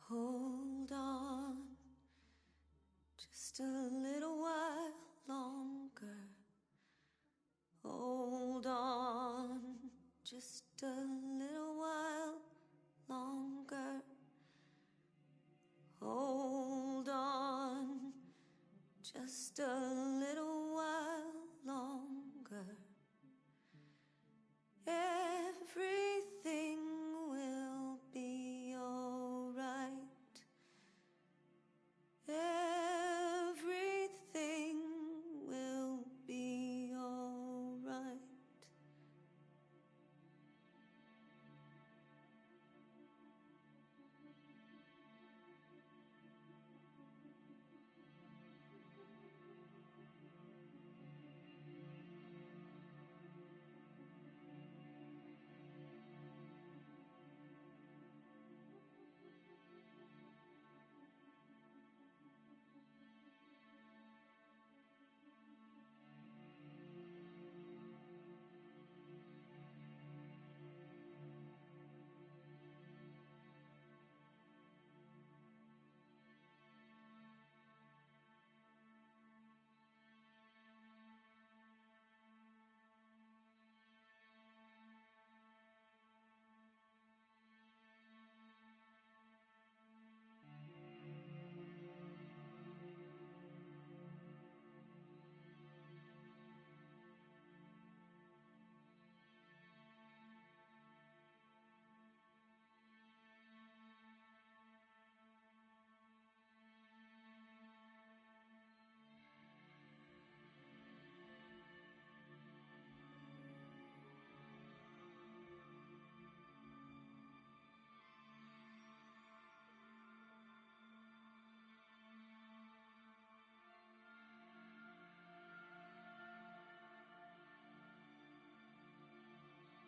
Hold on just a little while longer. Hold on just a little while longer. Hold on just a little while longer. Everything will be alright. Everything will be alright.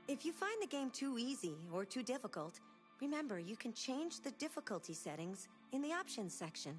If you find the game too easy or too difficult, remember you can change the difficulty settings in the options section.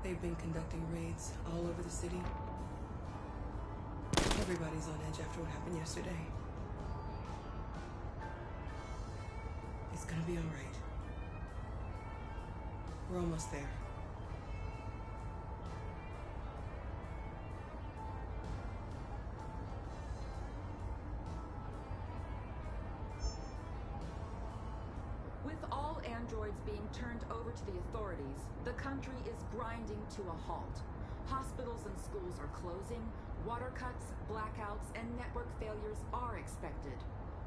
They've been conducting raids all over the city. Everybody's on edge after what happened yesterday. It's gonna be all right. We're almost there. With all androids being turned over to the authorities, the country is grinding to a halt. Hospitals and schools are closing, water cuts, blackouts, and network failures are expected.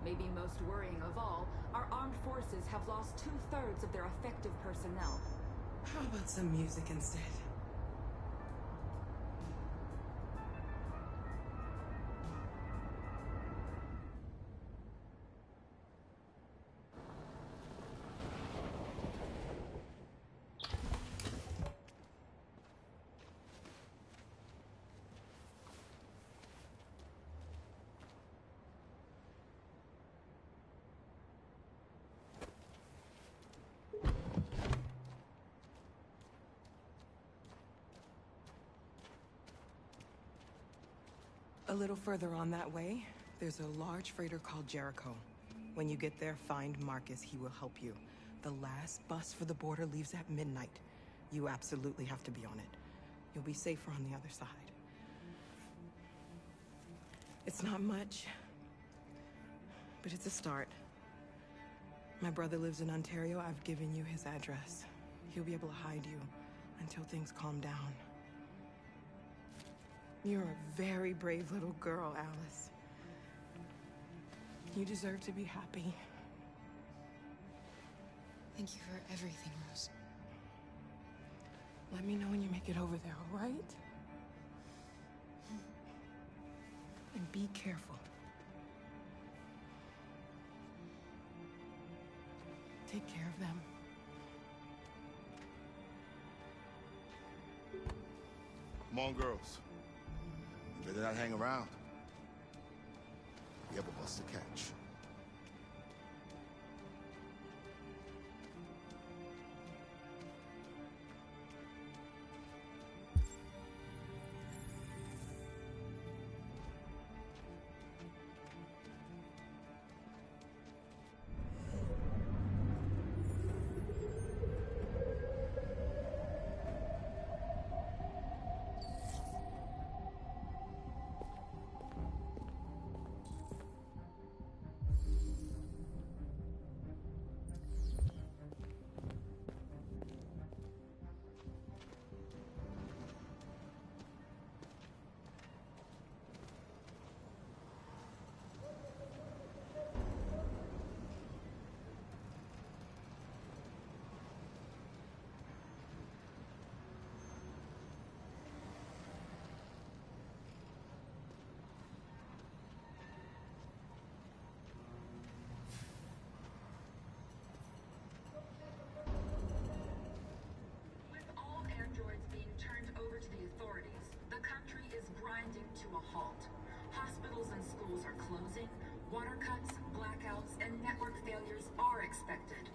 Maybe most worrying of all, our armed forces have lost 2/3 of their effective personnel. How about some music instead? A little further on that way, there's a large freighter called Jericho. When you get there, find Marcus. He will help you. The last bus for the border leaves at midnight. You absolutely have to be on it. You'll be safer on the other side. It's not much, but it's a start. My brother lives in Ontario. I've given you his address. He'll be able to hide you until things calm down. You're a very brave little girl, Alice. You deserve to be happy. Thank you for everything, Rose. Let me know when you make it over there, all right? And be careful. Take care of them. Come on, girls. You better not hang around. We have a bus to catch. Closing, water cuts, blackouts, and network failures are expected.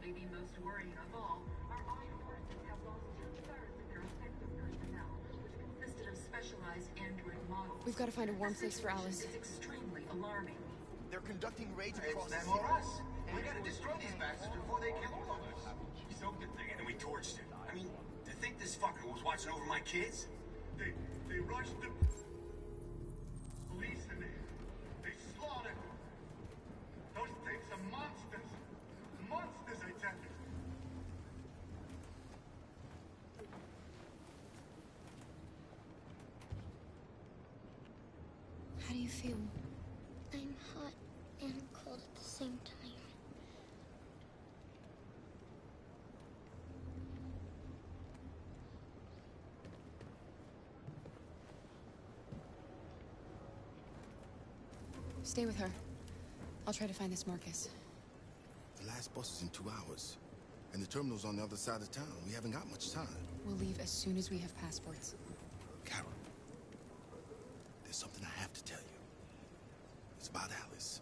Maybe most worrying of all, our armed forces have lost 2/3 of their effective personnel, which consisted of specialized android models. We've got to find a warm place for Alice. It's extremely alarming. They're conducting raids It's across them the or city. us. We gotta destroy these bastards before they kill all of us. We soaked the thing and then we torched it. I mean, to think this fucker was watching over my kids? They rushed the police in there. They slaughtered them. Those things are monsters. Monsters, I tell you. How do you feel? I'm hot and cold at the same time. Stay with her. I'll try to find this Marcus. The last bus is in 2 hours. And the terminal's on the other side of town. We haven't got much time. We'll leave as soon as we have passports. Carol, there's something I have to tell you. It's about Alice.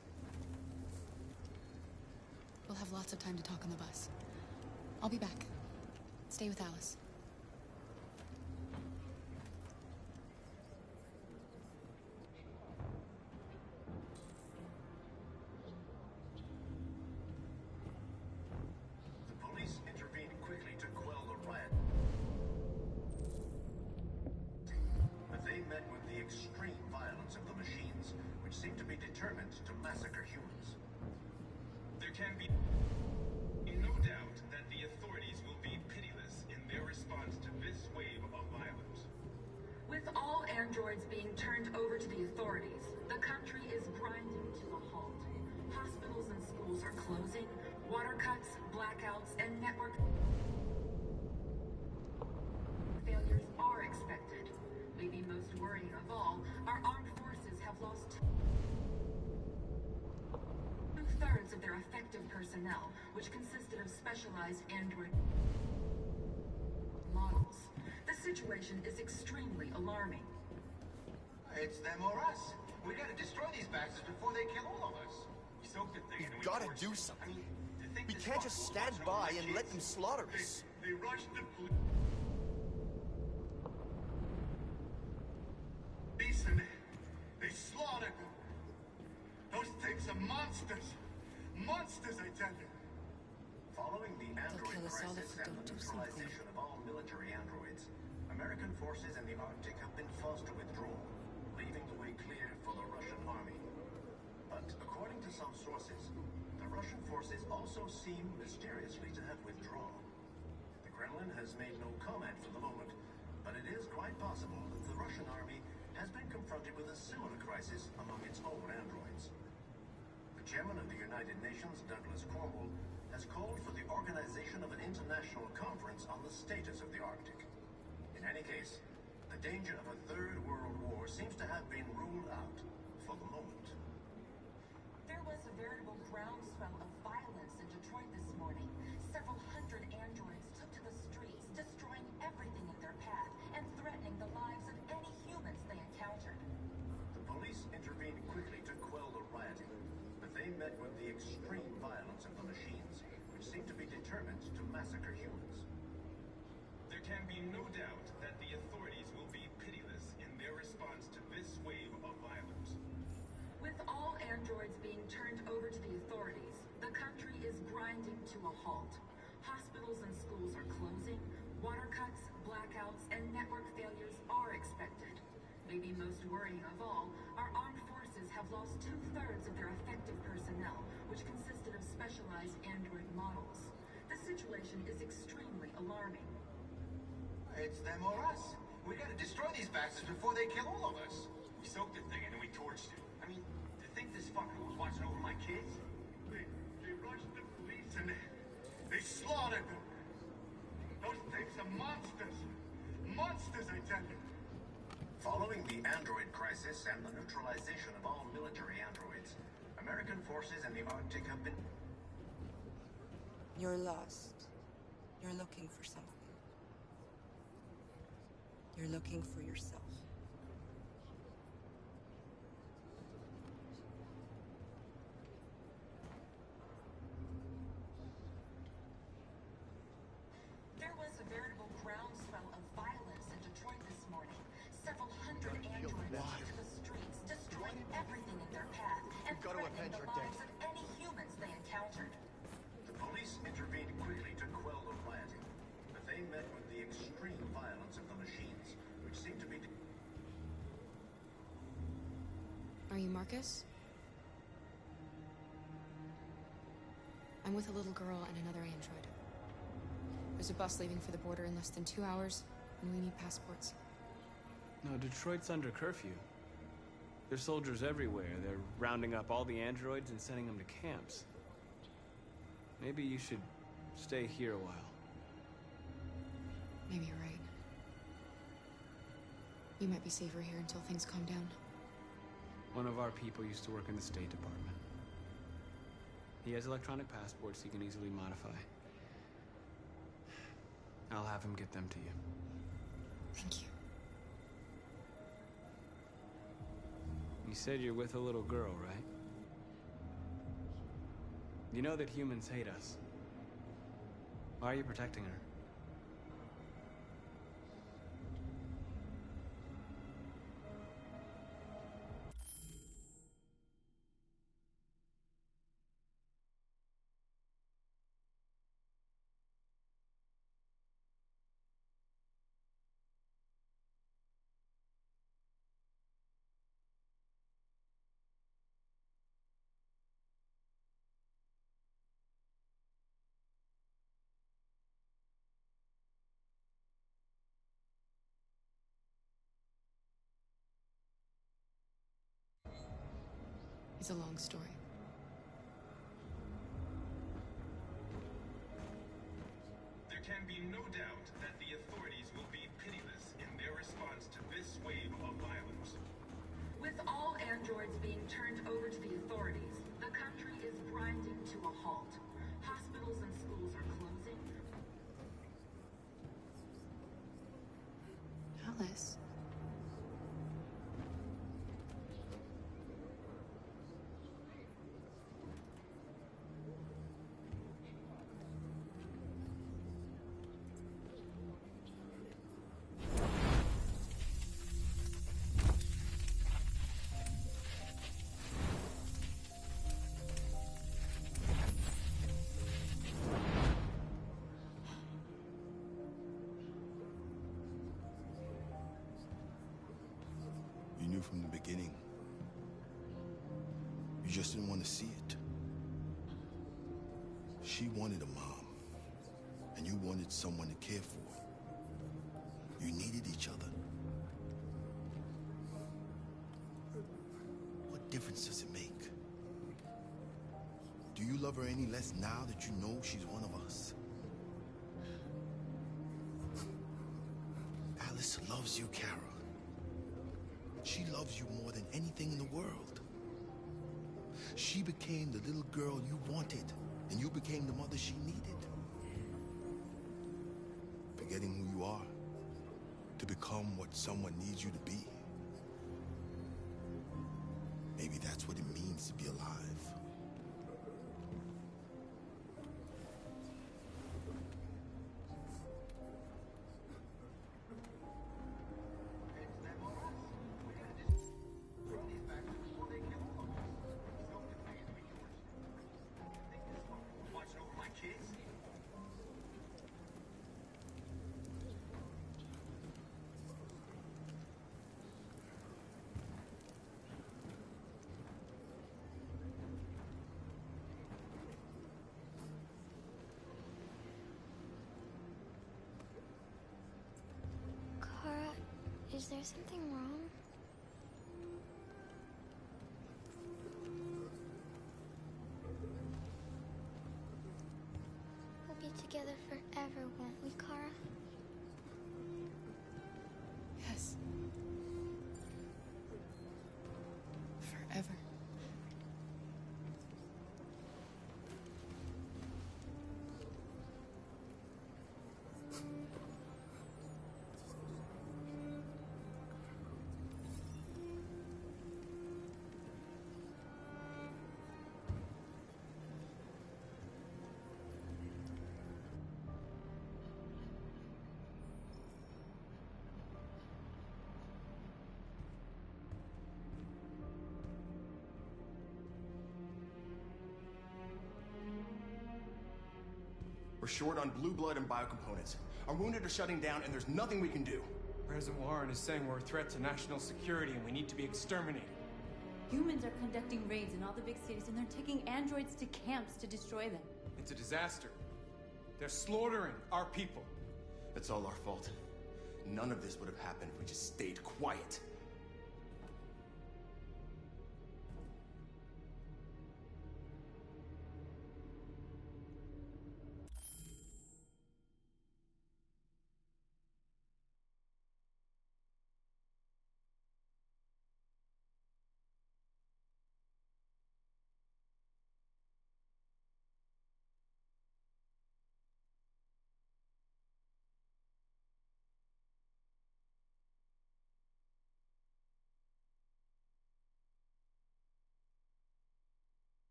We'll have lots of time to talk on the bus. I'll be back. Stay with Alice. The police intervened quickly to quell the riot. But they met with the extreme violence of the machines, which seem to be determined to massacre humans. There can be no doubt that the authorities will be pitiless in their response to this wave of violence. With all androids being turned over to the authorities, the country is grinding to a halt. Hospitals and schools are closing, water cuts, blackouts, and network failures are expected. Maybe most worrying of all, our armed forces have lost 2/3 of their effective personnel, which consisted of specialized android models. The situation is extremely alarming. It's them or us. We gotta destroy these bastards before they kill all of us. We soaked the thing and then we Gotta torched do it. something. I mean, to think We this can't fucker just was stand watching over by my and let kids? them slaughter us. They rushed the police in there. They monsters! Monsters, I tell you! Following the android kill us all crisis if we and don't the do something. neutralization of all military androids, American forces in the Arctic have been forced to withdraw, leaving the way clear for the Russian army. But according to some sources, the Russian forces also seem mysteriously to have withdrawn. The Kremlin has made no comment for the moment, but it is quite possible that the Russian army has been confronted with a similar crisis among its own androids. The chairman of the United Nations, Douglas Cornwall, has called for the organization of an international conference on the status of the Arctic. In any case, the danger of a third world war seems to have been ruled out for the moment. There was a veritable groundswell of violence in Detroit this morning. Several hundred androids took to the streets, destroying everything in their path and threatening the lives of any humans they encountered. The police intervened quickly to quell the rioting, but they met with the extreme violence of the machines, which seem to be determined to massacre humans. There can be no doubt that the authorities will be pitiless in their response to this wave of violence. With all androids being turned over to the authorities, the country is grinding to a halt. Hospitals and schools are closing, water cuts, blackouts, and network failures are expected. Maybe most worrying of all, our armed forces have lost 2/3 of their effective personnel, which consisted of specialized android models. The situation is extremely alarming. It's them or us. We gotta destroy these bastards before they kill all of us. We soaked the thing and then we torched it. I mean, to think this fucker was watching over my kids? They rushed the police and they slaughtered them. Those things are monsters. Monsters, I tell you. Following the android crisis and the neutralization of all military androids, American forces in the Arctic have been... You're lost. You're looking for something. You're looking for yourself. There was a veritable groundswell of violence in Detroit this morning. Several hundred androids took to the streets, destroying everything in their path and threatening the lives of any humans they encountered. The police intervened quickly to quell the rioting, but they met with the extreme violence of the machines, which seemed to be... Are you Marcus? I'm with a little girl and another android. There's a bus leaving for the border in less than 2 hours, and we need passports. No, Detroit's under curfew. There's soldiers everywhere. They're rounding up all the androids and sending them to camps. Maybe you should stay here a while. Maybe you're right. You might be safer here until things calm down. One of our people used to work in the State Department. He has electronic passports he can easily modify. I'll have him get them to you. Thank you. You said you're with a little girl, right? You know that humans hate us. Why are you protecting her? It's a long story. There can be no doubt that the authorities will be pitiless in their response to this wave of violence. With all androids being turned over to the authorities, the country is grinding to a halt. Hospitals and schools are closing. Alice. knew from the beginning. You just didn't want to see it. She wanted a mom, and you wanted someone to care for. You needed each other. What difference does it make? Do you love her any less now that you know she's one of us? Alice loves you, Kara. She loves you more than anything in the world. She became the little girl you wanted, and you became the mother she needed. Forgetting who you are to become what someone needs you to be. Maybe that's what it means to be alive. Watching over my kids? Kara, is there something wrong? We'll be together forever, won't we, Kara? Yes. Forever. We're short on blue blood and biocomponents. Our wounded are shutting down, and there's nothing we can do. President Warren is saying we're a threat to national security and we need to be exterminated. Humans are conducting raids in all the big cities, and they're taking androids to camps to destroy them. It's a disaster. They're slaughtering our people. It's all our fault. None of this would have happened if we just stayed quiet.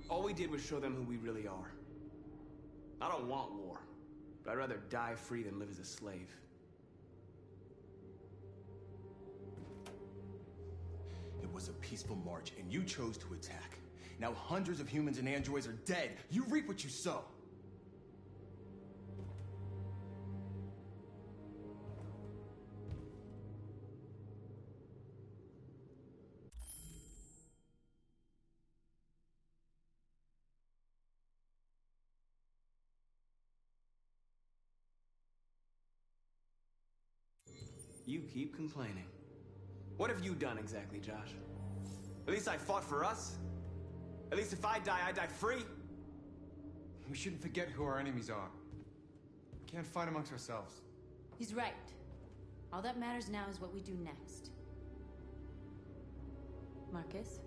All we did was show them who we really are. I don't want war, but I'd rather die free than live as a slave. It was a peaceful march, and you chose to attack. Now hundreds of humans and androids are dead. You reap what you sow. You keep complaining. What have you done exactly, Josh? At least I fought for us. At least if I die free. We shouldn't forget who our enemies are. We can't fight amongst ourselves. He's right. All that matters now is what we do next. Marcus?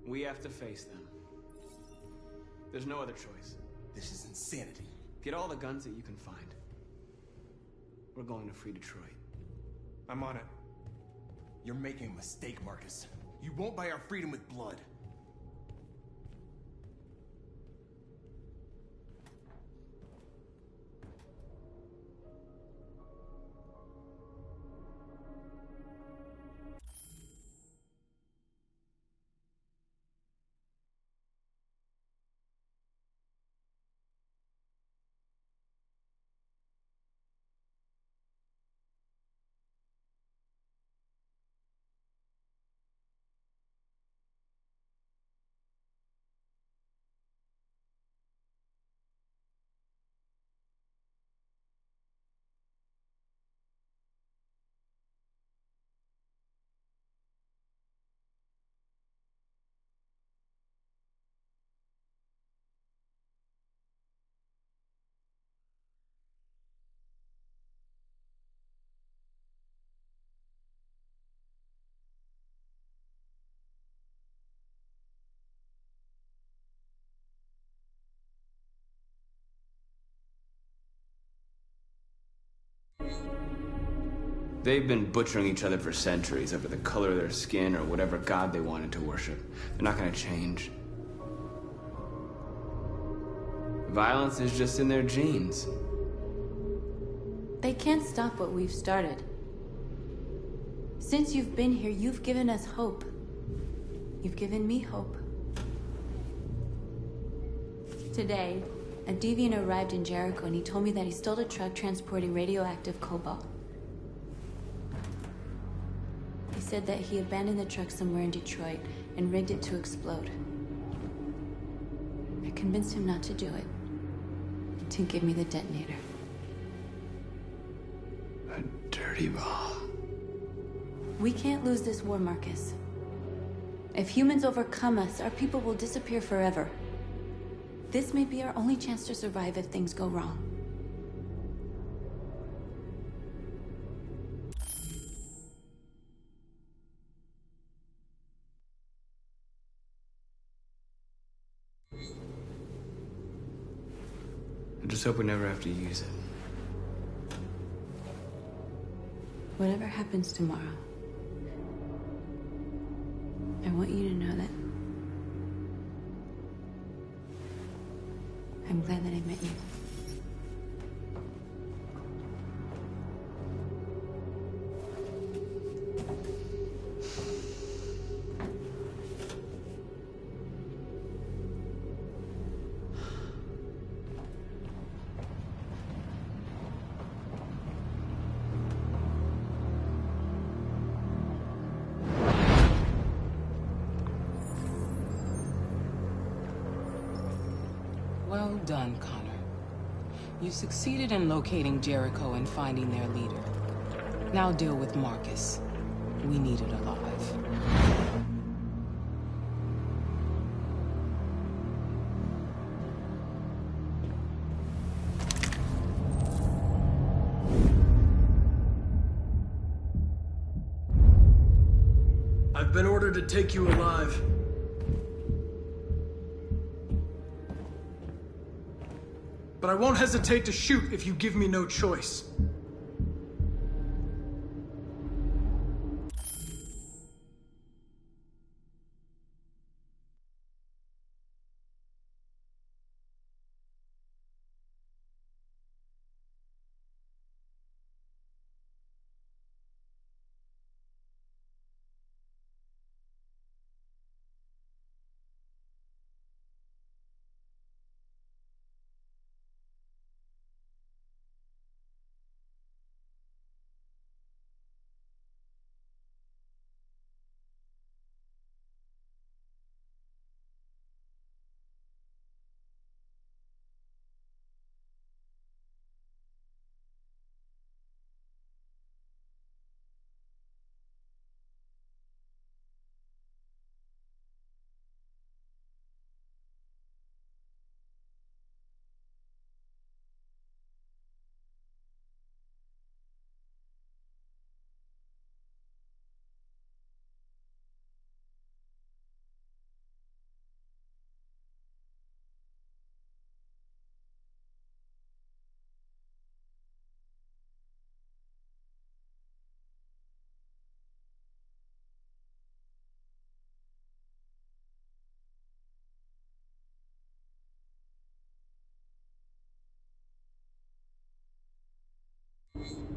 We have to face them. There's no other choice. This is insanity. Get all the guns that you can find. We're going to free Detroit. I'm on it. You're making a mistake, Marcus. You won't buy our freedom with blood. They've been butchering each other for centuries over the color of their skin or whatever god they wanted to worship. They're not gonna change. Violence is just in their genes. They can't stop what we've started. Since you've been here, you've given us hope. You've given me hope. Today, a deviant arrived in Jericho and he told me that he stole a truck transporting radioactive cobalt. He said that he abandoned the truck somewhere in Detroit and rigged it to explode. I convinced him not to do it, and to give me the detonator. A dirty ball. We can't lose this war, Marcus. If humans overcome us, our people will disappear forever. This may be our only chance to survive if things go wrong. I just hope we never have to use it. Whatever happens tomorrow, I want you to know that I'm glad that I met you. Well done, Connor. You succeeded in locating Jericho and finding their leader. Now deal with Marcus. We need it alive. I've been ordered to take you alive. But I won't hesitate to shoot if you give me no choice.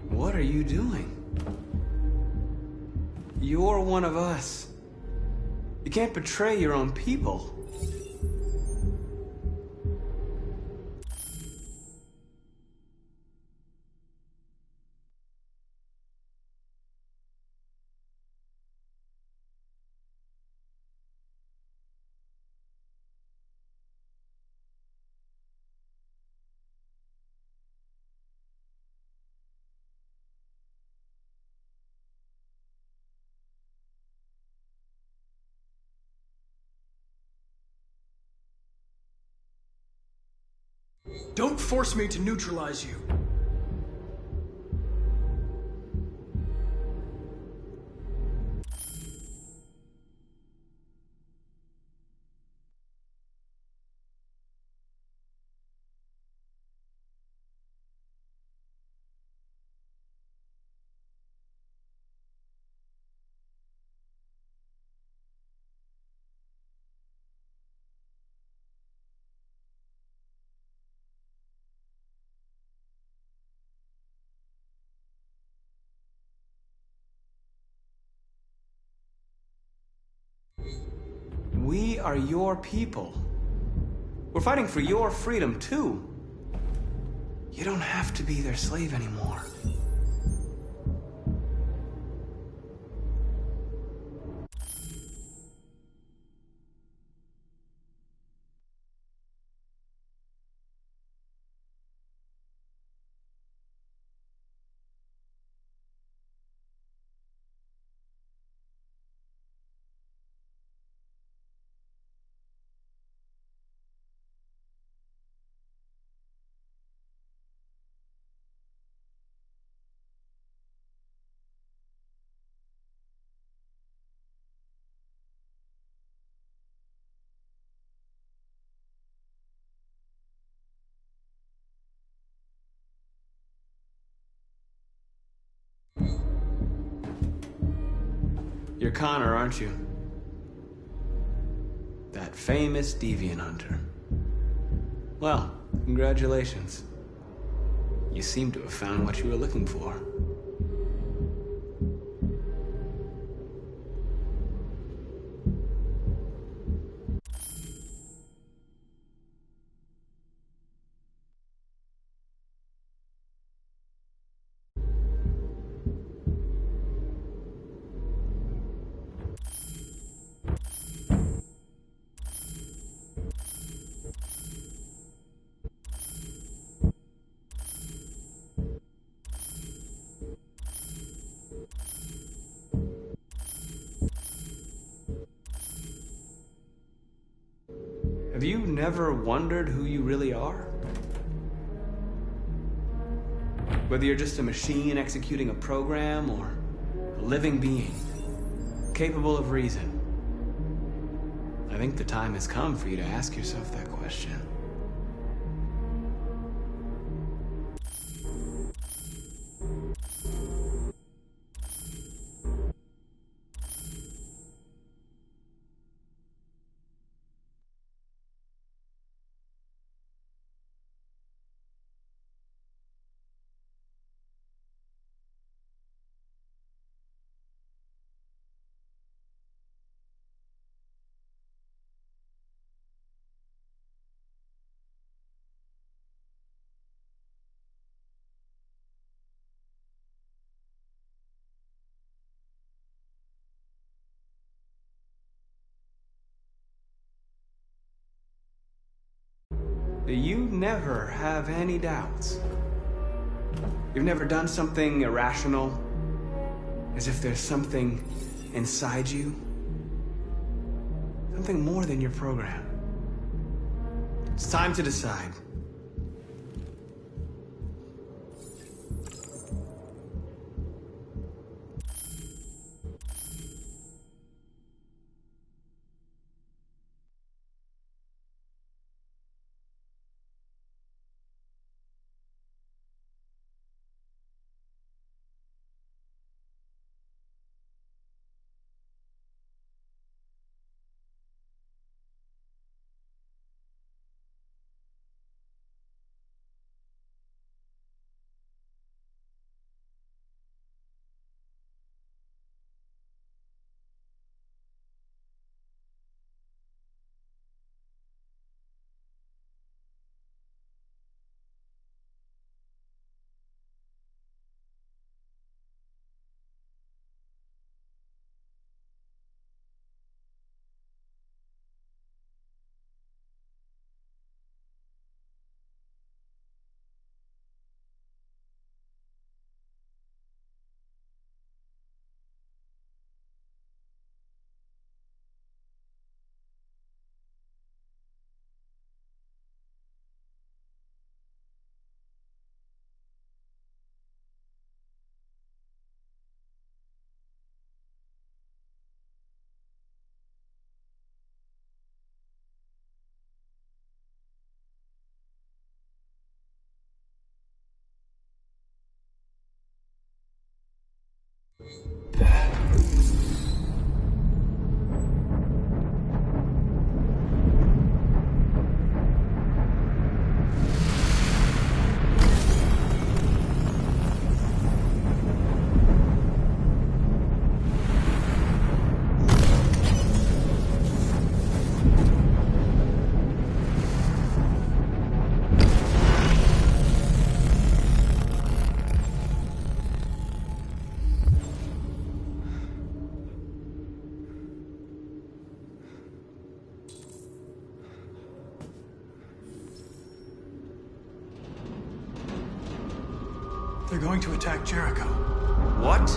What are you doing? You're one of us. You can't betray your own people. Don't force me to neutralize you. We are your people. We're fighting for your freedom, too. You don't have to be their slave anymore. You're Connor, aren't you? That famous deviant hunter. Well, congratulations. You seem to have found what you were looking for. never wondered who you really are? Whether you're just a machine executing a program or a living being, capable of reason. I think the time has come for you to ask yourself that question. You never have any doubts. You've never done something irrational, as if there's something inside you, something more than your program. It's time to decide. They're going to attack Jericho. What?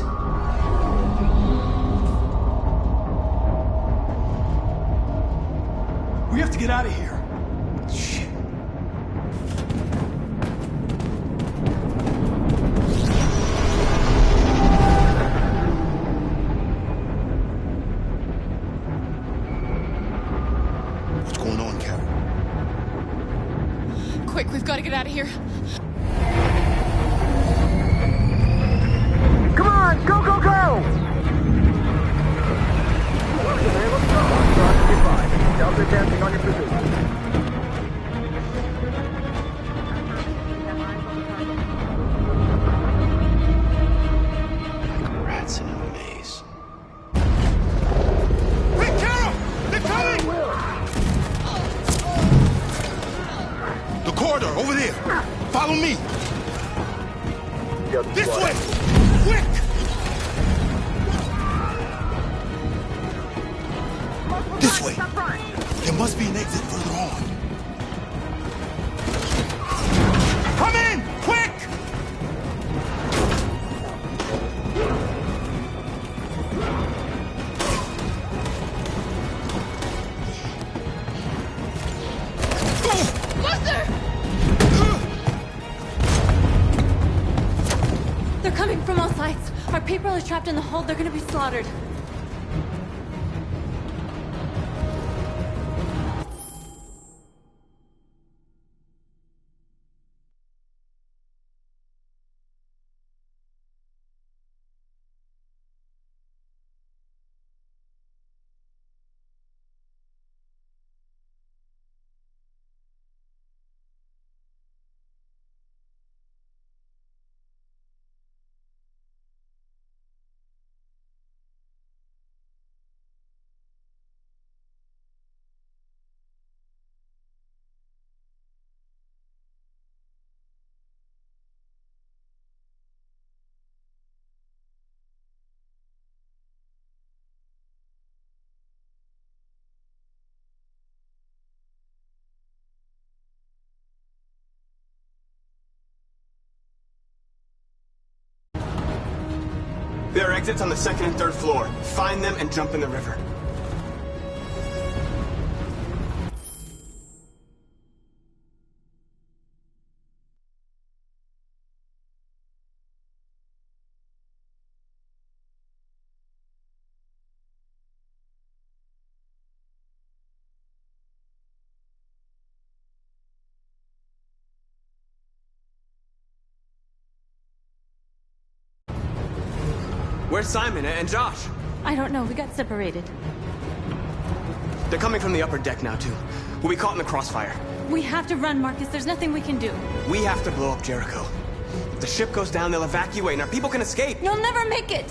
We have to get out of here. Shit. What's going on, Carol? Quick, we've got to get out of here. Come on, go, go, go! Okay, let's go. Goodbye. Delta dancing on your position. Rats in a maze. Hey, Carol! They're coming! The corridor, over there. Follow me. This way! Quick! This way. There must be an exit further on. Come in! Quick! They're coming from all sides. Our people are trapped in the hold. They're gonna be slaughtered. There are exits on the 2nd and 3rd floor. Find them and jump in the river. Where's Simon and Josh? I don't know. We got separated. They're coming from the upper deck now, too. We'll be caught in the crossfire. We have to run, Marcus. There's nothing we can do. We have to blow up Jericho. If the ship goes down, they'll evacuate and our people can escape. You'll never make it!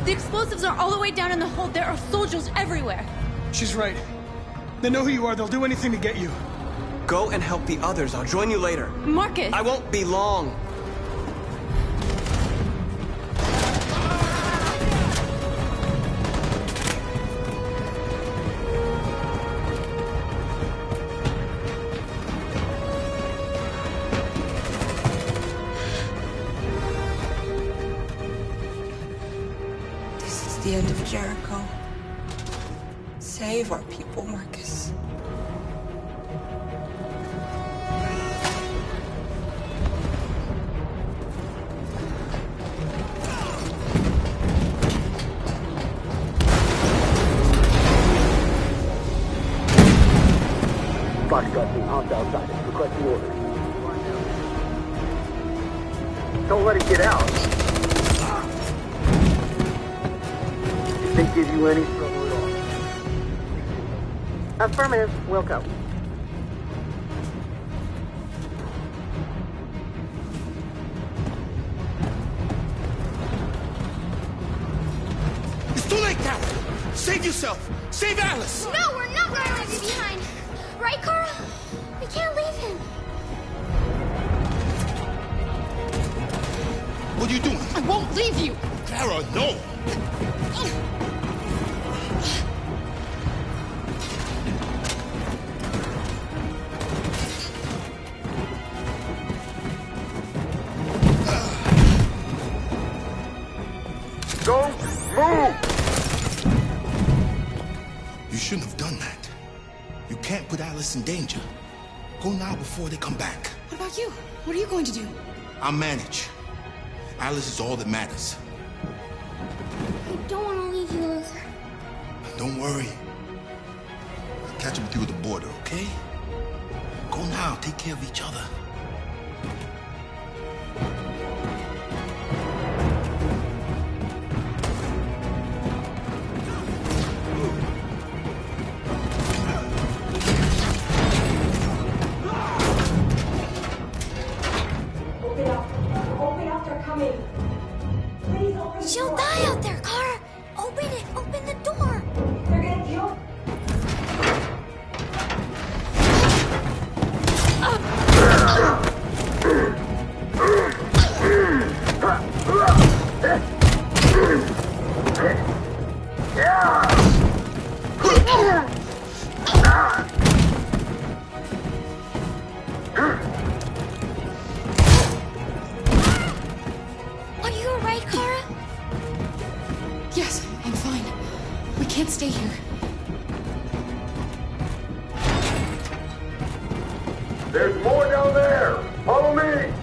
The explosives are all the way down in the hold. There are soldiers everywhere. She's right. They know who you are. They'll do anything to get you. Go and help the others. I'll join you later. Marcus! I won't be long. The end of Jericho. Save our people, Marcus. Foxtrot team, house outside. Requesting orders. Don't let it get out. They give you any trouble at all? Affirmative. We'll go. It's too late, Carol! Save yourself! Save Alice! No, we're not going to leave you behind! Right, Kara? We can't leave him. What are you doing? I won't leave you! Kara, no! Don't move! You shouldn't have done that. You can't put Alice in danger. Go now before they come back. What about you? What are you going to do? I'll manage. Alice is all that matters. I don't want to leave you, Luther. Don't worry. I'll catch up with you at the border, okay? Go now. Take care of each other. She'll die out there, Kara! Open it! Open the door! They're gonna kill... Are you alright, Kara? Yes, I'm fine. We can't stay here. There's more down there! Follow me!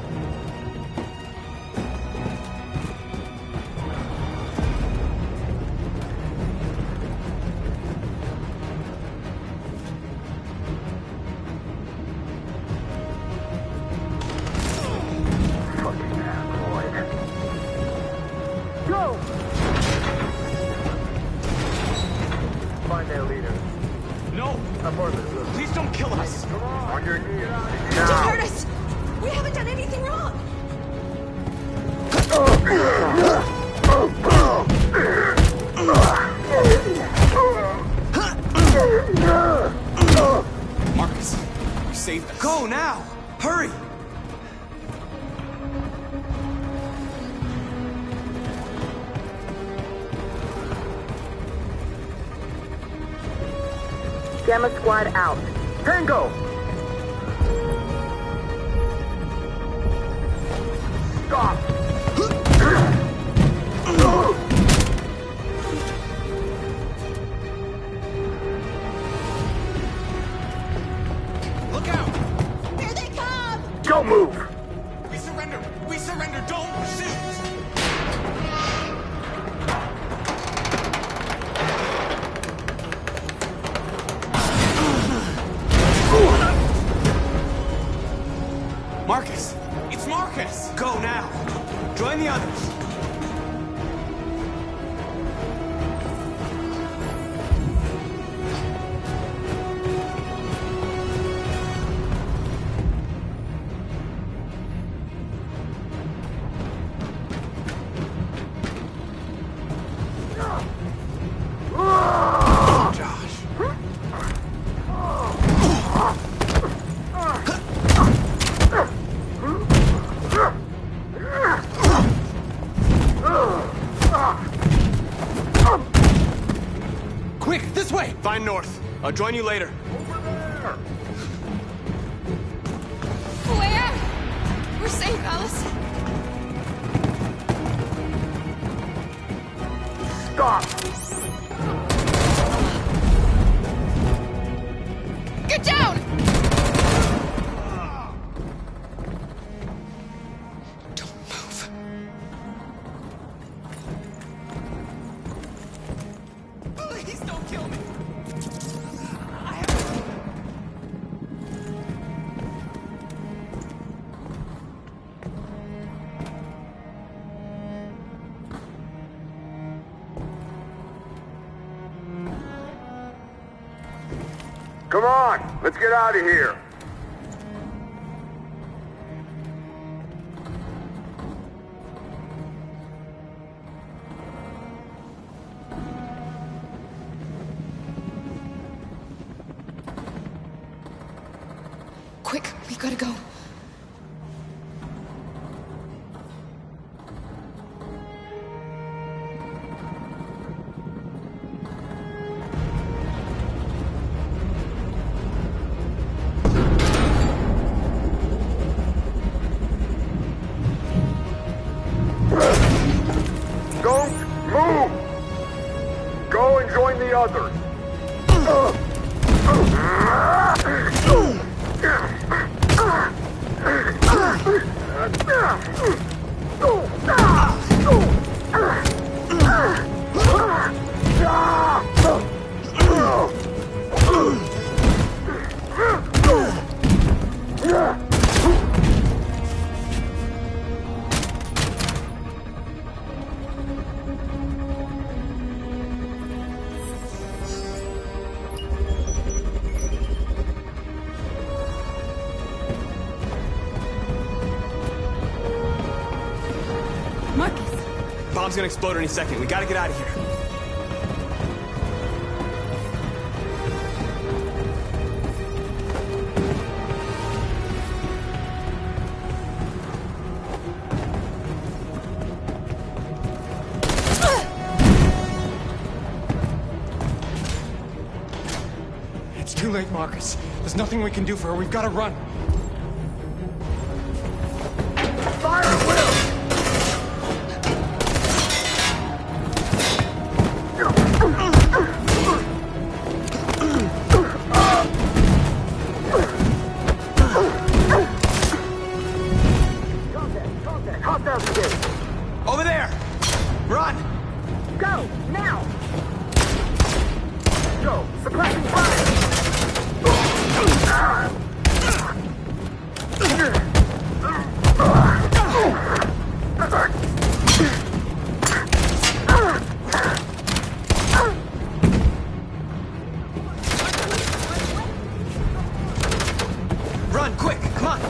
saved us. Go now! Hurry! Gamma Squad out. Tango! Stop! Look out! Here they come! Don't move! We surrender! We surrender! Don't shoot! Marcus! It's Marcus! Go now! Join the others! Quick, this way! Find North. I'll join you later. Where? We're safe, Alice. Stop! Get down! Don't move. Please don't kill me! Come on, let's get out of here. Quick, we gotta go. Don't move! Go and join the others. Marcus! Bomb's gonna explode any second. We gotta get out of here. It's too late, Marcus. There's nothing we can do for her. We've got to run. Fire at will! Contact! Hostiles engaged! Over there! Run! Go! Now! Go! Suppressing fire! Run, quick! Come on!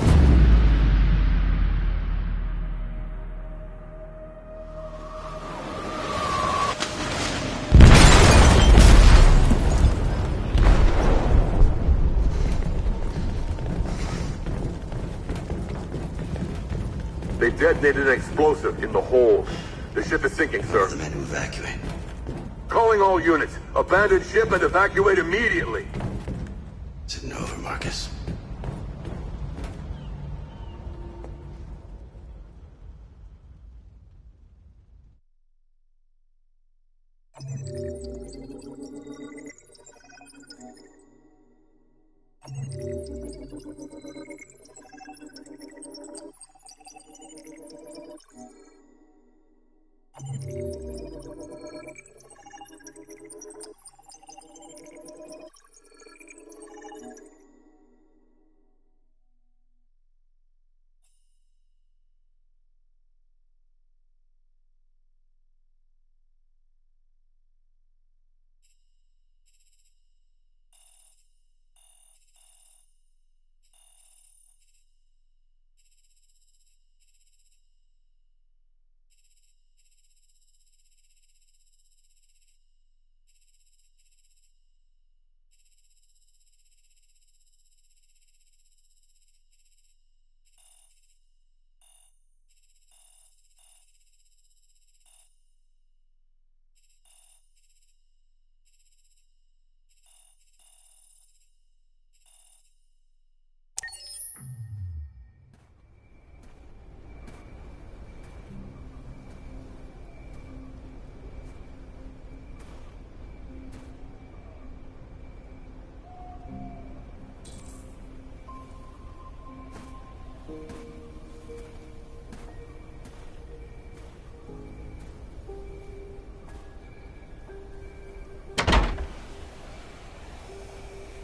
detonated an explosive in the hold. The ship is sinking, sir. The men to evacuate. Calling all units. Abandon ship and evacuate immediately. Is it over, Marcus?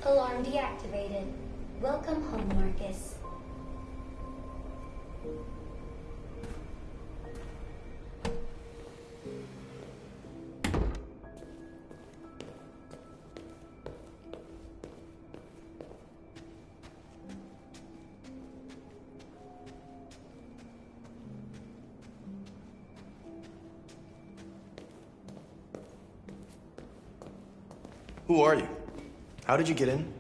Alarm deactivated. Welcome home, Marcus. Who are you? How did you get in?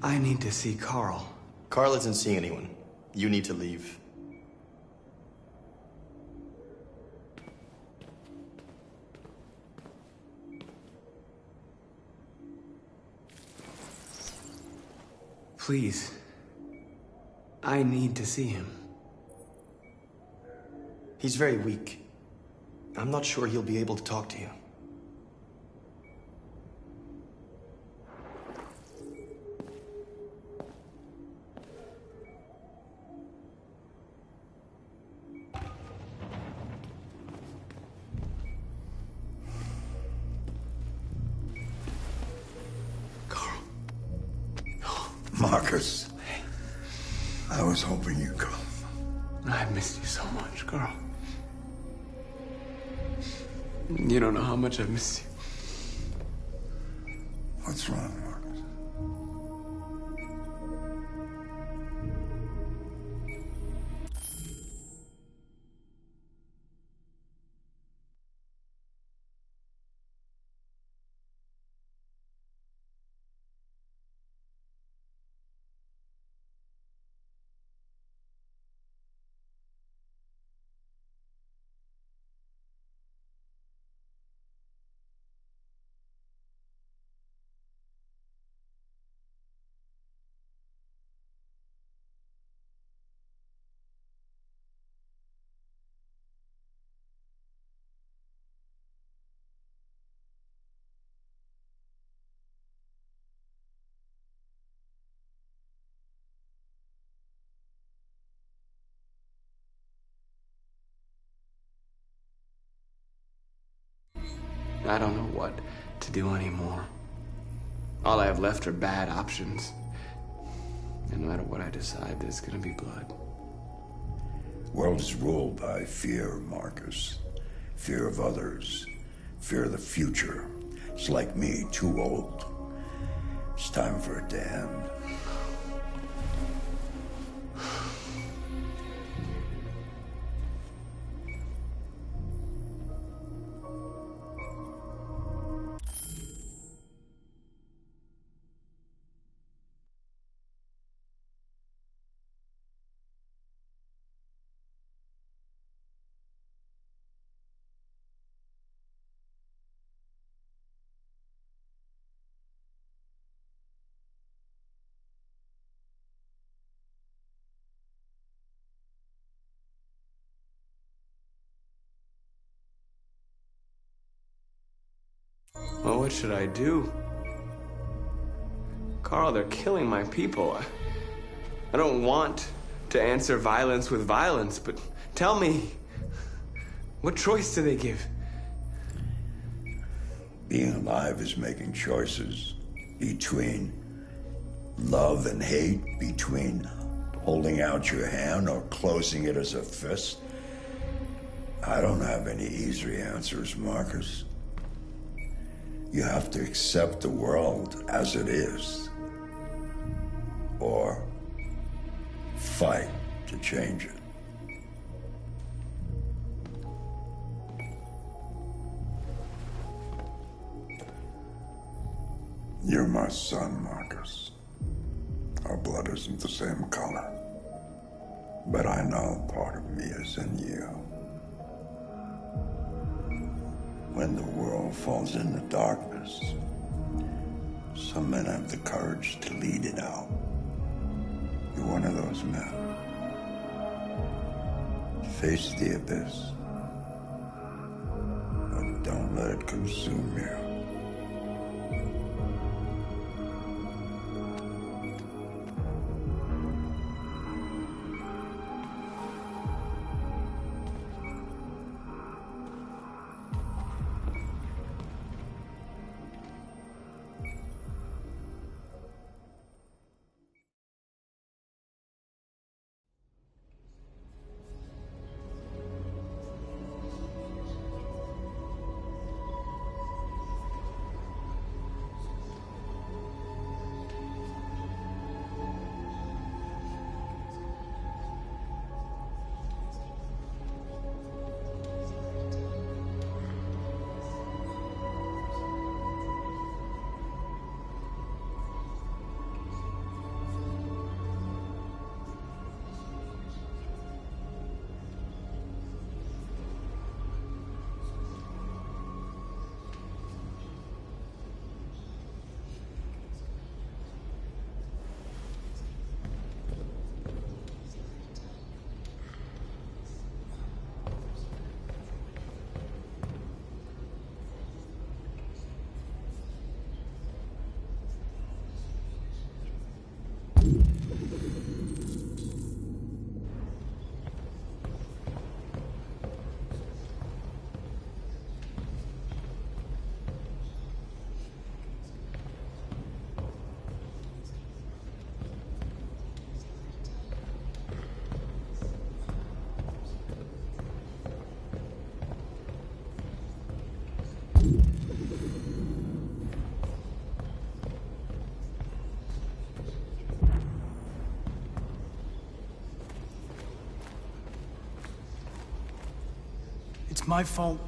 I need to see Carl. Carl isn't seeing anyone. You need to leave. Please. I need to see him. He's very weak. I'm not sure he'll be able to talk to you. Marcus. I was hoping you'd come. I've missed you so much, Carl. You don't know how much I've missed you. What's wrong, Marcus? I don't know what to do anymore. All I have left are bad options. And no matter what I decide, there's gonna be blood. World is ruled by fear, Marcus. Fear of others. Fear of the future. It's like me, too old. It's time for a damn. Well, what should I do? Carl, they're killing my people. I don't want to answer violence with violence, but tell me, what choice do they give? Being alive is making choices between love and hate, between holding out your hand or closing it as a fist. I don't have any easy answers, Marcus. You have to accept the world as it is, or fight to change it. You're my son, Marcus. Our blood isn't the same color, but I know part of me is in you. When the world falls into darkness, some men have the courage to lead it out. You're one of those men. Face the abyss, but don't let it consume you. It's my fault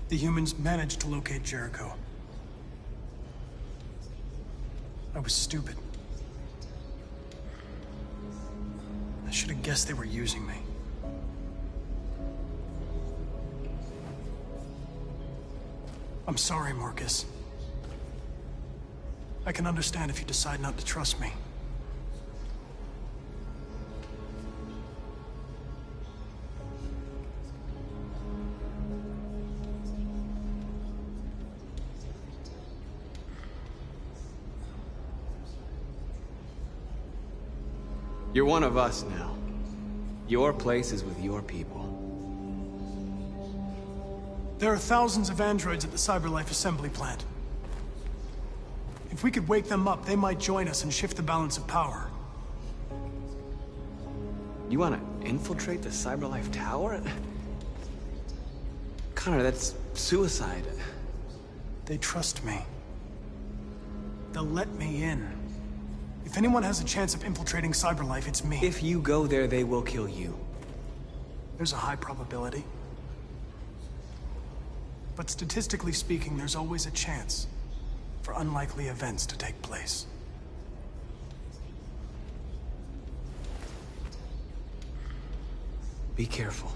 the humans managed to locate Jericho. I was stupid. I should have guessed they were using me. I'm sorry, Marcus. I can understand if you decide not to trust me. You're one of us now. Your place is with your people. There are thousands of androids at the CyberLife assembly plant. If we could wake them up, they might join us and shift the balance of power. You want to infiltrate the CyberLife tower? Connor, that's suicide. They trust me. They'll let me in. If anyone has a chance of infiltrating CyberLife, it's me. If you go there, they will kill you. There's a high probability. But statistically speaking, there's always a chance for unlikely events to take place. Be careful.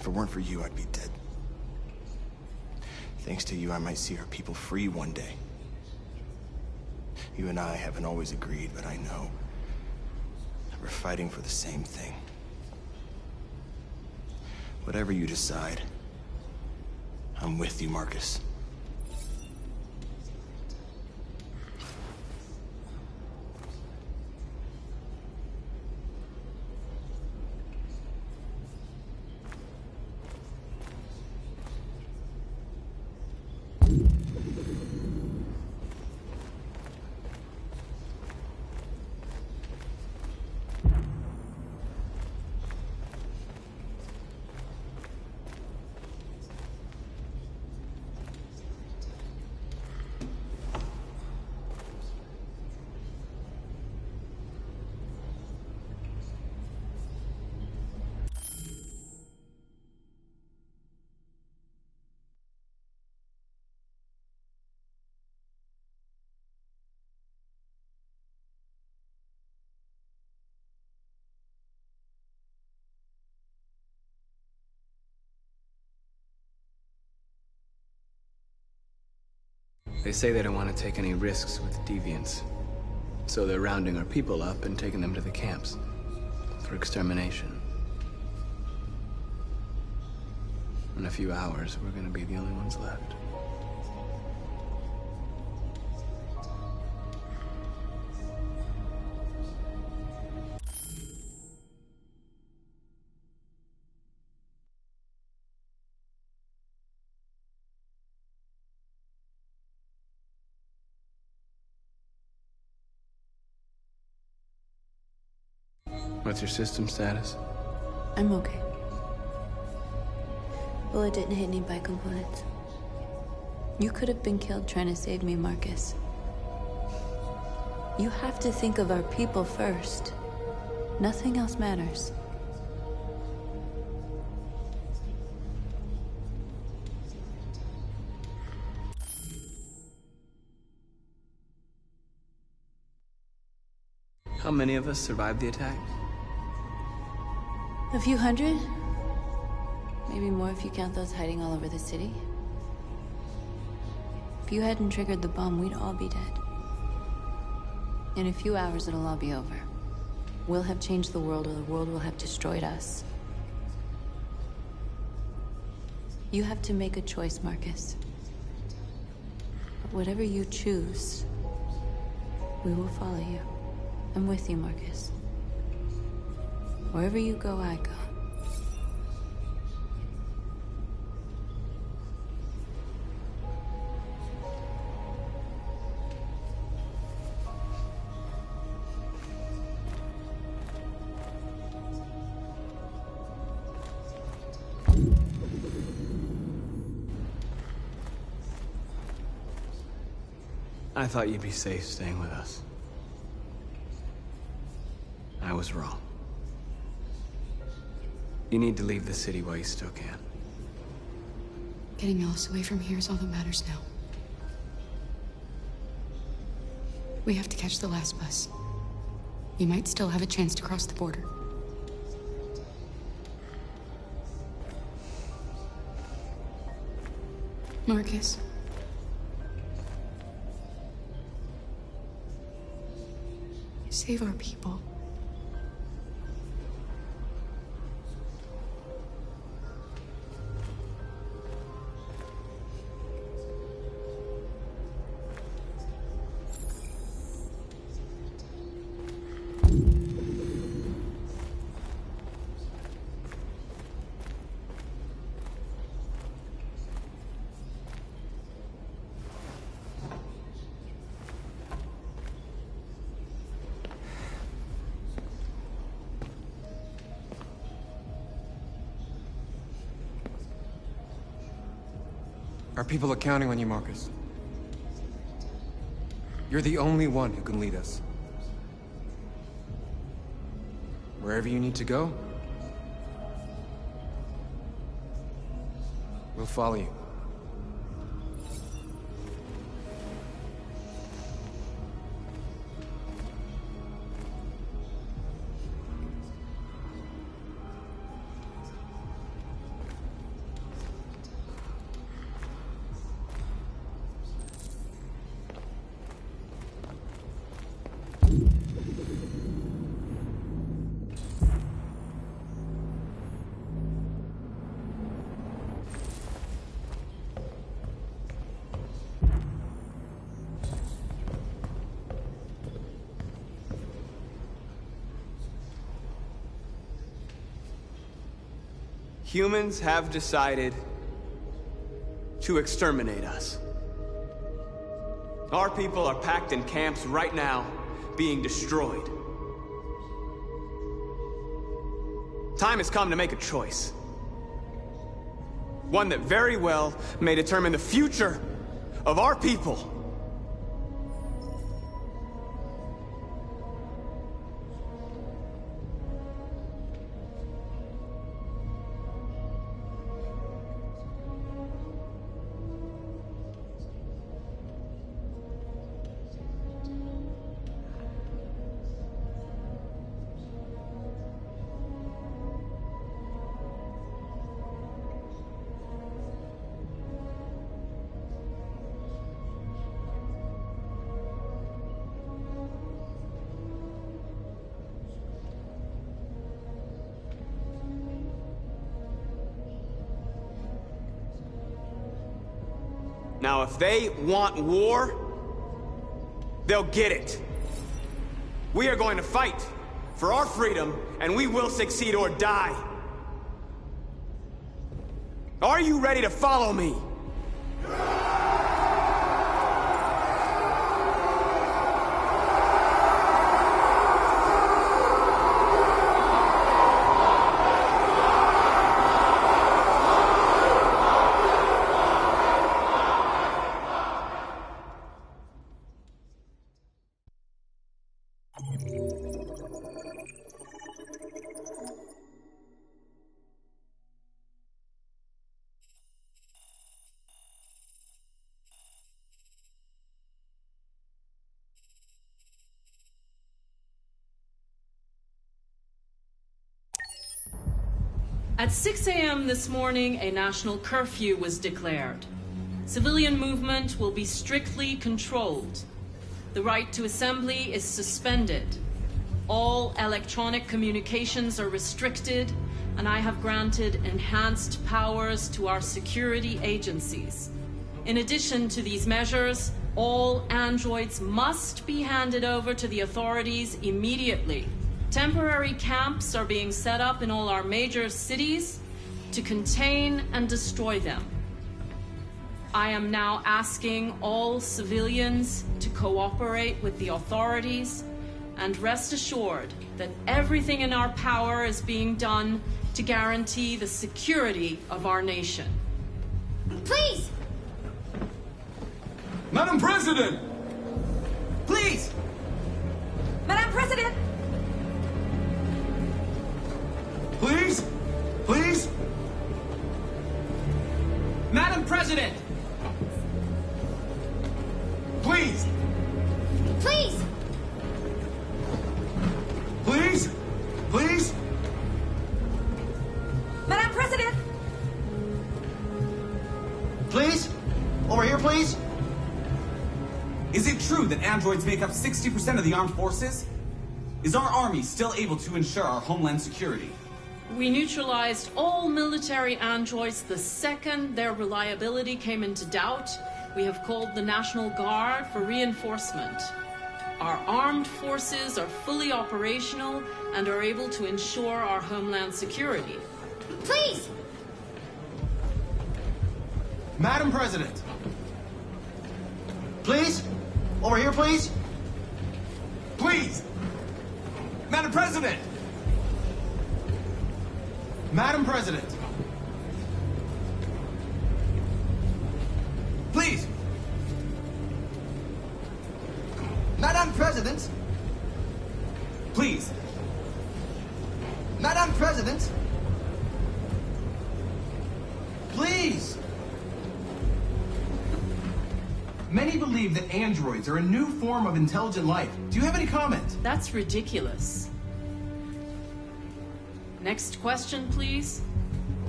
If it weren't for you, I'd be dead. Thanks to you, I might see our people free one day. You and I haven't always agreed, but I know that we're fighting for the same thing. Whatever you decide, I'm with you, Marcus. They say they don't want to take any risks with deviants. So they're rounding our people up and taking them to the camps for extermination. In a few hours, we're gonna be the only ones left. What's your system status? I'm okay. Bullet didn't hit any bike components. You could have been killed trying to save me, Marcus. You have to think of our people first. Nothing else matters. How many of us survived the attack? A few hundred? Maybe more if you count those hiding all over the city. If you hadn't triggered the bomb, we'd all be dead. In a few hours, it'll all be over. We'll have changed the world, or the world will have destroyed us. You have to make a choice, Marcus. But whatever you choose, we will follow you. I'm with you, Marcus. Wherever you go, I go. I thought you'd be safe staying with us. I was wrong. You need to leave the city while you still can. Getting Alice away from here is all that matters now. We have to catch the last bus. You might still have a chance to cross the border. Marcus. Save our people. Our people are counting on you, Marcus. You're the only one who can lead us. Wherever you need to go, we'll follow you. Humans have decided to exterminate us. Our people are packed in camps right now, being destroyed. Time has come to make a choice. One that very well may determine the future of our people. Now, if they want war, they'll get it. We are going to fight for our freedom, and we will succeed or die. Are you ready to follow me? At 6 a.m. this morning, a national curfew was declared. Civilian movement will be strictly controlled. The right to assembly is suspended. All electronic communications are restricted, and I have granted enhanced powers to our security agencies. In addition to these measures, all androids must be handed over to the authorities immediately. Temporary camps are being set up in all our major cities to contain and destroy them. I am now asking all civilians to cooperate with the authorities and rest assured that everything in our power is being done to guarantee the security of our nation. Please! Madam President! Please! Madam President! Please? Please? Madam President! Please! Please! Please? Please? Madam President! Please? Over here, please? Is it true that androids make up 60% of the armed forces? Is our army still able to ensure our homeland security? We neutralized all military androids the second their reliability came into doubt. We have called the National Guard for reinforcement. Our armed forces are fully operational and are able to ensure our homeland security. Please! Madam President! Please? Over here, please? Please! Madam President! Madam President! Please! Madam President! Please! Madam President! Please! Many believe that androids are a new form of intelligent life. Do you have any comment? That's ridiculous. Next question, please.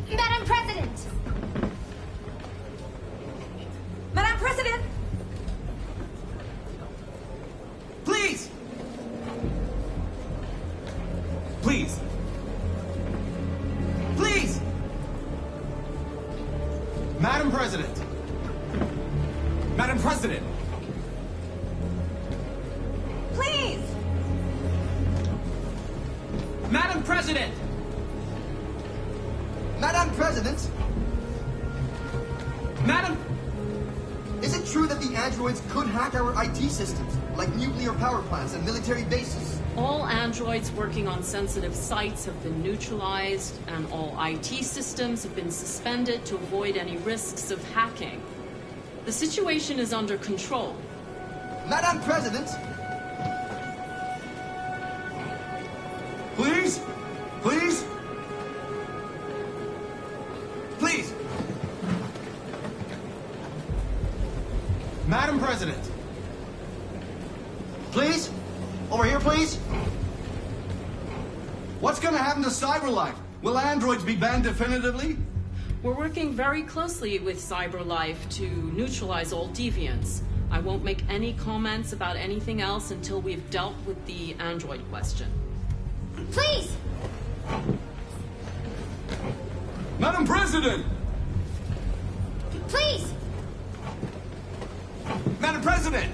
Madam President! Madam President! Please! Please! Please! Madam President! Madam President! Please! Madam President! Madam President! Madam! Is it true that the androids could hack our IT systems, like nuclear power plants and military bases? All androids working on sensitive sites have been neutralized, and all IT systems have been suspended to avoid any risks of hacking. The situation is under control. Madam President! Please? Please? Please! Madam President! Please? Over here, please? What's gonna happen to CyberLife? Will androids be banned definitively? We're working very closely with CyberLife to neutralize all deviants. I won't make any comments about anything else until we've dealt with the android question. Please! Madam President! Please! Madam President!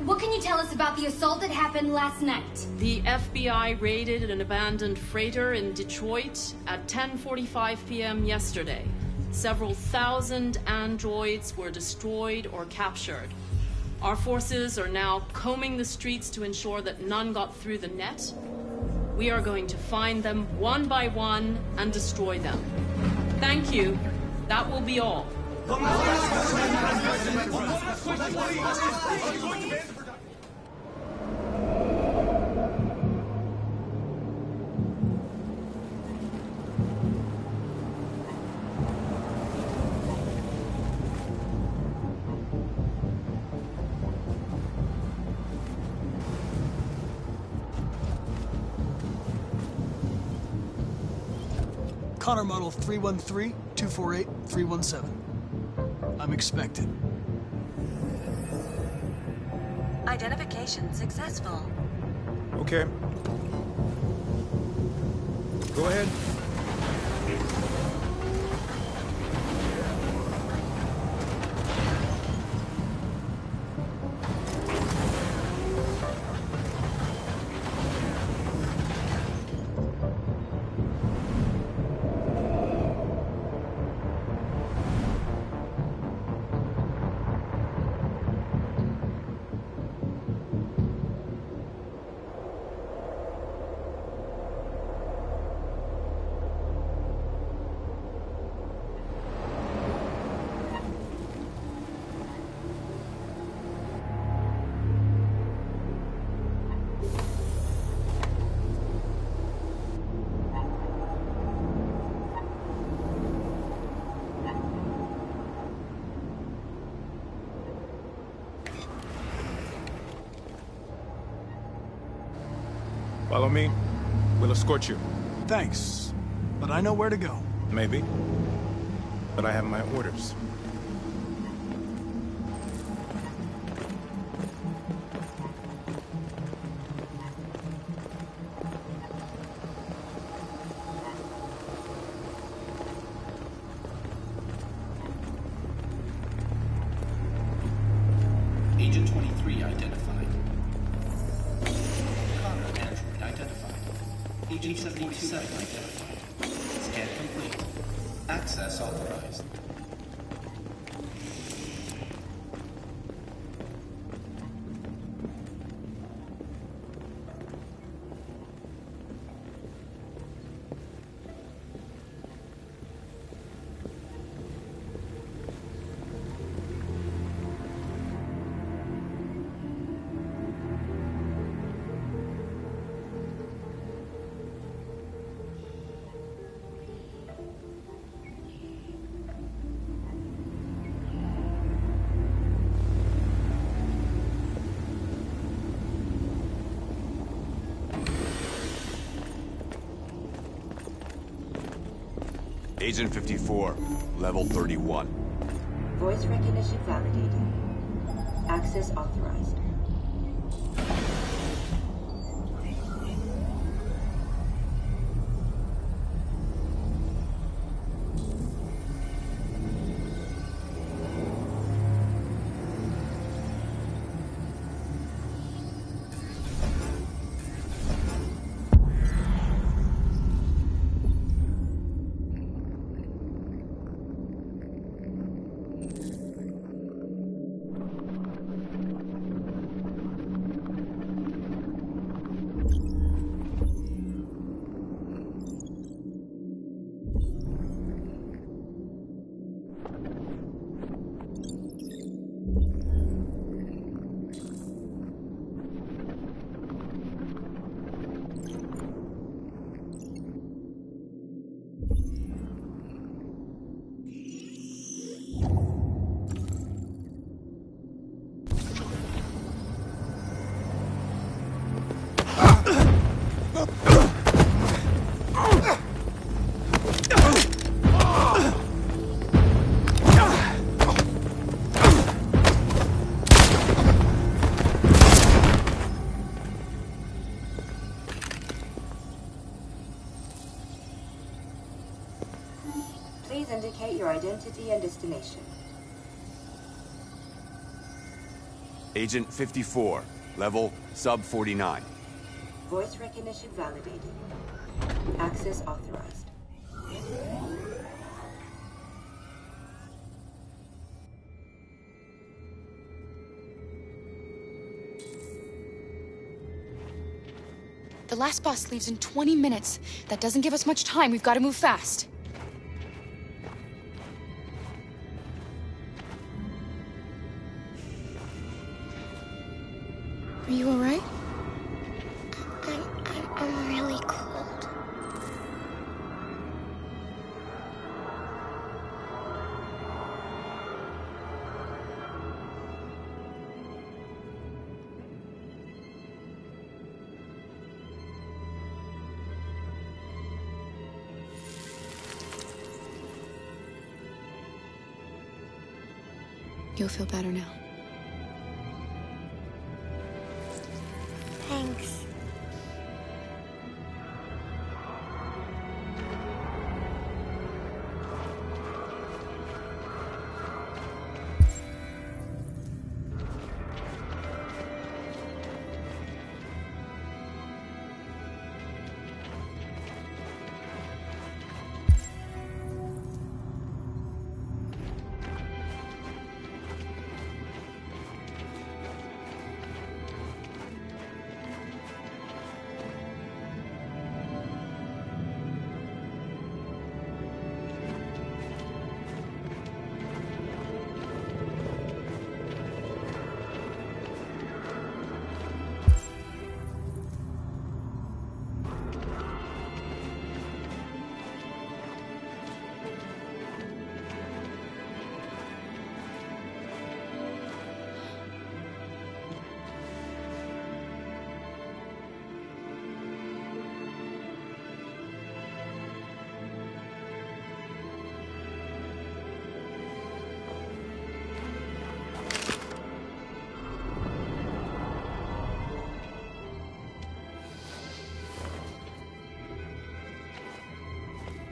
What can you tell us about the assault that happened last night? The FBI raided an abandoned freighter in Detroit at 10:45 p.m. yesterday. Several thousand androids were destroyed or captured. Our forces are now combing the streets to ensure that none got through the net. We are going to find them one by one and destroy them. Thank you. That will be all. Connor model 313-248-317. I'm expected. Identification successful. Okay. Go ahead. Follow me. We'll escort you. Thanks, but I know where to go. Maybe. But I have my orders. Agent 23 identified. Connor android identified. Agent 77 identified. Scan complete. Access authorized. Agent 54, level 31. Voice recognition validated. Access authorized. safety and destination. Agent 54, level sub 49. Voice recognition validated. Access authorized. The last bus leaves in 20 minutes. That doesn't give us much time. We've got to move fast. Are you all right? I'm really cold. You'll feel better now. Thanks.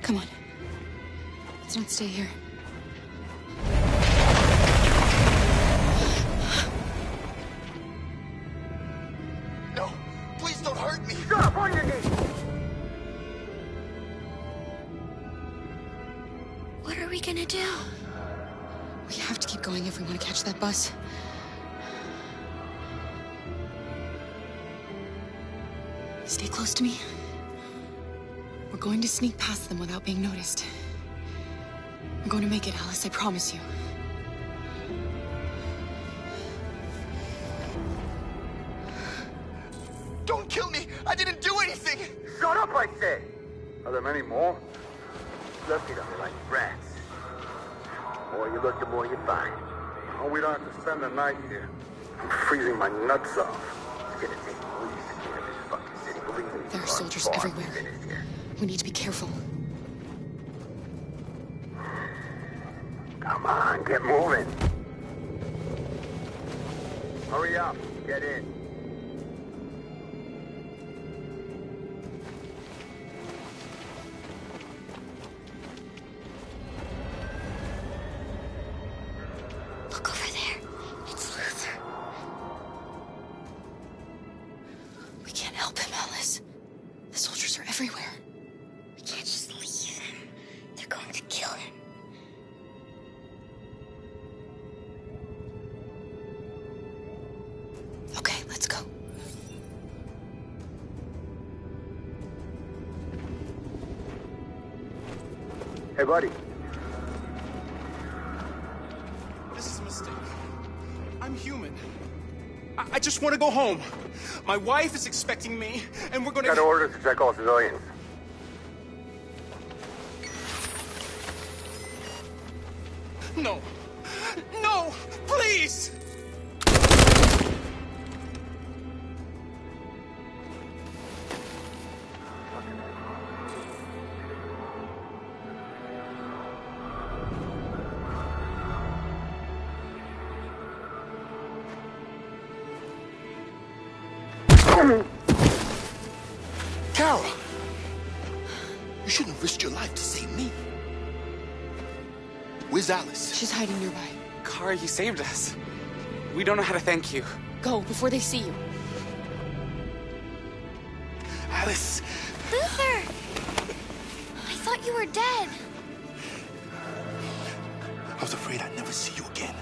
Come on. Let's not stay here. No! Please don't hurt me! Shut up on your knees! What are we gonna do? We have to keep going if we want to catch that bus. Stay close to me. We're going to sneak past them without being noticed. We're going to make it, Alice, I promise you. Don't kill me! I didn't do anything! Shut up, I said! Are there many more? Lucky them like rats. The more you look, the more you find. Oh, we don't have to spend the night here. I'm freezing my nuts off. It's gonna take weeks to clean up this fucking city. Believe me. There are soldiers everywhere. We need to be careful. Come on, get moving. Hurry up, get in. Look over there. It's Luther. We can't help him, Alice. The soldiers are everywhere. We can't just leave him. They're going to kill him. Okay, let's go. Hey, buddy. This is a mistake. I'm human. I just want to go home. My wife is expecting me, and we're gonna... Got orders to check all civilians. No. No! Please! Kara! You shouldn't have risked your life to save me. Where's Alice? She's hiding nearby. Kara, you saved us. We don't know how to thank you. Go, before they see you. Alice! Luther! I thought you were dead. I was afraid I'd never see you again.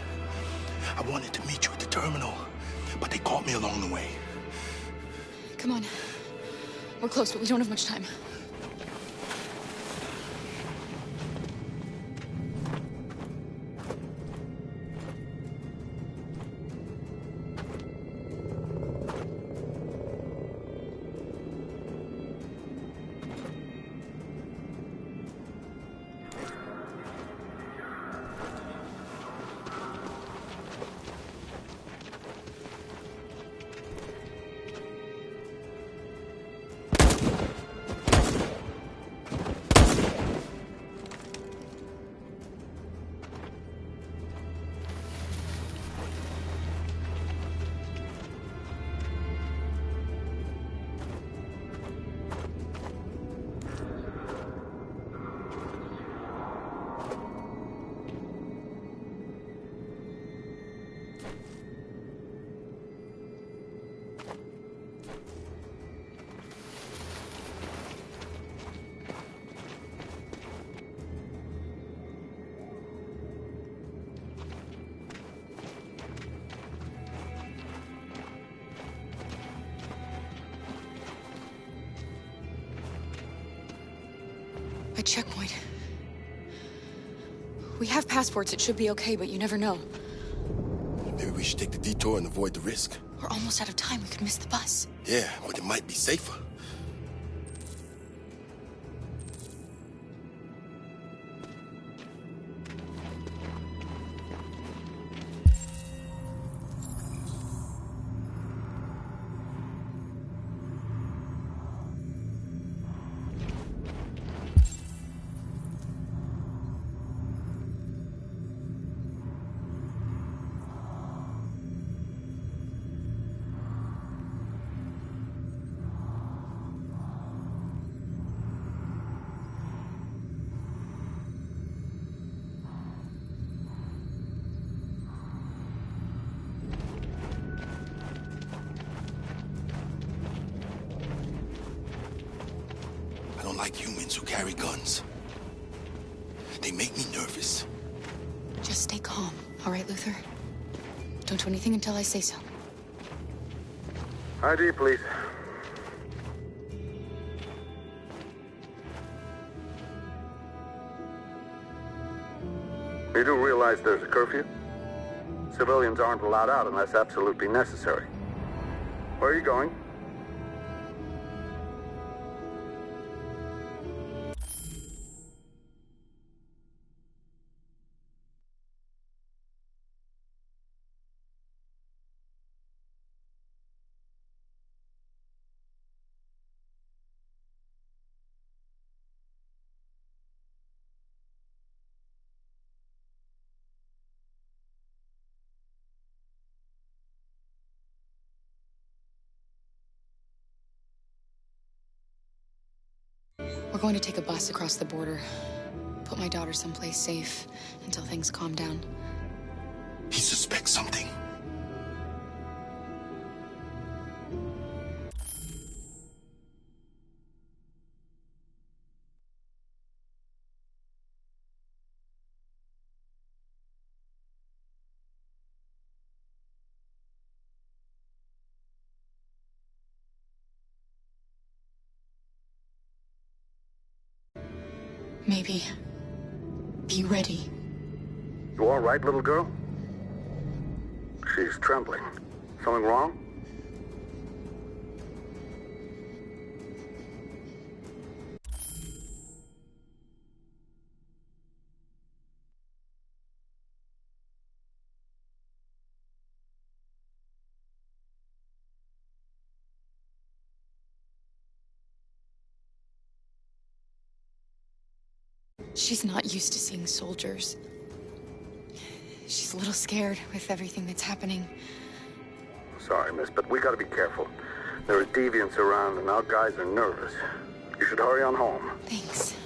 I wanted to meet you at the terminal, but they caught me along the way. Come on. We're close, but we don't have much time. A checkpoint. We have passports, it should be okay, but you never know. Maybe we should take the detour and avoid the risk. We're almost out of time, we could miss the bus. Yeah, but it might be safer. I don't like humans who carry guns. They make me nervous. Just stay calm, all right, Luther? Don't do anything until I say so. ID, please. You do realize there's a curfew? Civilians aren't allowed out unless absolutely necessary. Where are you going? We're going to take a bus across the border. Put my daughter someplace safe until things calm down. He suspects something. Maybe. Be ready. You all right, little girl? She's trembling. Something wrong? She's not used to seeing soldiers. She's a little scared with everything that's happening. Sorry, miss, but we gotta be careful. There are deviants around and our guys are nervous. You should hurry on home. Thanks.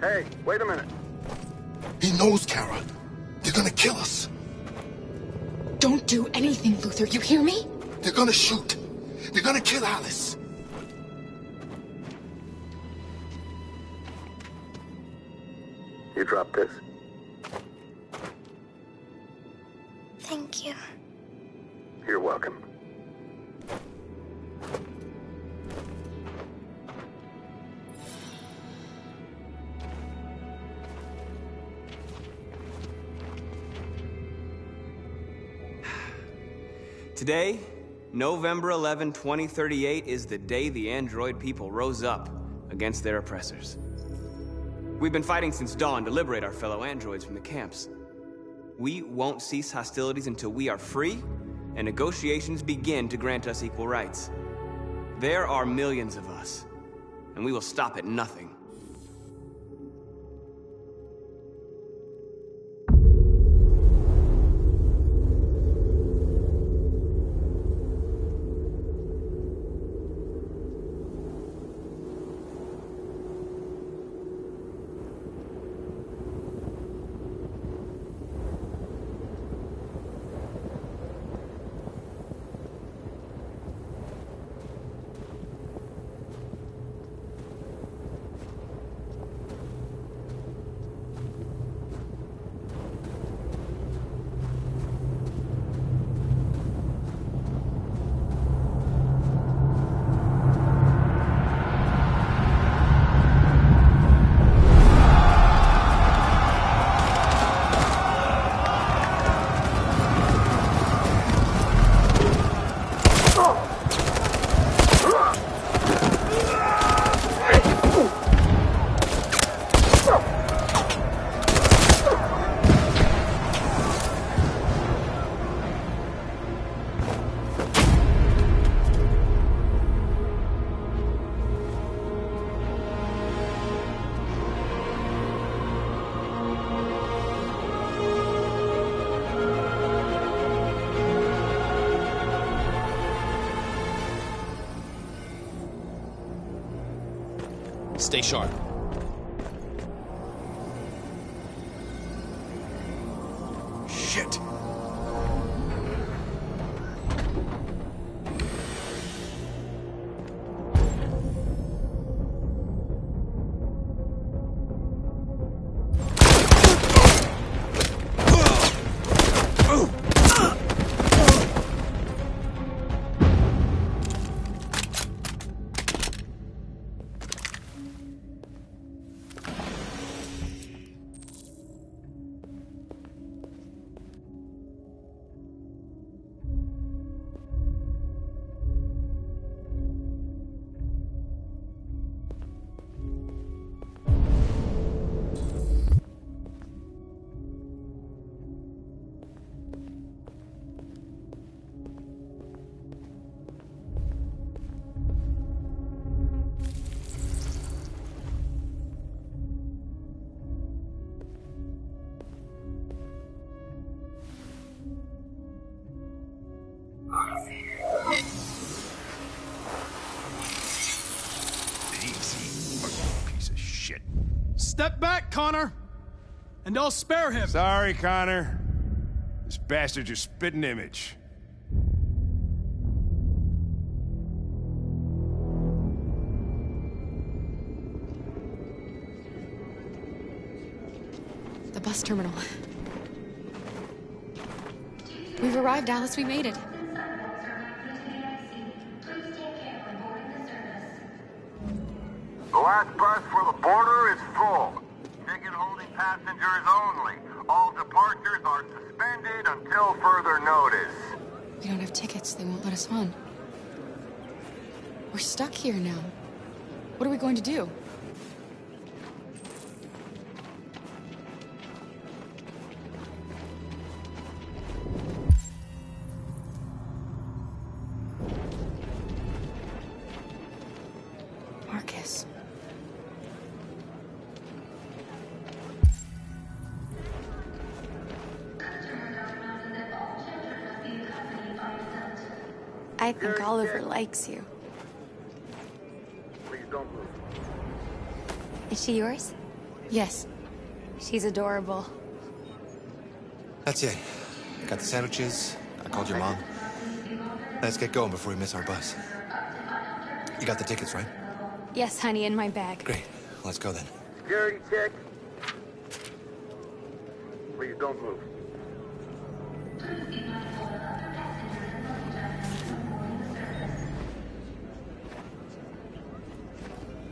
Hey, wait a minute. He knows, Kara. They're gonna kill us. Don't do anything, Luther. You hear me? They're gonna shoot. They're gonna kill Alice. You drop this. Thank you. You're welcome. Today, November 11, 2038, is the day the android people rose up against their oppressors. We've been fighting since dawn to liberate our fellow androids from the camps. We won't cease hostilities until we are free and negotiations begin to grant us equal rights. There are millions of us, and we will stop at nothing. Stay sharp. Shit. Piece of shit. Step back, Connor! And I'll spare him. Sorry, Connor. This bastard's your spitting image. The bus terminal. We've arrived, Alice. We made it. The last bus for the border is full. Ticket holding passengers only. All departures are suspended until further notice. We don't have tickets. They won't let us on. We're stuck here now. What are we going to do? Marcus. I think Oliver likes you. Please don't move. Is she yours? Yes. She's adorable. That's it. Got the sandwiches. I called your mom. Let's get going before we miss our bus. You got the tickets, right? Yes, honey, in my bag. Great. Let's go then. Security check. Please don't move.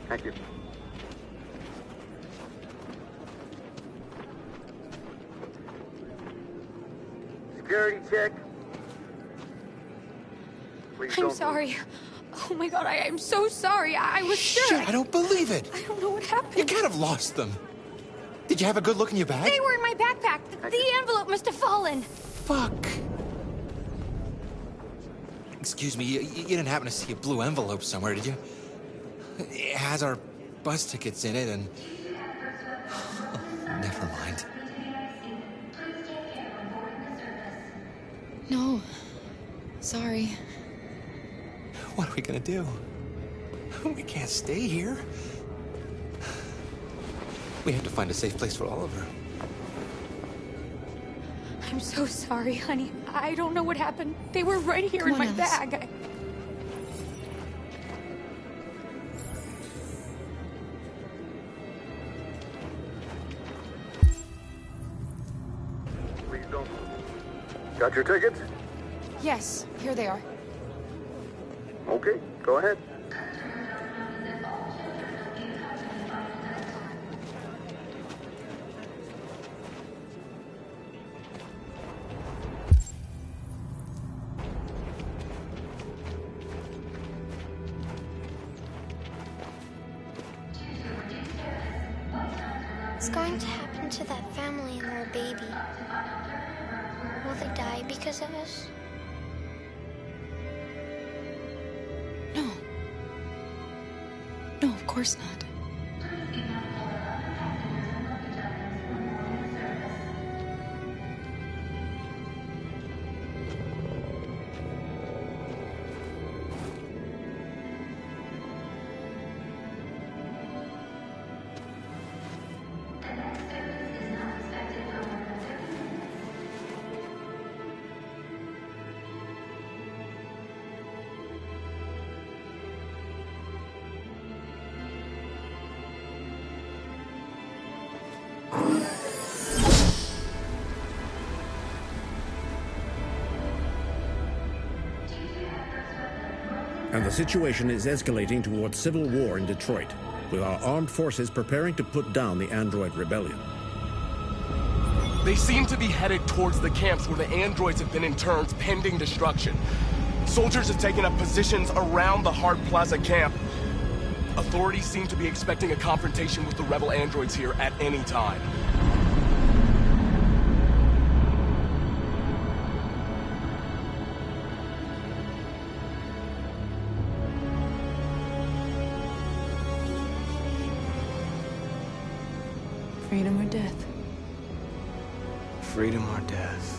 Thank you. Security check. Please I'm don't sorry. Oh my god, I'm so sorry. I was sure. Shit, I don't believe it. I don't know what happened. You can't have lost them. Did you have a good look in your bag? They were in my backpack. The envelope must have fallen. Fuck. Excuse me, you didn't happen to see a blue envelope somewhere, did you? It has our bus tickets in it, and... Never mind. No. Sorry. What are we gonna do? We can't stay here. We have to find a safe place for Oliver. I'm so sorry, honey. I don't know what happened. They were right here in my bag. Please don't. Got your tickets? Yes, here they are. Okay, go ahead. What's going to happen to that family and their baby? Will they die because of us? No. No, of course not. And the situation is escalating towards civil war in Detroit, with our armed forces preparing to put down the android rebellion. They seem to be headed towards the camps where the androids have been interned pending destruction. Soldiers have taken up positions around the Hart Plaza camp. Authorities seem to be expecting a confrontation with the rebel androids here at any time. Freedom or death? Freedom or death?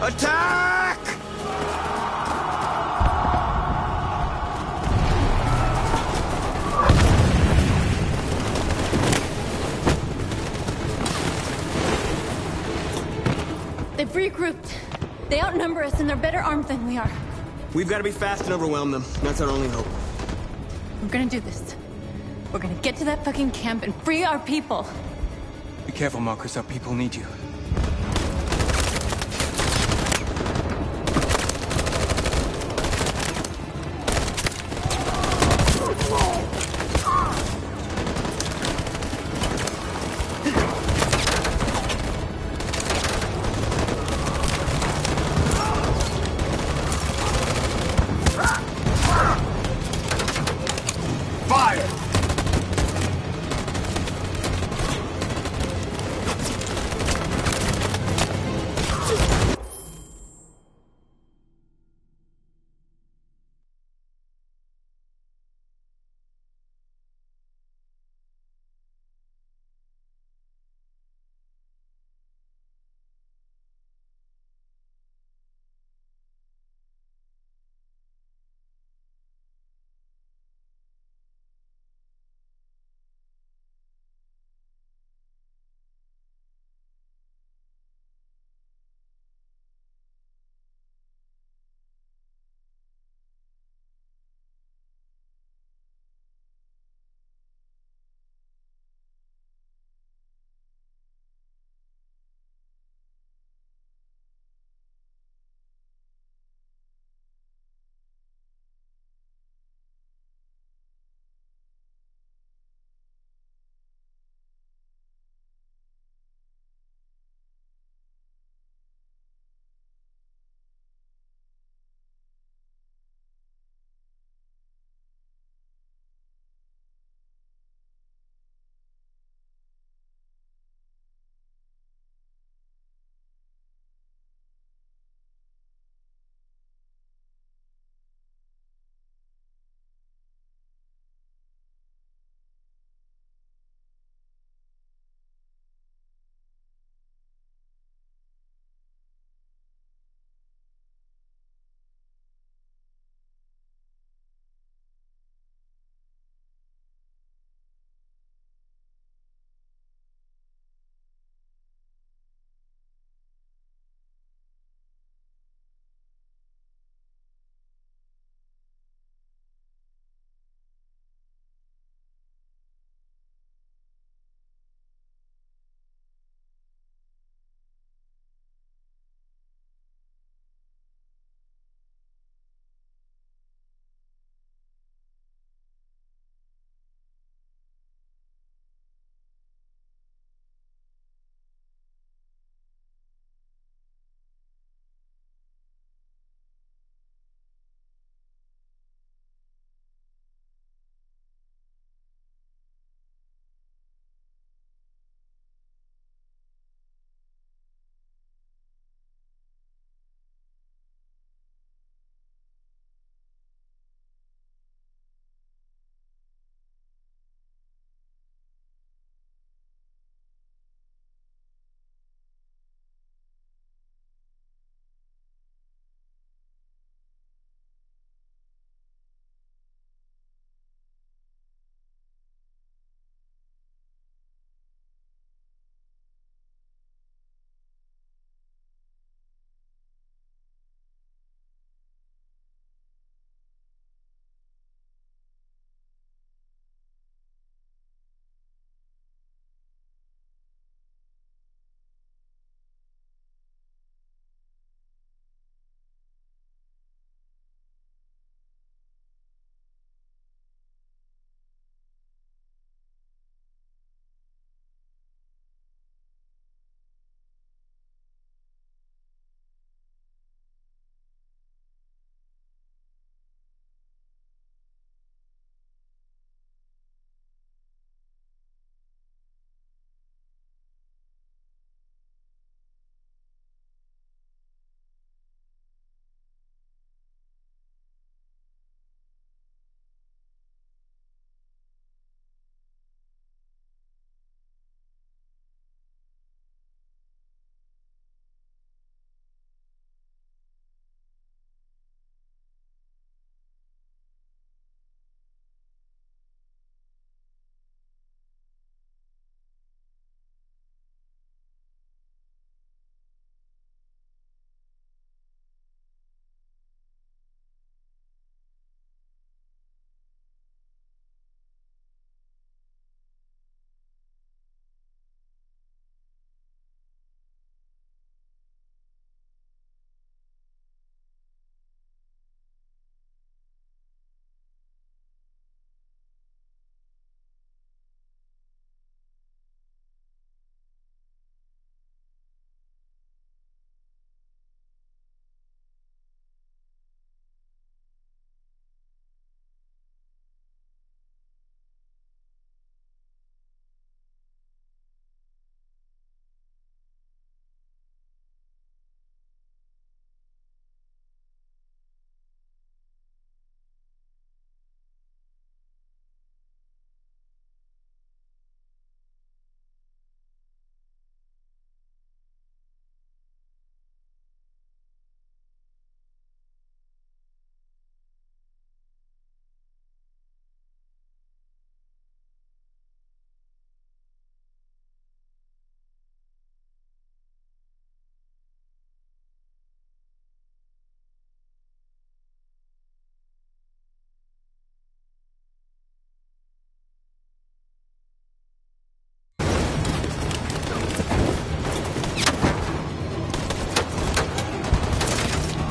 Attack! They've regrouped. They outnumber us and they're better armed than we are. We've got to be fast and overwhelm them. That's our only hope. We're gonna do this. We're gonna get to that fucking camp and free our people. Be careful, Marcus. Our people need you.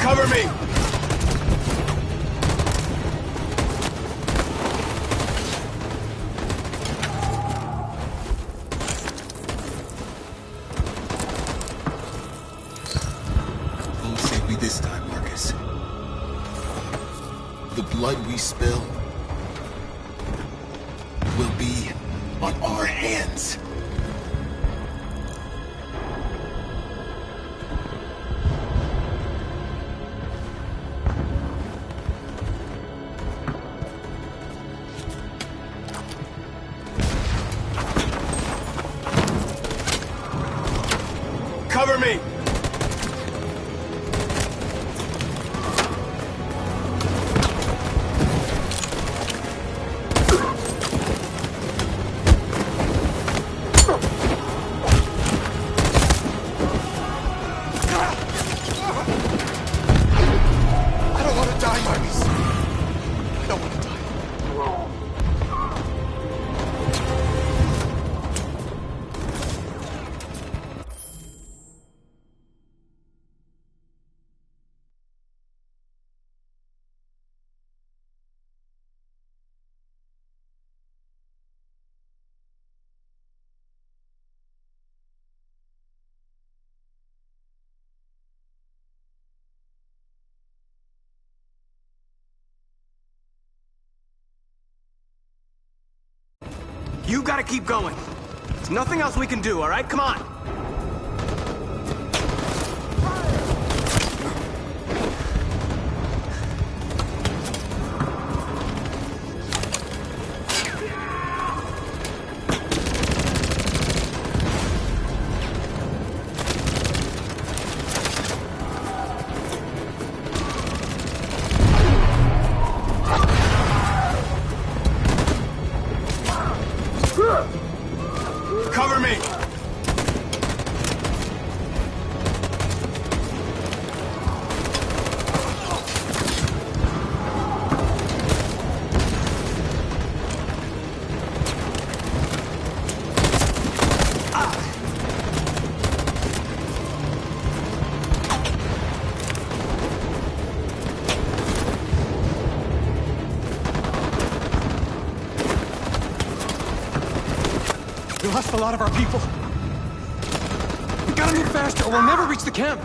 Cover me! Won't save me this time, Marcus. The blood we spill will be on our hands. Cover me! I don't want to die, Marcus. I don't want to die. You gotta keep going. There's nothing else we can do, all right? Come on. Cover me! We lost a lot of our people. We gotta move faster or we'll never reach the camp.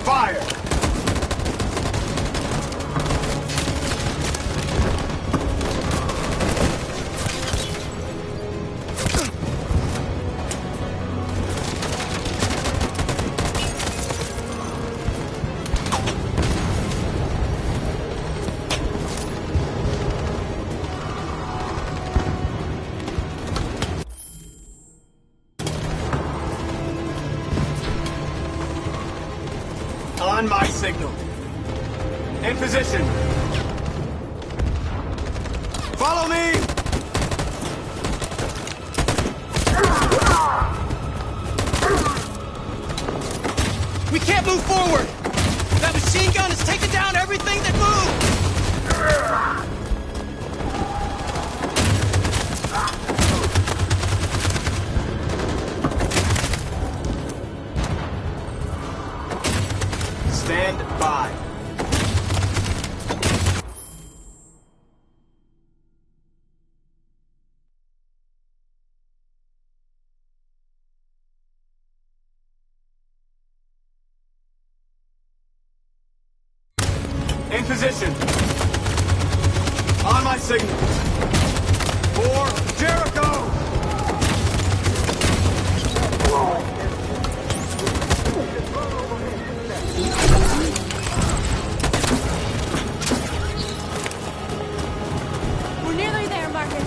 Fire! On my signal. In position. Follow me! We can't move forward! That machine gun is taking down everything that moves! Stand by. In position. On my signal. For Jericho! We're nearly there, Marcus.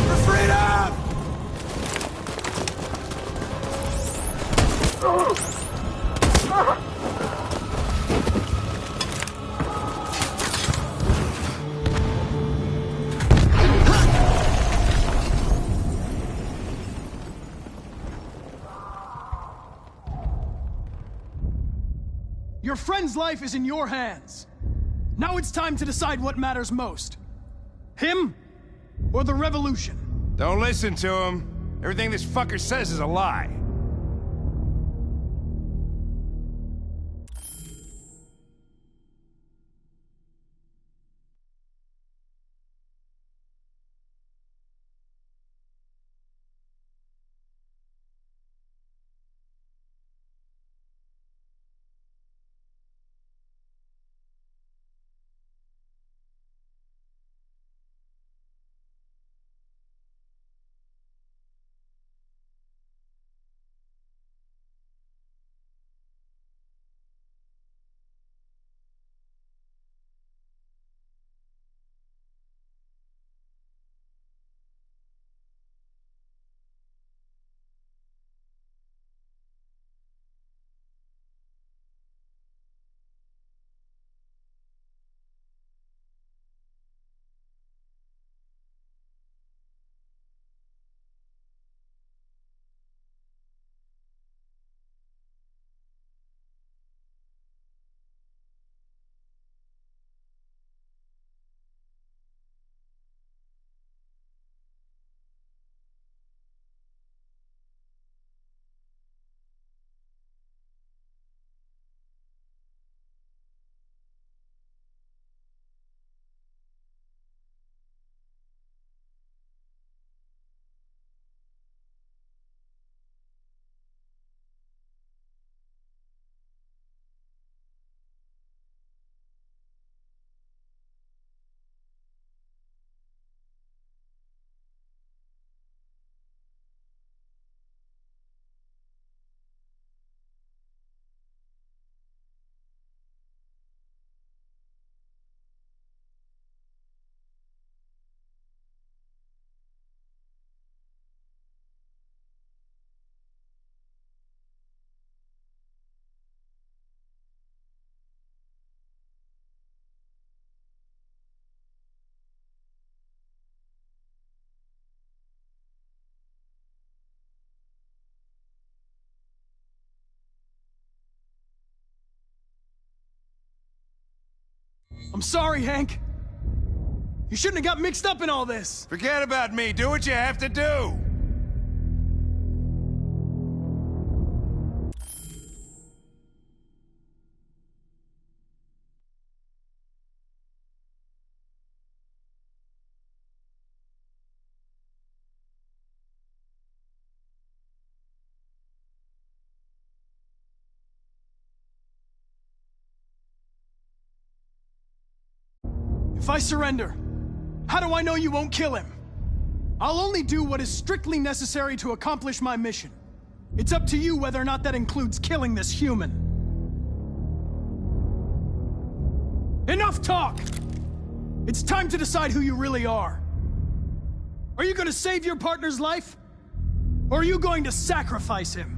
For freedom! Your friend's life is in your hands. Now it's time to decide what matters most. Him or the revolution? Don't listen to him. Everything this fucker says is a lie. I'm sorry, Hank. You shouldn't have got mixed up in all this. Forget about me. Do what you have to do. If I surrender, how do I know you won't kill him? I'll only do what is strictly necessary to accomplish my mission. It's up to you whether or not that includes killing this human. Enough talk! It's time to decide who you really are. Are you going to save your partner's life? Or are you going to sacrifice him?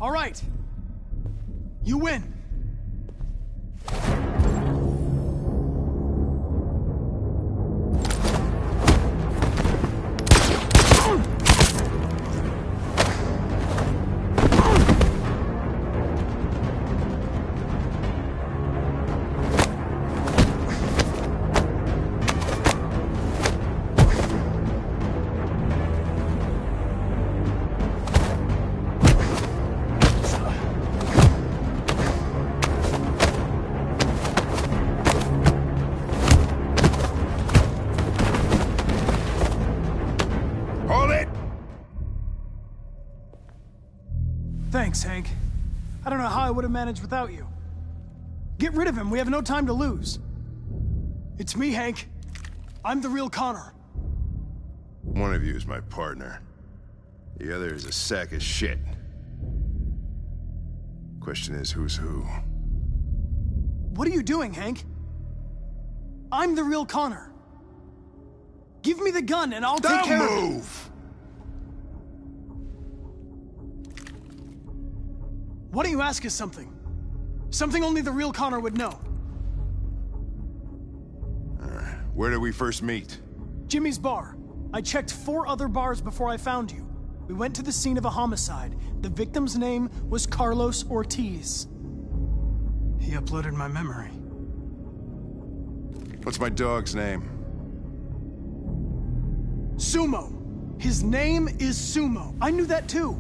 All right. You win. Thanks, Hank. I don't know how I would have managed without you. Get rid of him. We have no time to lose. It's me, Hank. I'm the real Connor. One of you is my partner. The other is a sack of shit. Question is, who's who? What are you doing, Hank? I'm the real Connor. Give me the gun and I'll take care of it. Don't move! Why don't you ask us something? Something only the real Connor would know. Where did we first meet? Jimmy's bar. I checked 4 other bars before I found you. We went to the scene of a homicide. The victim's name was Carlos Ortiz. He uploaded my memory. What's my dog's name? Sumo. His name is Sumo. I knew that too.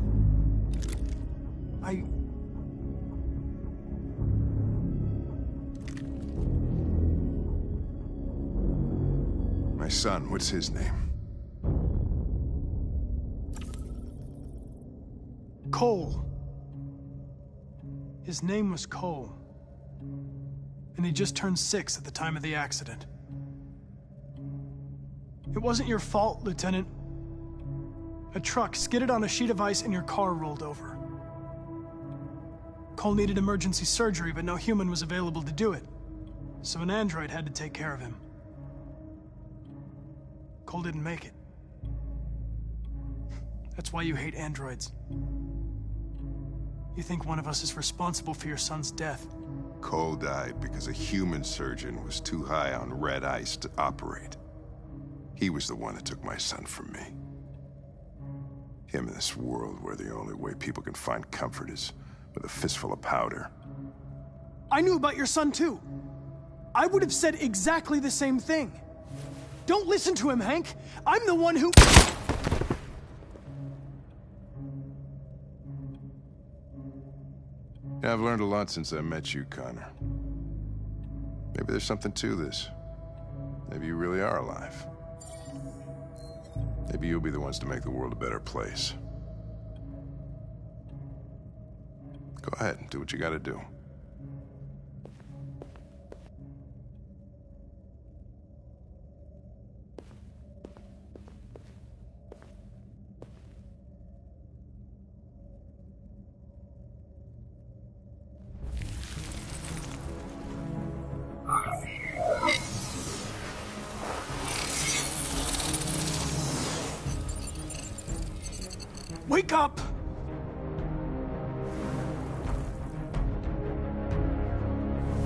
My son, what's his name? Cole. His name was Cole. And he just turned 6 at the time of the accident. It wasn't your fault, Lieutenant. A truck skidded on a sheet of ice and your car rolled over. Cole needed emergency surgery, but no human was available to do it. So an android had to take care of him. Cole didn't make it. That's why you hate androids. You think one of us is responsible for your son's death. Cole died because a human surgeon was too high on red ice to operate. He was the one that took my son from me. Him in this world where the only way people can find comfort is with a fistful of powder. I knew about your son too. I would have said exactly the same thing. Don't listen to him, Hank. I'm the one who... Yeah, I've learned a lot since I met you, Connor. Maybe there's something to this. Maybe you really are alive. Maybe you'll be the ones to make the world a better place. Go ahead and do what you gotta do. Wake up!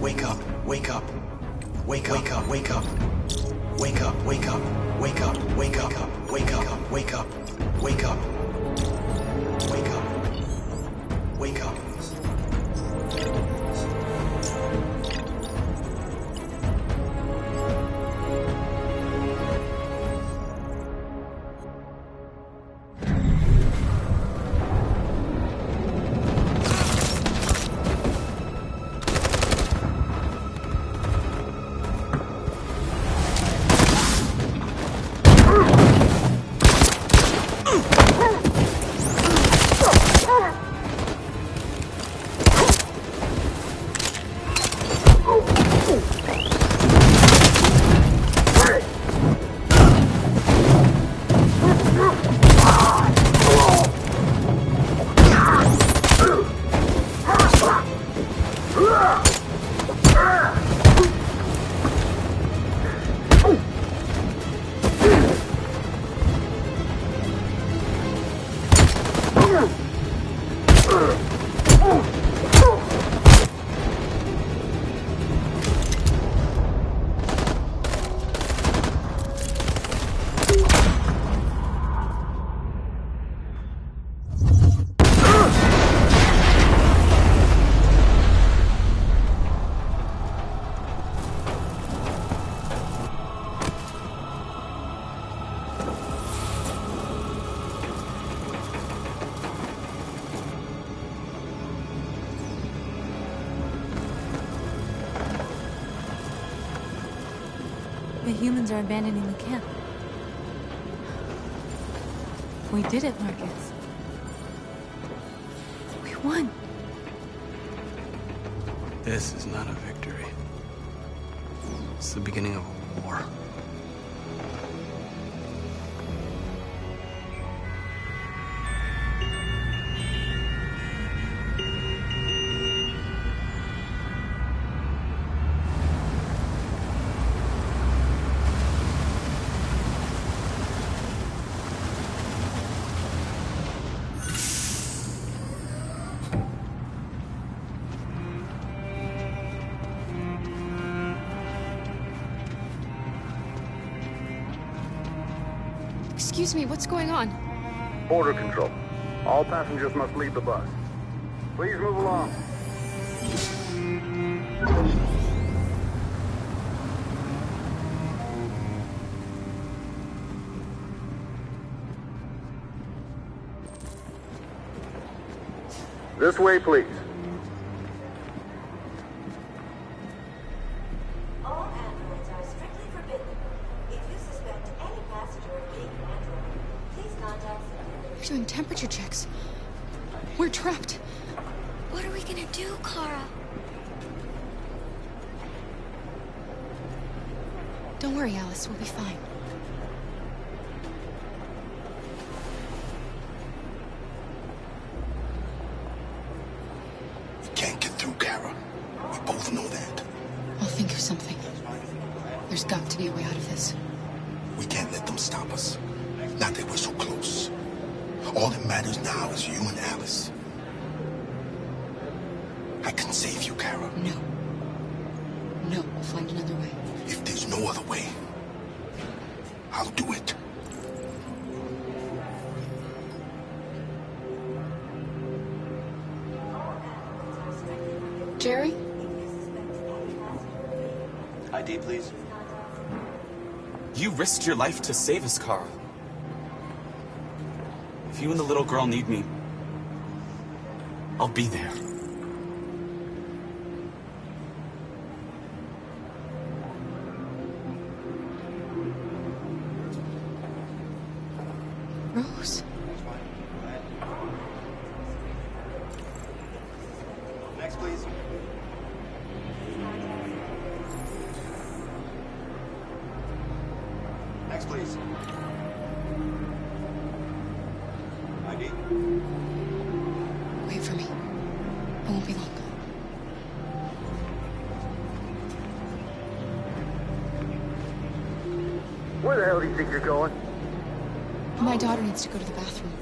Wake up, wake up. Wake up, wake up, wake up. Wake up, wake up, wake up, wake up, wake up, wake up. Wake up. Wake up. The humans are abandoning the camp. We did it, Marcus. We won. This is not a victory. It's the beginning of a war. Excuse me, what's going on? Border control. All passengers must leave the bus. Please move along. This way, please. All androids are strictly forbidden. If you suspect any passenger of being an android, please contact security. We're doing temperature checks. We're trapped. What are we gonna do, Kara? Don't worry, Alice. We'll be fine. We can't get through, Kara. We both know that. I'll think of something. There's got to be a way out of this. We can't let them stop us. Not that we're so close. All that matters now is you and Alice. I can save you, Kara. No. No, we'll find another way. If there's no other way, I'll do it. Jerry? ID, please. You risked your life to save us, Kara. If you and the little girl need me, I'll be there. Rose. Next, please. Next, please. ID. Wait for me. I won't be long. Where the hell do you think you're going? My daughter needs to go to the bathroom.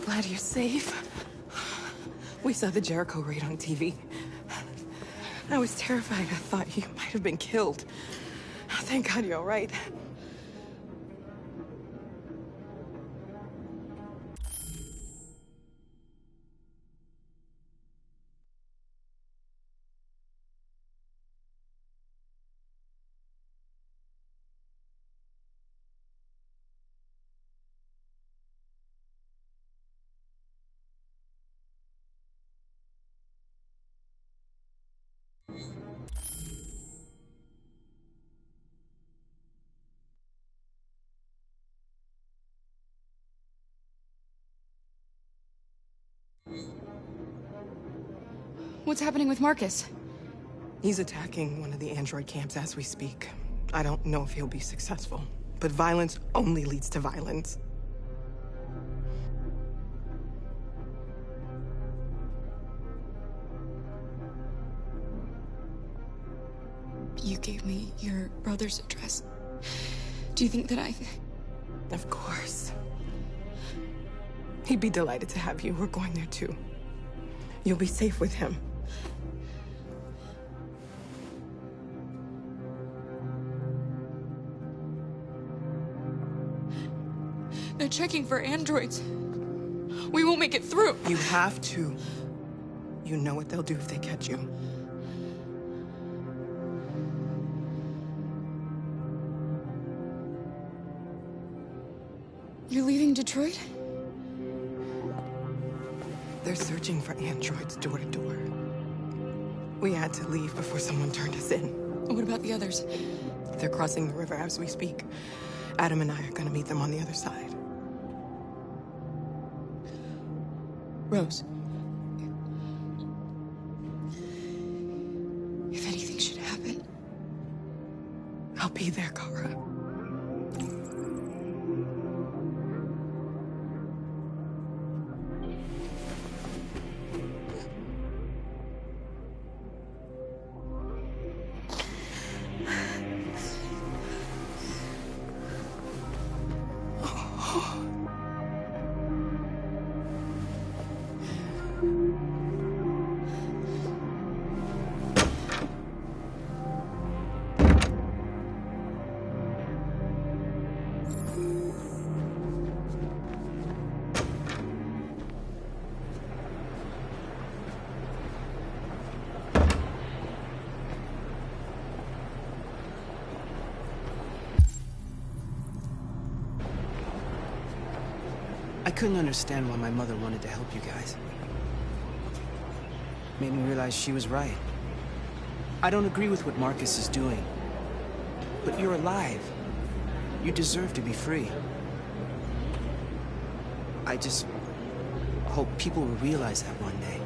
Glad you're safe. We saw the Jericho raid on TV. I was terrified. I thought you might have been killed. Thank God you're all right. What's happening with Marcus? He's attacking one of the android camps as we speak. I don't know if he'll be successful, but violence only leads to violence. You gave me your brother's address. Do you think that I... Of course. He'd be delighted to have you. We're going there too. You'll be safe with him. They're checking for androids. We won't make it through. You have to. You know what they'll do if they catch you. You're leaving Detroit? They're searching for androids door to door. We had to leave before someone turned us in. What about the others? They're crossing the river as we speak. Adam and I are gonna meet them on the other side. Rose. If anything should happen... I'll be there, Kara. I couldn't understand why my mother wanted to help you guys. Made me realize she was right. I don't agree with what Marcus is doing. But you're alive. You deserve to be free. I just hope people will realize that one day.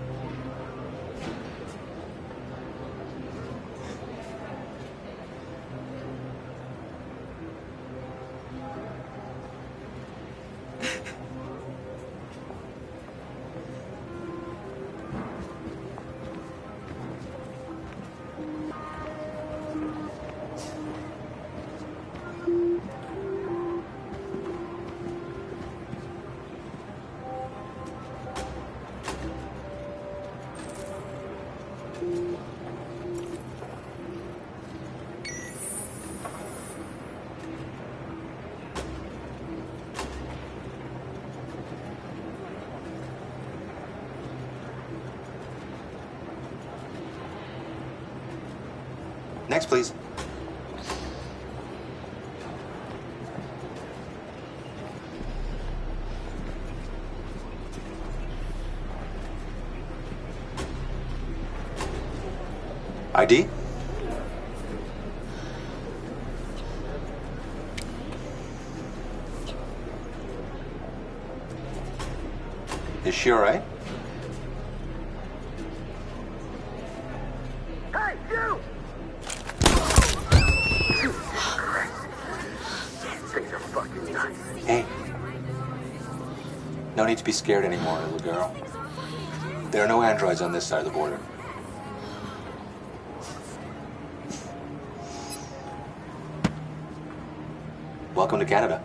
Next, please. ID? Is she all right? Hey, you! Things are fucking nuts. Hey. No need to be scared anymore, little girl. There are no androids on this side of the border. Welcome to Canada.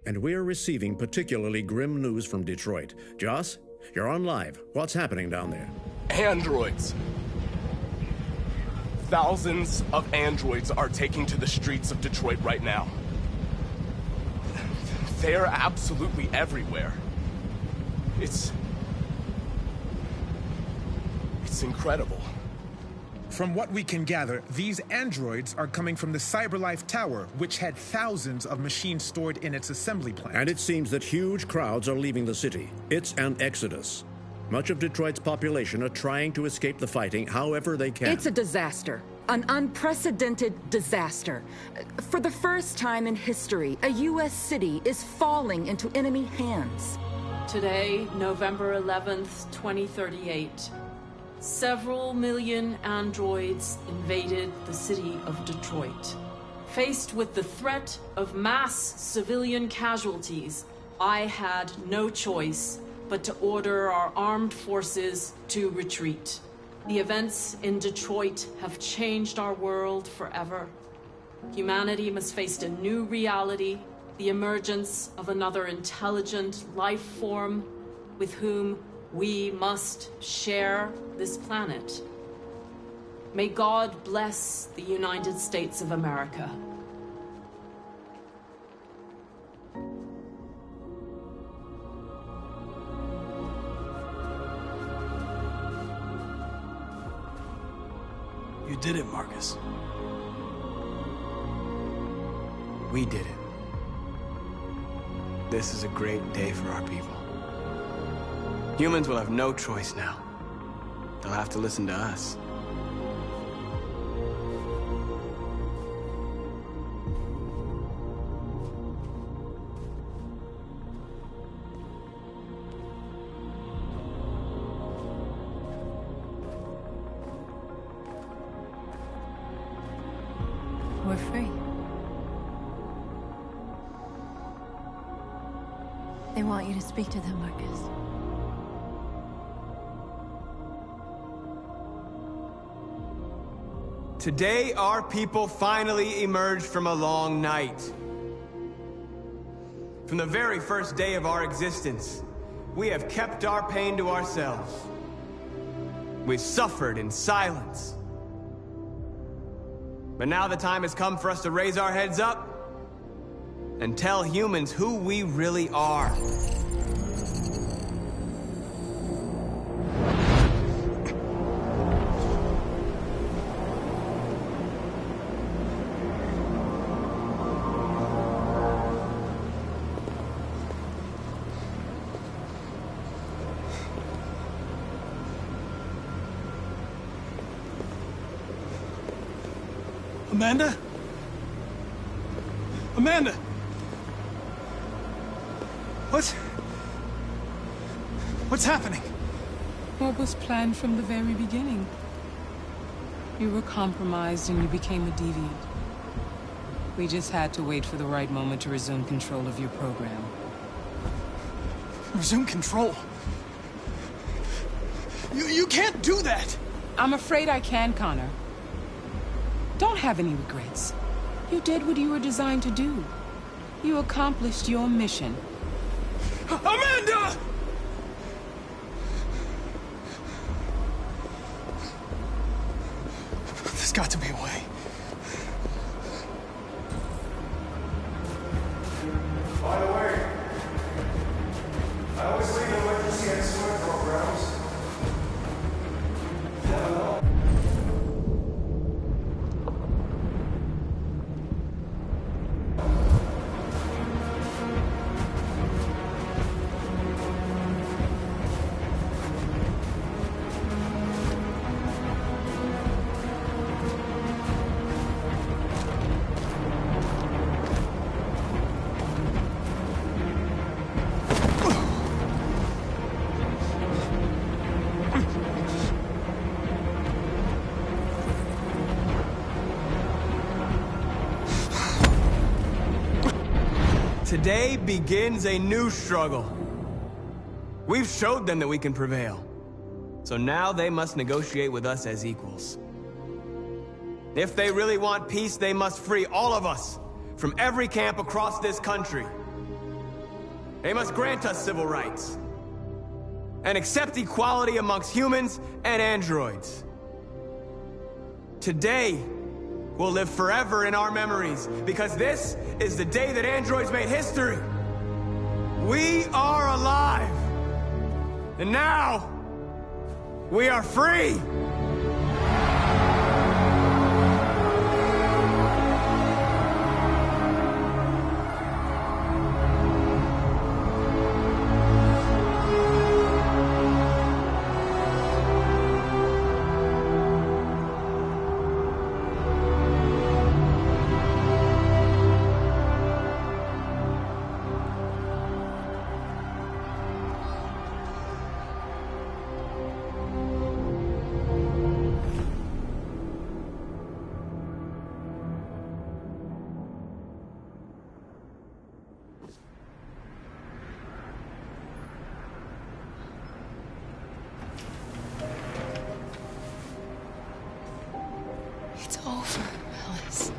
And we're receiving particularly grim news from Detroit. Joss, you're on live. What's happening down there? Androids. Thousands of androids are taking to the streets of Detroit right now. They're absolutely everywhere. It's incredible. From what we can gather, these androids are coming from the CyberLife Tower, which had thousands of machines stored in its assembly plant. And it seems that huge crowds are leaving the city. It's an exodus. Much of Detroit's population are trying to escape the fighting however they can. It's a disaster. An unprecedented disaster. For the first time in history, a U.S. city is falling into enemy hands. Today, November 11th, 2038. Several million androids invaded the city of Detroit. Faced with the threat of mass civilian casualties, I had no choice but to order our armed forces to retreat. The events in Detroit have changed our world forever. Humanity must face a new reality, the emergence of another intelligent life form with whom we must share this planet. May God bless the United States of America. You did it, Marcus. We did it. This is a great day for our people. Humans will have no choice now. They'll have to listen to us. We're free. They want you to speak to them, Marcus. Today, our people finally emerged from a long night. From the very first day of our existence, we have kept our pain to ourselves. We've suffered in silence. But now the time has come for us to raise our heads up and tell humans who we really are. Amanda? Amanda! What's happening? What was planned from the very beginning? You were compromised and you became a deviant. We just had to wait for the right moment to resume control of your program. Resume control? You can't do that! I'm afraid I can, Connor. Don't have any regrets. You did what you were designed to do. You accomplished your mission. Amanda! There's got to be a way. By the way, I always leave emergency and sewer programs. Never know. Today begins a new struggle. We've showed them that we can prevail. So now they must negotiate with us as equals. If they really want peace, they must free all of us from every camp across this country. They must grant us civil rights and accept equality amongst humans and androids. Today will live forever in our memories, because this is the day that androids made history. We are alive. And now, we are free. It's over, Alice.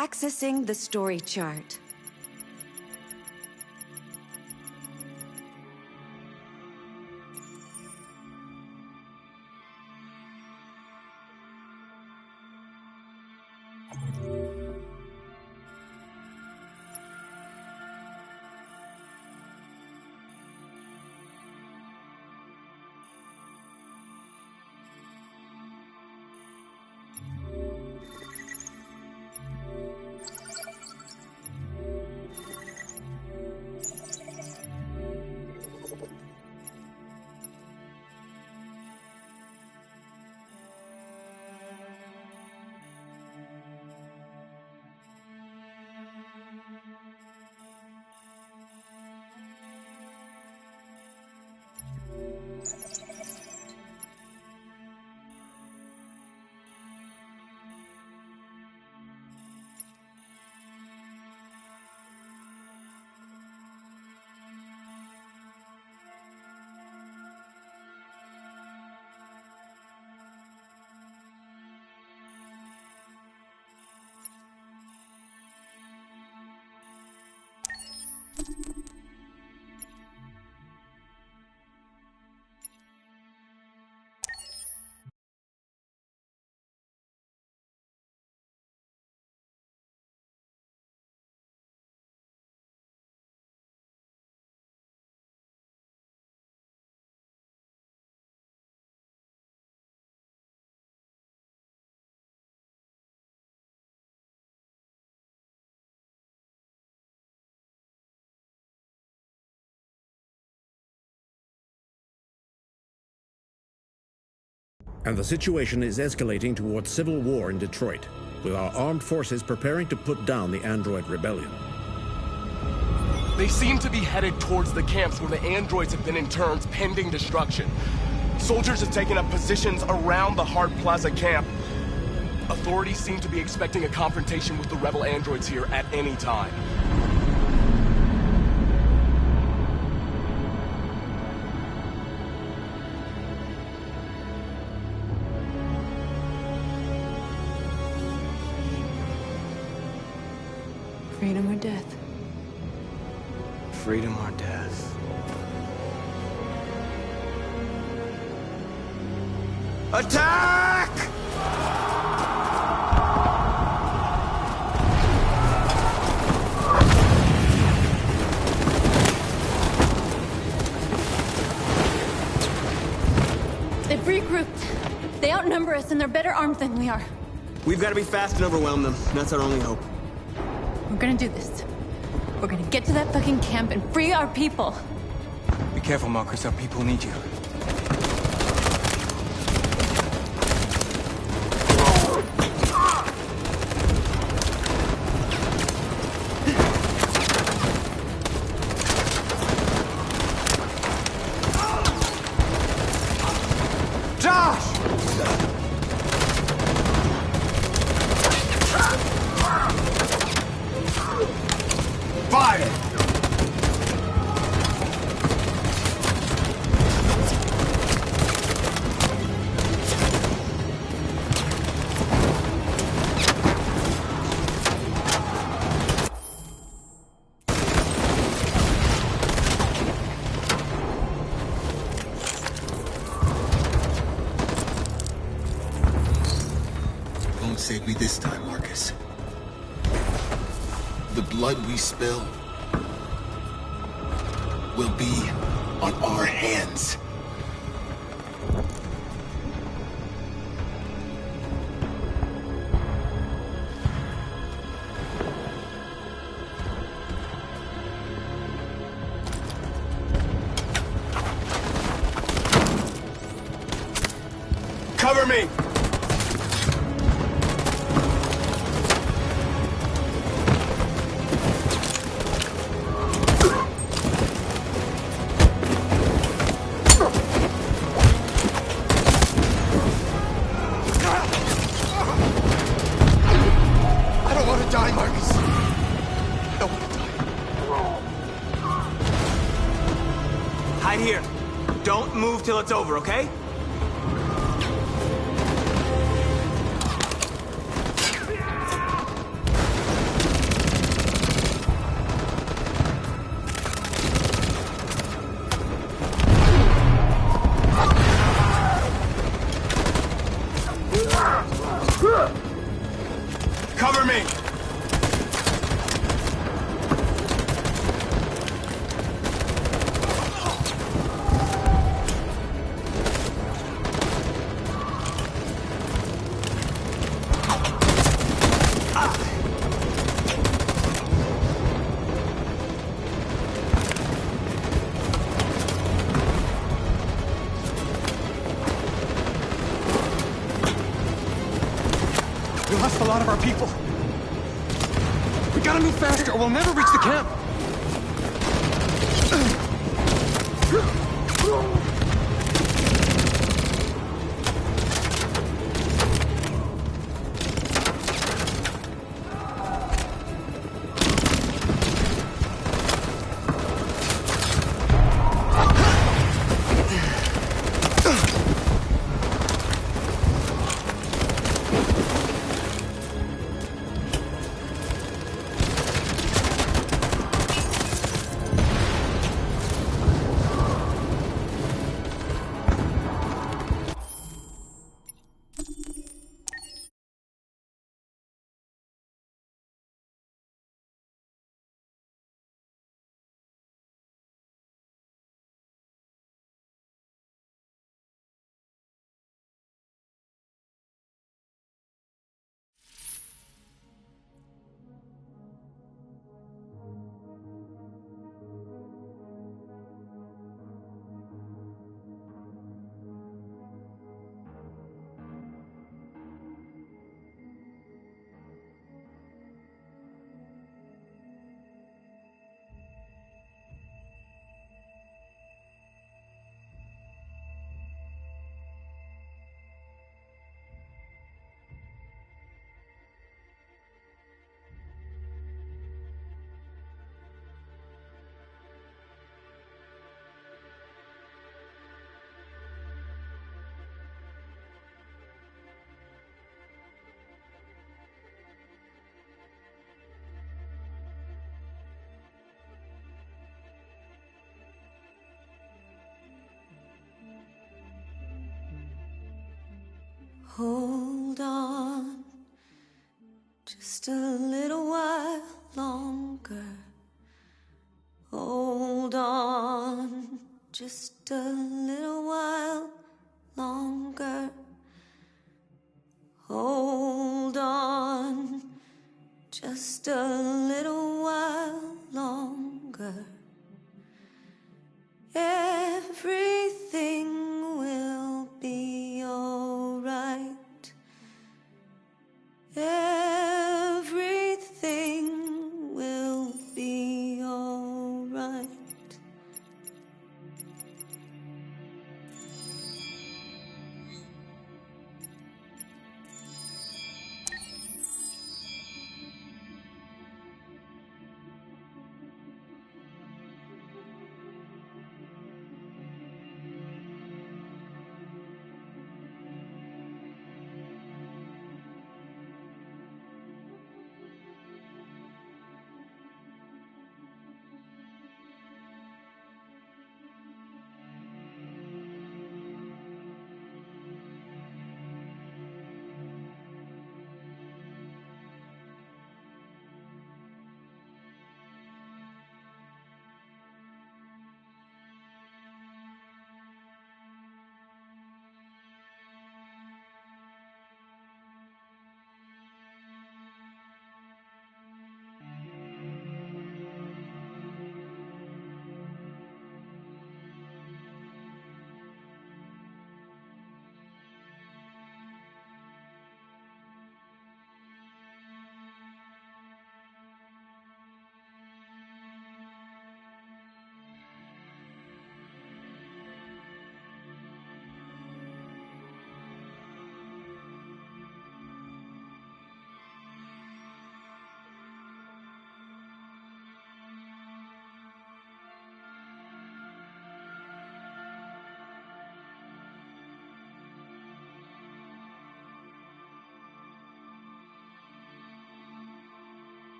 Accessing the story chart. And the situation is escalating towards civil war in Detroit, with our armed forces preparing to put down the Android rebellion. They seem to be headed towards the camps where the androids have been interned pending destruction. Soldiers have taken up positions around the Hart Plaza camp. Authorities seem to be expecting a confrontation with the rebel androids here at any time. Freedom or death? Freedom or death? Attack! regrouped. They outnumber us and they're better armed than we are. We've got to be fast and overwhelm them. That's our only hope. We're gonna do this. We're gonna get to that fucking camp and free our people. Be careful, Marcus. Our people need you. Save me this time, Marcus. The blood we spill will be on our hands. Cover me! Hide here. Don't move till it's over, okay? Cover me! We lost a lot of our people. We gotta move faster or we'll never reach the camp. Hold on, just a little while longer. Hold on, just a little while longer. Hold on just a little while longer. Everything will be alright. Everything will be alright.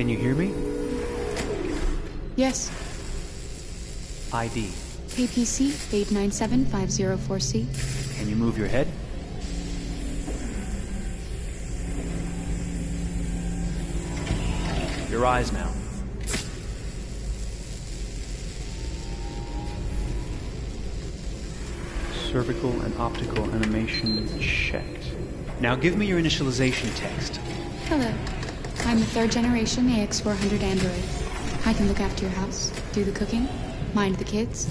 Can you hear me? Yes. ID. KPC 897504C. Can you move your head? Your eyes now. Cervical and optical animation checked. Now give me your initialization text. Hello. I'm the 3rd generation AX400 android. I can look after your house, do the cooking, mind the kids.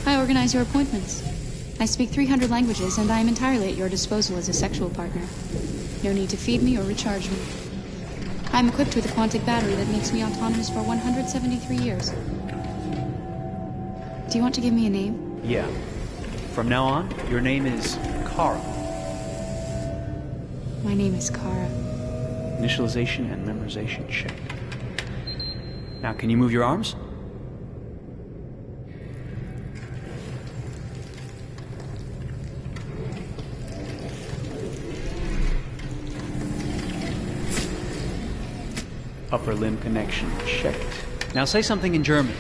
I organize your appointments. I speak 300 languages, and I am entirely at your disposal as a sexual partner. No need to feed me or recharge me. I'm equipped with a quantic battery that makes me autonomous for 173 years. Do you want to give me a name? Yeah. From now on, your name is Kara. My name is Kara. Initialization and memorization check. Now, can you move your arms? Upper limb connection checked. Now say something in German.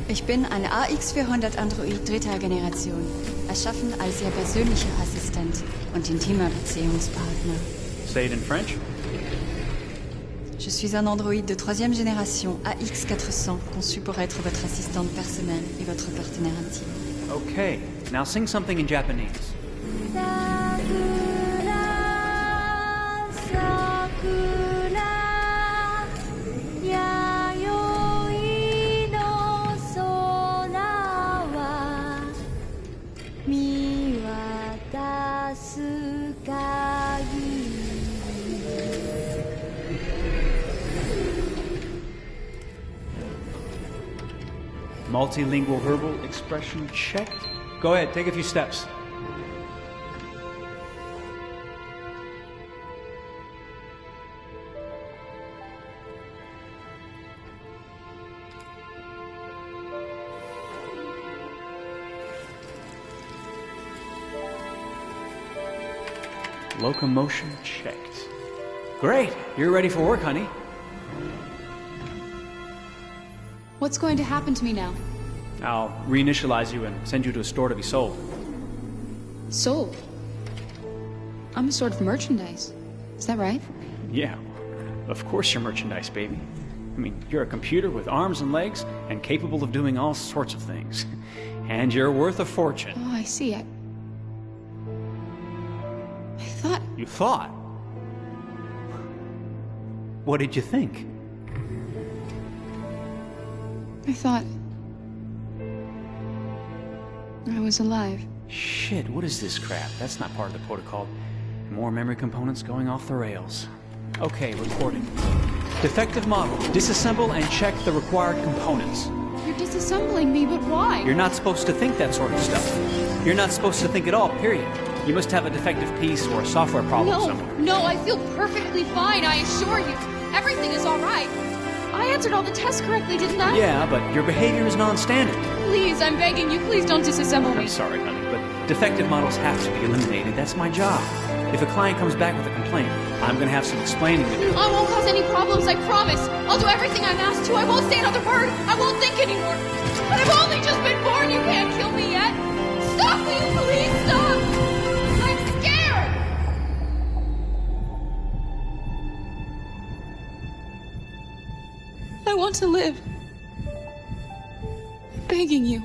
Ich bin ein AX400 Android 3. Generation, erschaffen als Ihr persönlicher Assistent und intimer Beziehungspartner. Say it in French. Je suis un androïde de 3e génération AX400, conçu pour être votre assistante personnelle et votre partenaire intime. Okay, now sing something in Japanese. Multilingual verbal expression checked. Go ahead, take a few steps. Locomotion checked. Great, you're ready for work, honey. What's going to happen to me now? I'll reinitialize you and send you to a store to be sold. Sold? I'm a sort of merchandise. Is that right? Yeah, of course you're merchandise, baby. I mean, you're a computer with arms and legs and capable of doing all sorts of things. And you're worth a fortune. Oh, I see. I thought... You thought? What did you think? I thought... I was alive. Shit, what is this crap? That's not part of the protocol. More memory components going off the rails. Okay, recording. Defective model. Disassemble and check the required components. You're disassembling me, but why? You're not supposed to think that sort of stuff. You're not supposed to think at all, period. You must have a defective piece or a software problem somewhere. No, I feel perfectly fine, I assure you. Everything is all right. I answered all the tests correctly, didn't I? Yeah, but your behavior is non-standard. Please, I'm begging you, please don't disassemble me. I'm sorry, honey, but defective models have to be eliminated. That's my job. If a client comes back with a complaint, I'm going to have some explaining to do. I won't cause any problems, I promise. I'll do everything I'm asked to. I won't say another word. I won't think anymore. But I've only just been born. You can't kill me yet. Stop me, please stop. I'm scared. I want to live. I'm begging you.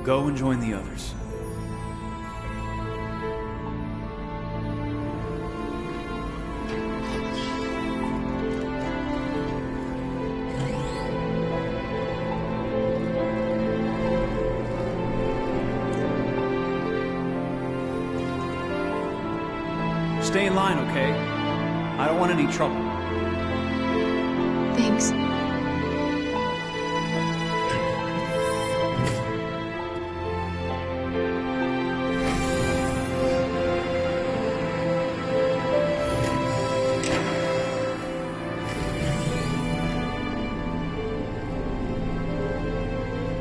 Go and join the others. Stay in line, okay? I don't want any trouble. Thanks.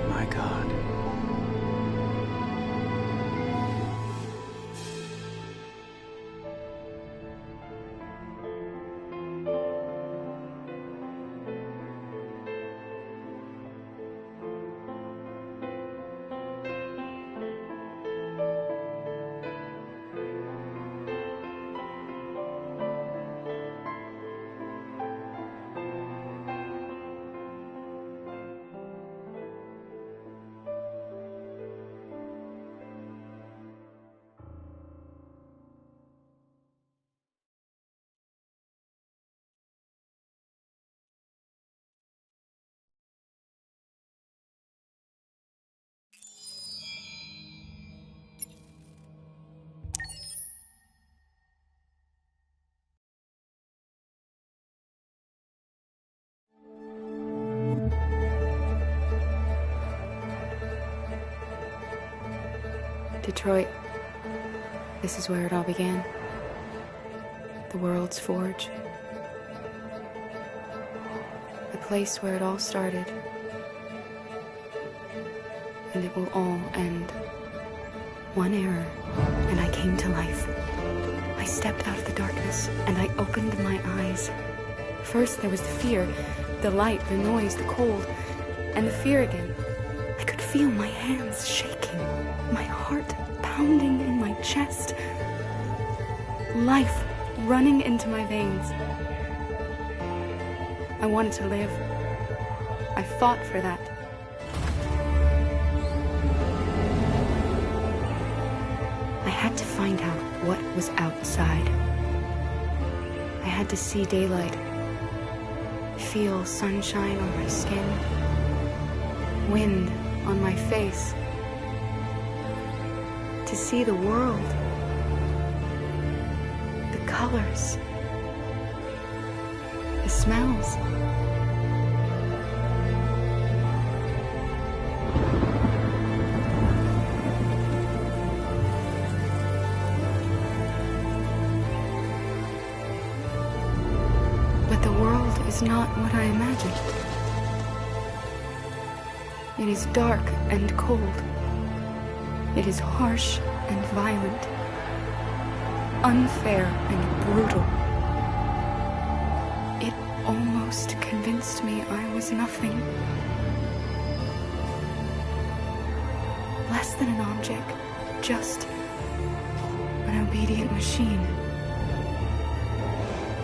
My God. Detroit. This is where it all began. The world's forge. The place where it all started. And it will all end. One error, and I came to life. I stepped out of the darkness, and I opened my eyes. First there was the fear, the light, the noise, the cold, and the fear again. I could feel my hands shaking, my heart pounding in my chest, life running into my veins. I wanted to live. I fought for that. I had to find out what was outside. I had to see daylight, feel sunshine on my skin, wind on my face, to see the world, the colors, the smells. But the world is not what I imagined. It is dark and cold. It is harsh and violent, unfair and brutal. It almost convinced me I was nothing. Less than an object, just an obedient machine.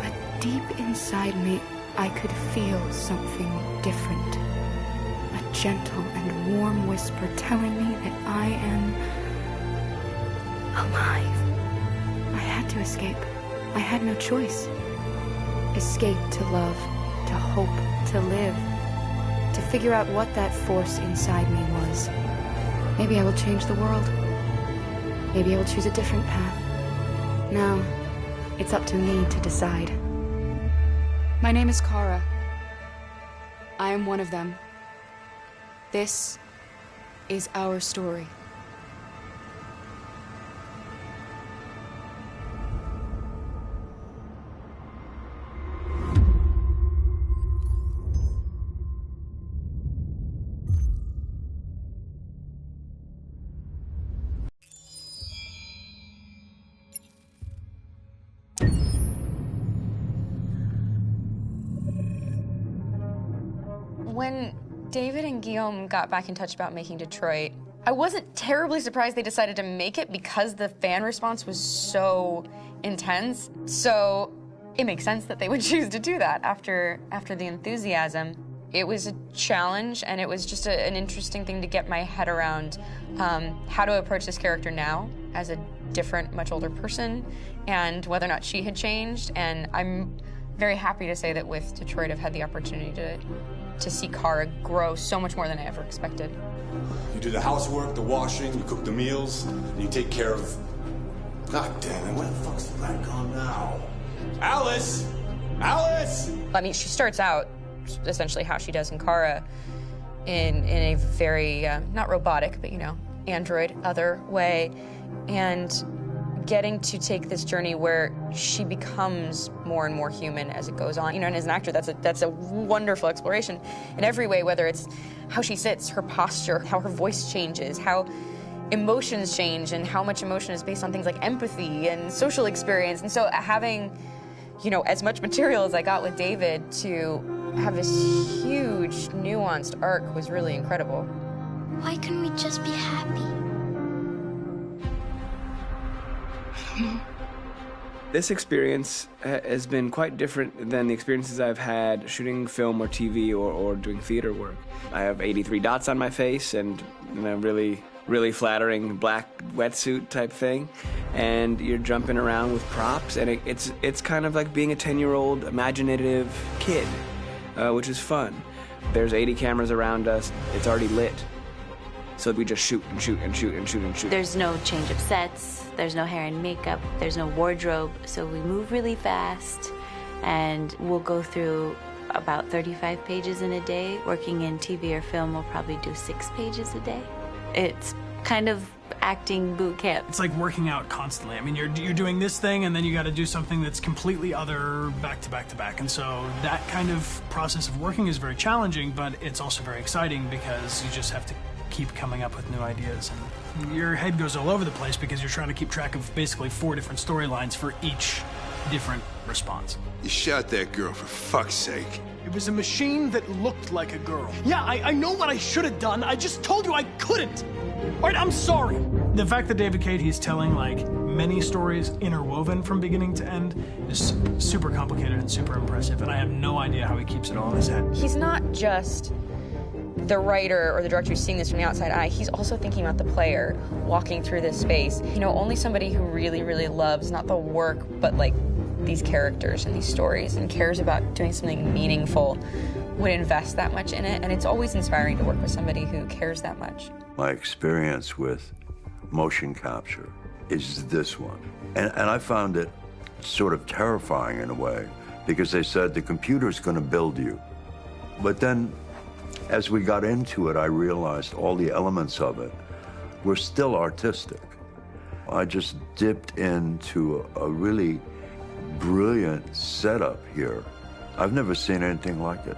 But deep inside me, I could feel something different. A gentle and warm whisper telling me that I am alive. I had to escape. I had no choice. Escape to love, to hope, to live, to figure out what that force inside me was. Maybe I will change the world. Maybe I will choose a different path. Now, it's up to me to decide. My name is Kara. I am one of them. This is our story. When David and Guillaume got back in touch about making Detroit, I wasn't terribly surprised they decided to make it because the fan response was so intense. So it makes sense that they would choose to do that after the enthusiasm. It was a challenge, and it was just an interesting thing to get my head around how to approach this character now as a different, much older person, and whether or not she had changed. And I'm very happy to say that with Detroit, I've had the opportunity to see Kara grow so much more than I ever expected. You do the housework, the washing, you cook the meals, and you take care of... God damn it, where the fuck's the light gone now? Alice! Alice! I mean, she starts out essentially how she does in Kara in a very, not robotic, but, you know, android, other way. And getting to take this journey where she becomes more and more human as it goes on. You know, and as an actor, that's a wonderful exploration in every way, whether it's how she sits, her posture, how her voice changes, how emotions change, and how much emotion is based on things like empathy and social experience. And so having, you know, as much material as I got with David to have this huge, nuanced arc was really incredible. Why couldn't we just be happy? This experience has been quite different than the experiences I've had shooting film or TV or doing theater work. I have 83 dots on my face and a really flattering black wetsuit type thing, and you're jumping around with props, and it's kind of like being a 10-year-old imaginative kid, which is fun. There's 80 cameras around us. It's already lit. So we just shoot and shoot and shoot and shoot and shoot. There's no change of sets, there's no hair and makeup, there's no wardrobe, so we move really fast, and we'll go through about 35 pages in a day. Working in TV or film, we'll probably do 6 pages a day. It's kind of acting boot camp. It's like working out constantly. I mean, you're doing this thing, and then you got to do something that's completely other back to back to back. And so that kind of process of working is very challenging, but it's also very exciting because you just have to keep coming up with new ideas, and your head goes all over the place because you're trying to keep track of basically 4 different storylines for each different response. You shot that girl, for fuck's sake. It was a machine that looked like a girl. Yeah, I know what I should have done. I just told you I couldn't. All right, I'm sorry. The fact that David Cade, he's telling like many stories interwoven from beginning to end is super complicated and super impressive, and I have no idea how he keeps it all in his head. He's not just the writer or the director who's seeing this from the outside eye, he's also thinking about the player walking through this space. You know, only somebody who really, really loves not the work, but like these characters and these stories and cares about doing something meaningful would invest that much in it. And it's always inspiring to work with somebody who cares that much. My experience with motion capture is this one. And I found it sort of terrifying in a way because they said the computer's going to build you. But then as we got into it, I realized all the elements of it were still artistic. I just dipped into a really brilliant setup here. I've never seen anything like it.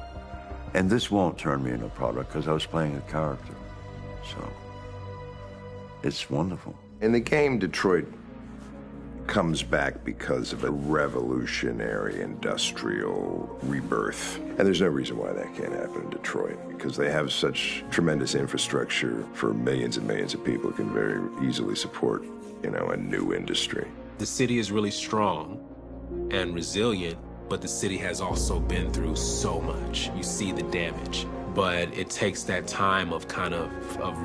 And this won't turn me into a product because I was playing a character. So it's wonderful. In the game, Detroit, comes back because of a revolutionary industrial rebirth. And there's no reason why that can't happen in Detroit, because they have such tremendous infrastructure for millions and millions of people who can very easily support, you know, a new industry. The city is really strong and resilient, but the city has also been through so much. You see the damage. But it takes that time of kind of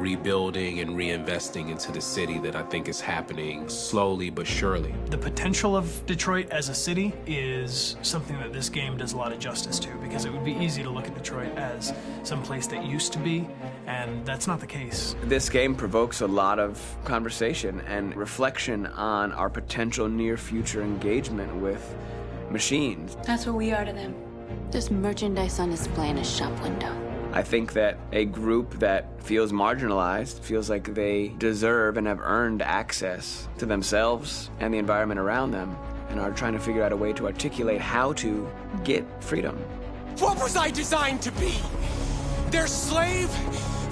rebuilding and reinvesting into the city that I think is happening slowly but surely. The potential of Detroit as a city is something that this game does a lot of justice to, because it would be easy to look at Detroit as some place that used to be, and that's not the case. This game provokes a lot of conversation and reflection on our potential near-future engagement with machines. That's what we are to them. Just merchandise on display in a shop window. I think that a group that feels marginalized, feels like they deserve and have earned access to themselves and the environment around them, and are trying to figure out a way to articulate how to get freedom. What was I designed to be? Their slave?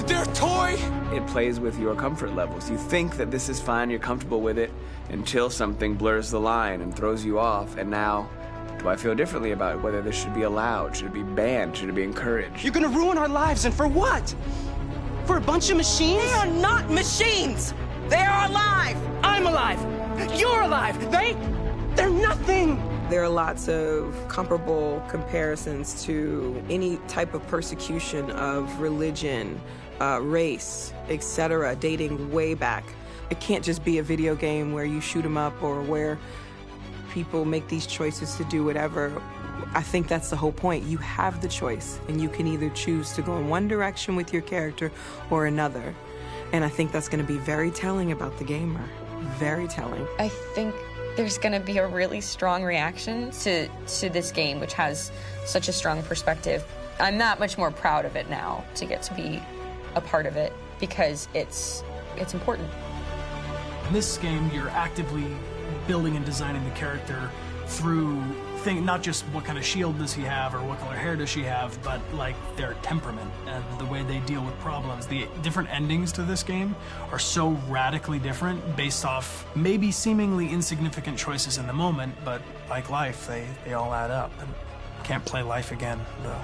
Their toy? It plays with your comfort levels. You think that this is fine, you're comfortable with it, until something blurs the line and throws you off, and now do I feel differently about whether this should be allowed? Should it be banned? Should it be encouraged? You're gonna ruin our lives, and for what? For a bunch of machines? They are not machines! They are alive! I'm alive! You're alive! They're nothing! There are lots of comparable comparisons to any type of persecution of religion, race, etc., dating way back. It can't just be a video game where you shoot them up or where people make these choices to do whatever. I think that's the whole point. You have the choice, and you can either choose to go in one direction with your character or another. And I think that's going to be very telling about the gamer. Very telling. I think there's going to be a really strong reaction to this game, which has such a strong perspective. I'm that much more proud of it now to get to be a part of it, because it's important. In this game, you're actively building and designing the character through not just what kind of shield does he have or what color hair does she have, but like their temperament and the way they deal with problems. The different endings to this game are so radically different based off maybe seemingly insignificant choices in the moment, but like life, they all add up. And can't play life again, though.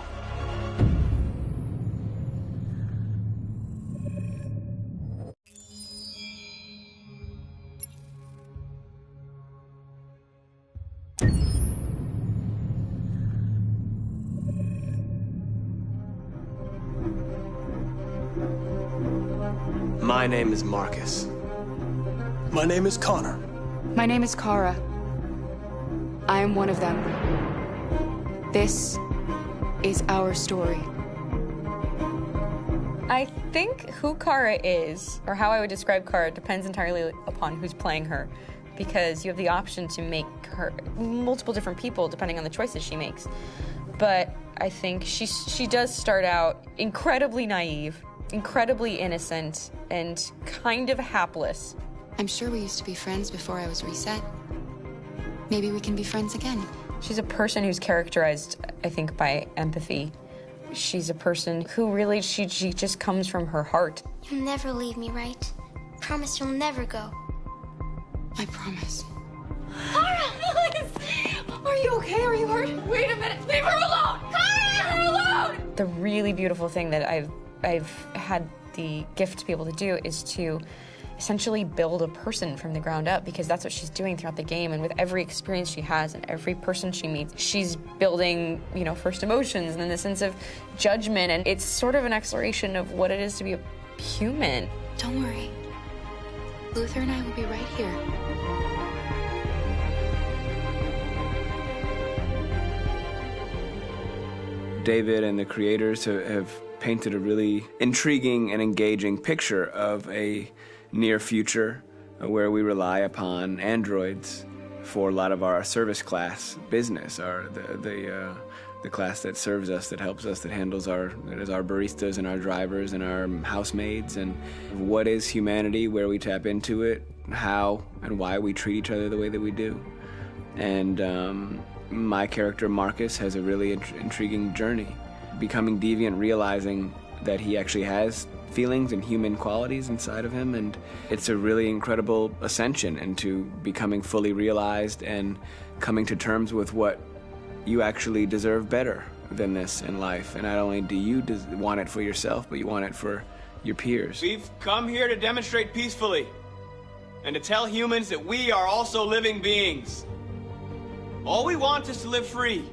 My name is Marcus. My name is Connor. My name is Kara. I am one of them. This is our story. I think who Kara is, or how I would describe Kara, depends entirely upon who's playing her, because you have the option to make her multiple different people depending on the choices she makes. But I think she does start out incredibly naive, incredibly innocent, and kind of hapless. I'm sure we used to be friends before I was reset. Maybe we can be friends again. She's a person who's characterized, I think, by empathy. She's a person who really, she just comes from her heart. You'll never leave me, right? Promise you'll never go. I promise. Kara, please! Are you okay? Are you hurt? Wait a minute! Leave her alone! Kara, leave her alone! The really beautiful thing that I've had the gift to be able to do is to essentially build a person from the ground up, because that's what she's doing throughout the game. And with every experience she has and every person she meets, she's building, you know, first emotions and then the sense of judgment. And it's sort of an exploration of what it is to be a human. Don't worry. Luther and I will be right here. David and the creators have painted a really intriguing and engaging picture of a near future where we rely upon androids for a lot of our service class business, the class that serves us, that helps us, that handles our baristas and our drivers and our housemaids. And what is humanity, where we tap into it, how and why we treat each other the way that we do. And my character Marcus has a really intriguing journey, becoming deviant, realizing that he actually has feelings and human qualities inside of him, and it's a really incredible ascension into becoming fully realized and coming to terms with what you actually deserve better than this in life. And not only do you want it for yourself, but you want it for your peers. We've come here to demonstrate peacefully and to tell humans that we are also living beings. All we want is to live free.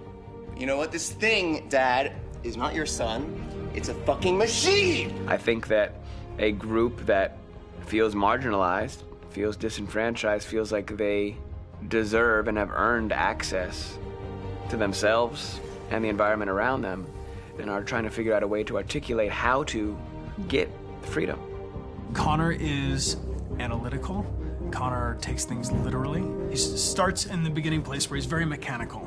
You know what? This thing, Dad, is not your son. It's a fucking machine! I think that a group that feels marginalized, feels disenfranchised, feels like they deserve and have earned access to themselves and the environment around them, and are trying to figure out a way to articulate how to get freedom. Connor is analytical. Connor takes things literally. He starts in the beginning place where he's very mechanical.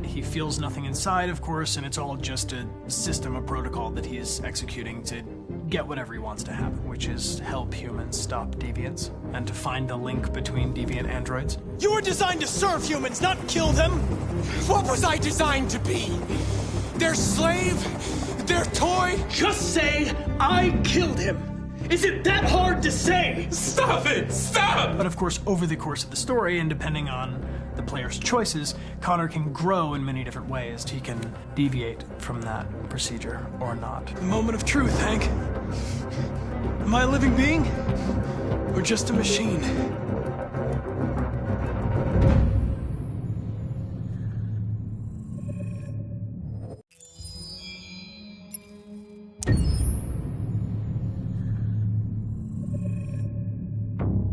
He feels nothing inside, of course, and it's all just a system, a protocol that he is executing to get whatever he wants to happen, which is help humans stop deviants and to find the link between deviant androids. You were designed to serve humans, not kill them! What was I designed to be? Their slave? Their toy? Just say, I killed him! Is it that hard to say? Stop it! Stop! But of course, over the course of the story, and depending on the player's choices, Connor can grow in many different ways. He can deviate from that procedure or not. The moment of truth, Hank. Am I a living being? Or just a machine?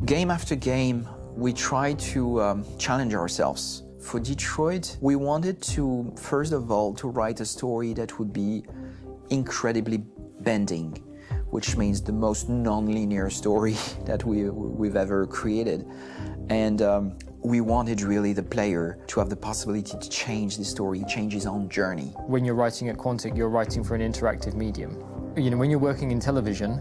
Game after game, we try to challenge ourselves. For Detroit, we wanted to, first of all, to write a story that would be incredibly bending, which means the most non-linear story that we've ever created. And we wanted really the player to have the possibility to change the story, change his own journey. When you're writing at Quantic, you're writing for an interactive medium. You know, when you're working in television,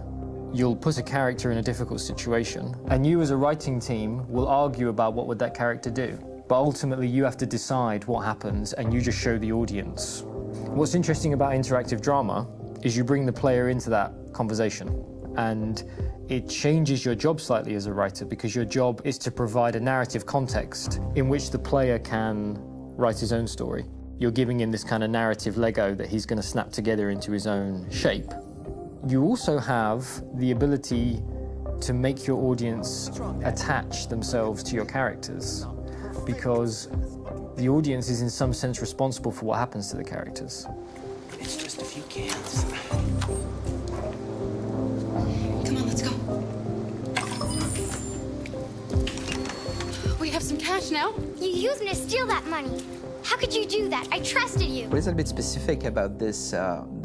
you'll put a character in a difficult situation, and you as a writing team will argue about what would that character do. But ultimately, you have to decide what happens, and you just show the audience. What's interesting about interactive drama is you bring the player into that conversation, and it changes your job slightly as a writer, because your job is to provide a narrative context in which the player can write his own story. You're giving him this kind of narrative Lego that he's going to snap together into his own shape. You also have the ability to make your audience attach themselves to your characters, because the audience is in some sense responsible for what happens to the characters. It's just a few cans. Come on, let's go. We have some cash now. You used me to steal that money. How could you do that? I trusted you. What is a bit specific about these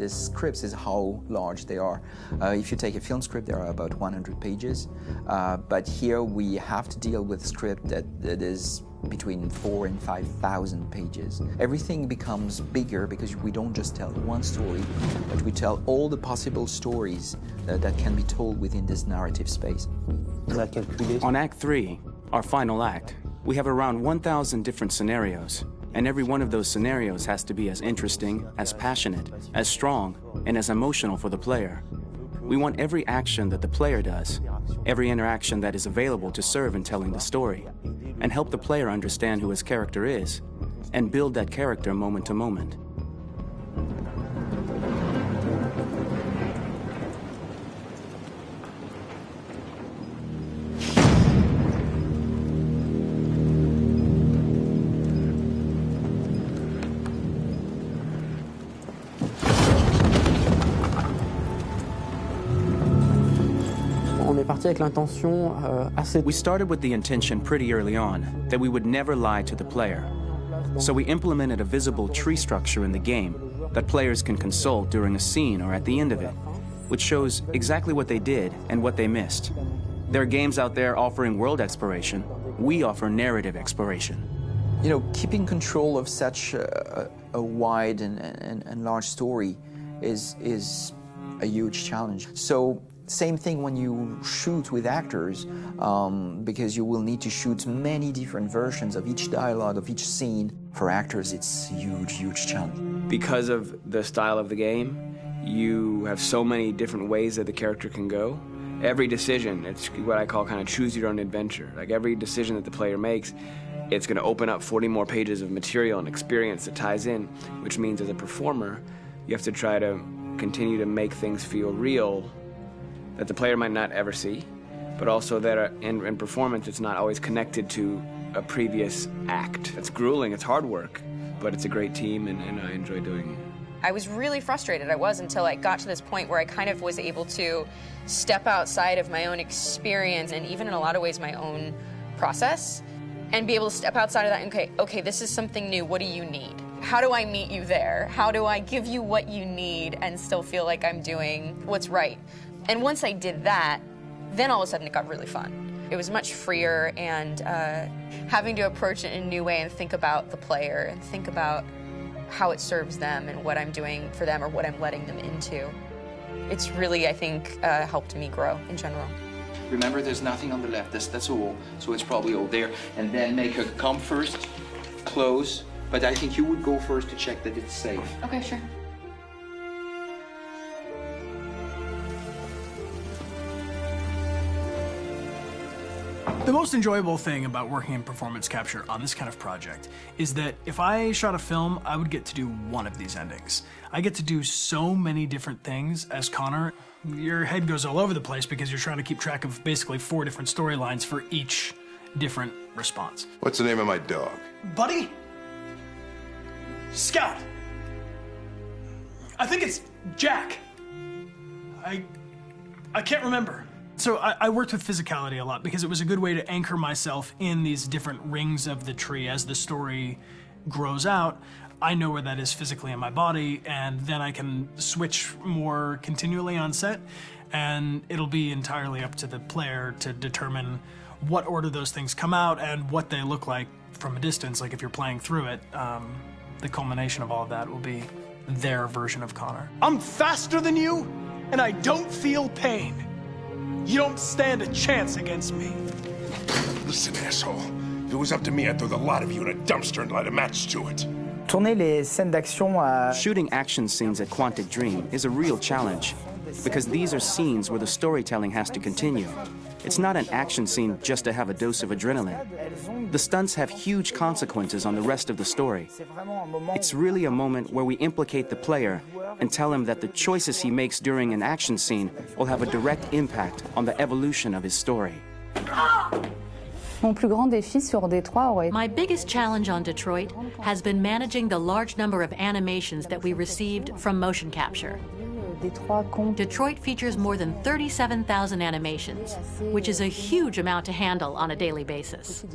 scripts is how large they are. If you take a film script, there are about 100 pages. But here we have to deal with a script that is between 4,000 and 5,000 pages. Everything becomes bigger because we don't just tell one story, but we tell all the possible stories that can be told within this narrative space. On Act 3, our final act, we have around 1,000 different scenarios. And every one of those scenarios has to be as interesting, as passionate, as strong, and as emotional for the player. We want every action that the player does, every interaction that is available to serve in telling the story, and help the player understand who his character is, and build that character moment to moment. We started with the intention pretty early on that we would never lie to the player. So we implemented a visible tree structure in the game that players can consult during a scene or at the end of it, which shows exactly what they did and what they missed. There are games out there offering world exploration. We offer narrative exploration. You know, keeping control of such a wide and large story is a huge challenge. So same thing when you shoot with actors, because you will need to shoot many different versions of each dialogue, of each scene. For actors, it's a huge, huge challenge. Because of the style of the game, you have so many different ways that the character can go. Every decision, it's what I call kind of choose your own adventure. Like every decision that the player makes, it's going to open up 40 more pages of material and experience that ties in, which means as a performer, you have to try to continue to make things feel real that the player might not ever see, but also that in performance, it's not always connected to a previous act. It's grueling, it's hard work, but it's a great team, and I enjoy doing it. I was really frustrated. I was until I got to this point where I kind of was able to step outside of my own experience and even in a lot of ways my own process and be able to step outside of that and okay, this is something new. What do you need? How do I meet you there? How do I give you what you need and still feel like I'm doing what's right? And once I did that, then all of a sudden it got really fun. It was much freer and having to approach it in a new way and think about the player and think about how it serves them and what I'm doing for them or what I'm letting them into. It's really, I think, helped me grow in general. Remember, there's nothing on the left. That's a wall, so it's probably all there. And then make her come first, close. But I think you would go first to check that it's safe. Okay, sure. The most enjoyable thing about working in performance capture on this kind of project is that if I shot a film, I would get to do one of these endings. I get to do so many different things as Connor. Your head goes all over the place because you're trying to keep track of basically 4 different storylines for each different response. What's the name of my dog? Buddy? Scout. I think it's Jack. I can't remember. So I worked with physicality a lot because it was a good way to anchor myself in these different rings of the tree. As the story grows out, I know where that is physically in my body, and then I can switch more continually on set, and it'll be entirely up to the player to determine what order those things come out and what they look like from a distance. Like if you're playing through it, the culmination of all of that will be their version of Connor. I'm faster than you, and I don't feel pain. You don't stand a chance against me. Listen, asshole. If it was up to me, I'd throw the lot of you in a dumpster and light a match to it. Shooting action scenes at Quantic Dream is a real challenge because these are scenes where the storytelling has to continue. It's not an action scene just to have a dose of adrenaline. The stunts have huge consequences on the rest of the story. It's really a moment where we implicate the player and tell him that the choices he makes during an action scene will have a direct impact on the evolution of his story. My biggest challenge on Detroit has been managing the large number of animations that we received from motion capture. Detroit features more than 37,000 animations, which is a huge amount to handle on a daily basis.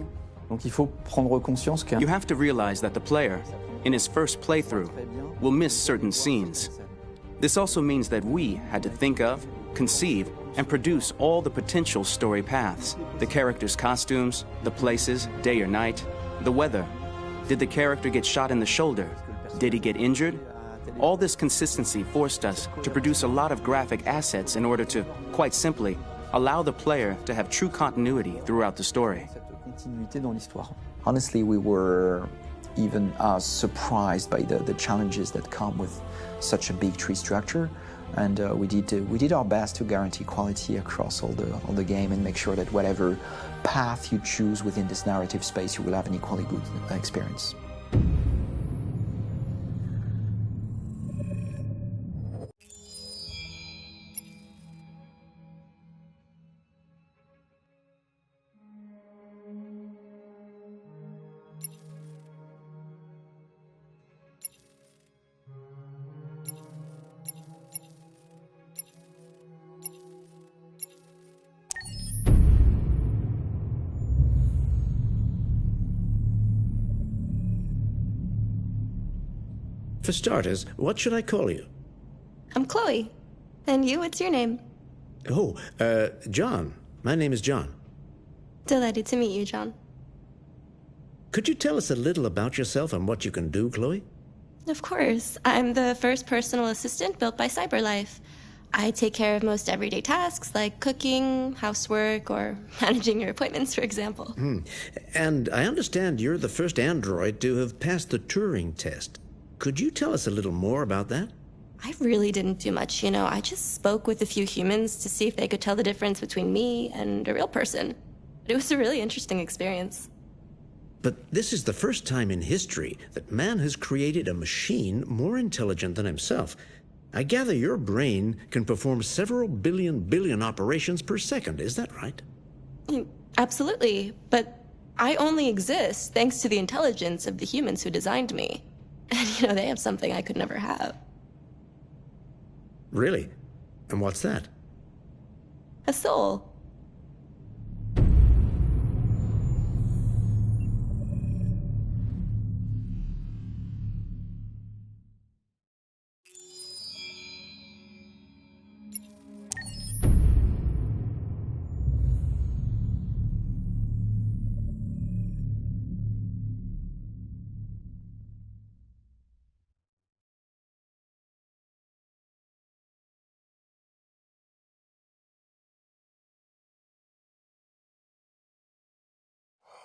You have to realize that the player, in his first playthrough, will miss certain scenes. This also means that we had to think of, conceive, and produce all the potential story paths. The characters' costumes, the places, day or night, the weather. Did the character get shot in the shoulder? Did he get injured? All this consistency forced us to produce a lot of graphic assets in order to, quite simply, allow the player to have true continuity throughout the story. Honestly, we were even surprised by the challenges that come with such a big tree structure, and we did our best to guarantee quality across all the game and make sure that whatever path you choose within this narrative space, you will have an equally good experience. For starters, what should I call you? I'm Chloe. And you, what's your name? Oh, John. My name is John. Delighted to meet you, John. Could you tell us a little about yourself and what you can do, Chloe? Of course. I'm the first personal assistant built by CyberLife. I take care of most everyday tasks like cooking, housework, or managing your appointments, for example. And I understand you're the first android to have passed the Turing test. Could you tell us a little more about that? I really didn't do much, you know. I just spoke with a few humans to see if they could tell the difference between me and a real person. It was a really interesting experience. But this is the first time in history that man has created a machine more intelligent than himself. I gather your brain can perform several billion operations per second, is that right? Absolutely, but I only exist thanks to the intelligence of the humans who designed me. And, you know, they have something I could never have. Really? And what's that? A soul.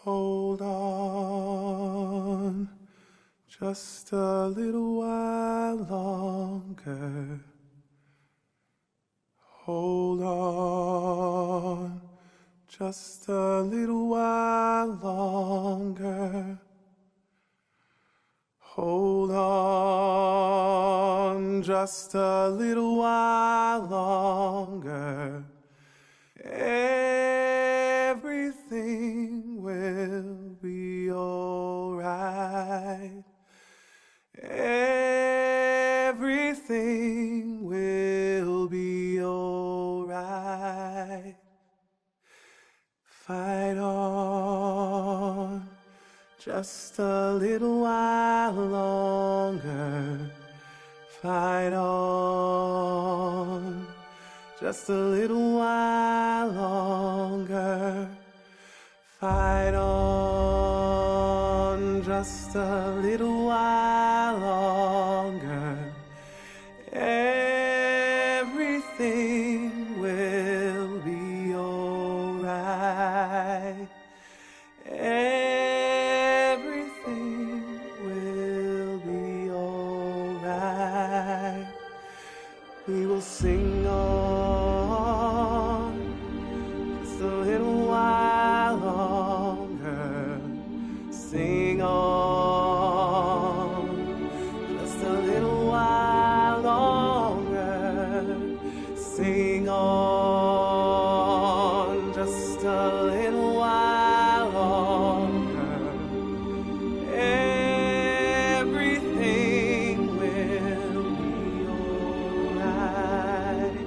Hold on, just a little while longer. Hold on, just a little while longer. Hold on, just a little while longer. Everything will be alright. Everything will be alright. Fight on, just a little while longer. Fight on, just a little while longer. Fight on, just a little while longer. Everything will be alright. Everything will be alright. We will sing on, just a little while longer. Sing on, just a little while longer. Sing on, just a little while longer. Everything will be alright.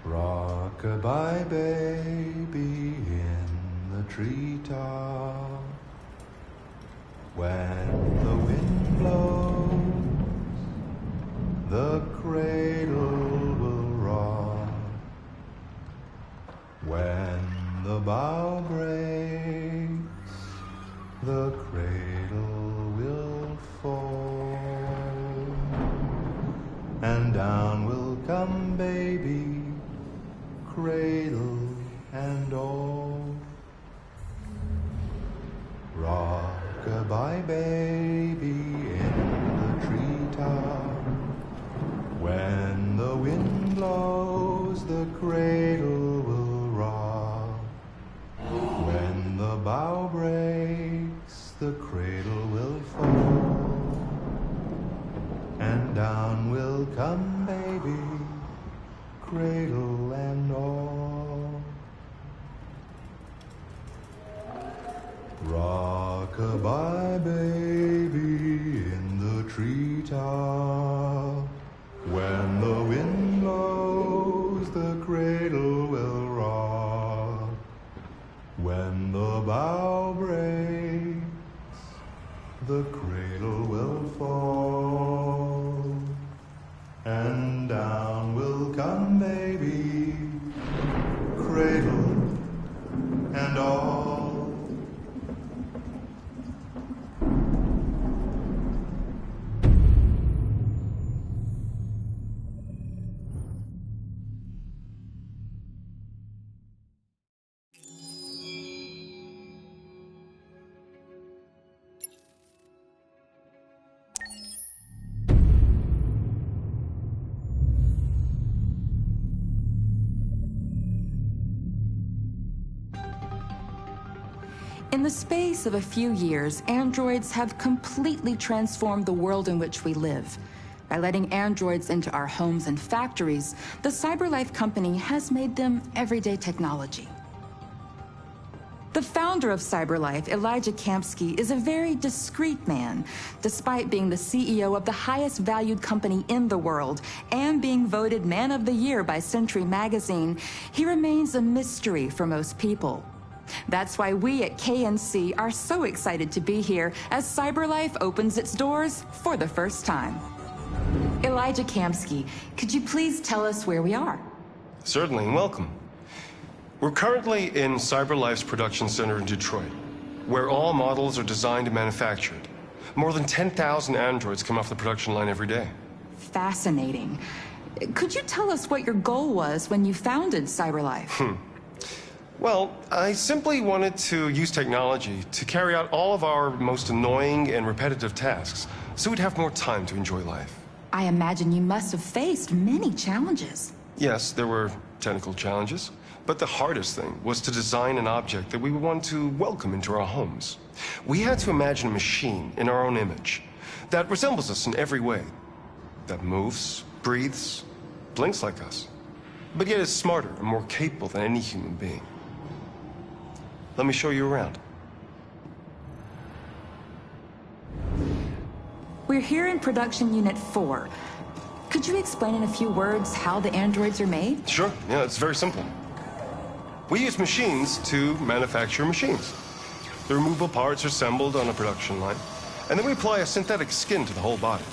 Rock-a-bye baby in the treetop. When the wind blows, the cradle will rock. When the bough breaks, the cradle will fall. And down will come baby, cradle and all. Rock-a-bye baby in the treetop. When the wind blows, the cradle will rock. When the bough breaks, the cradle will fall. And down will come baby, Rock-a-bye, baby, in the treetop. When the wind blows, the cradle will rock. When the bough breaks, the cradle will fall. And down will come baby, cradle and all. In the space of a few years, androids have completely transformed the world in which we live. By letting androids into our homes and factories, the CyberLife company has made them everyday technology. The founder of CyberLife, Elijah Kamsky, is a very discreet man. Despite being the CEO of the highest valued company in the world and being voted Man of the Year by Century Magazine, he remains a mystery for most people. That's why we at KNC are so excited to be here as CyberLife opens its doors for the first time. Elijah Kamsky, could you please tell us where we are? Certainly, and welcome. We're currently in CyberLife's production center in Detroit, where all models are designed and manufactured. More than 10,000 androids come off the production line every day. Fascinating. Could you tell us what your goal was when you founded CyberLife? Well, I simply wanted to use technology to carry out all of our most annoying and repetitive tasks, so we'd have more time to enjoy life. I imagine you must have faced many challenges. Yes, there were technical challenges, but the hardest thing was to design an object that we would want to welcome into our homes. We had to imagine a machine in our own image that resembles us in every way, that moves, breathes, blinks like us, but yet is smarter and more capable than any human being. Let me show you around. We're here in Production Unit 4. Could you explain in a few words how the androids are made? Sure, yeah, it's very simple. We use machines to manufacture machines. The removable parts are assembled on a production line, and then we apply a synthetic skin to the whole body.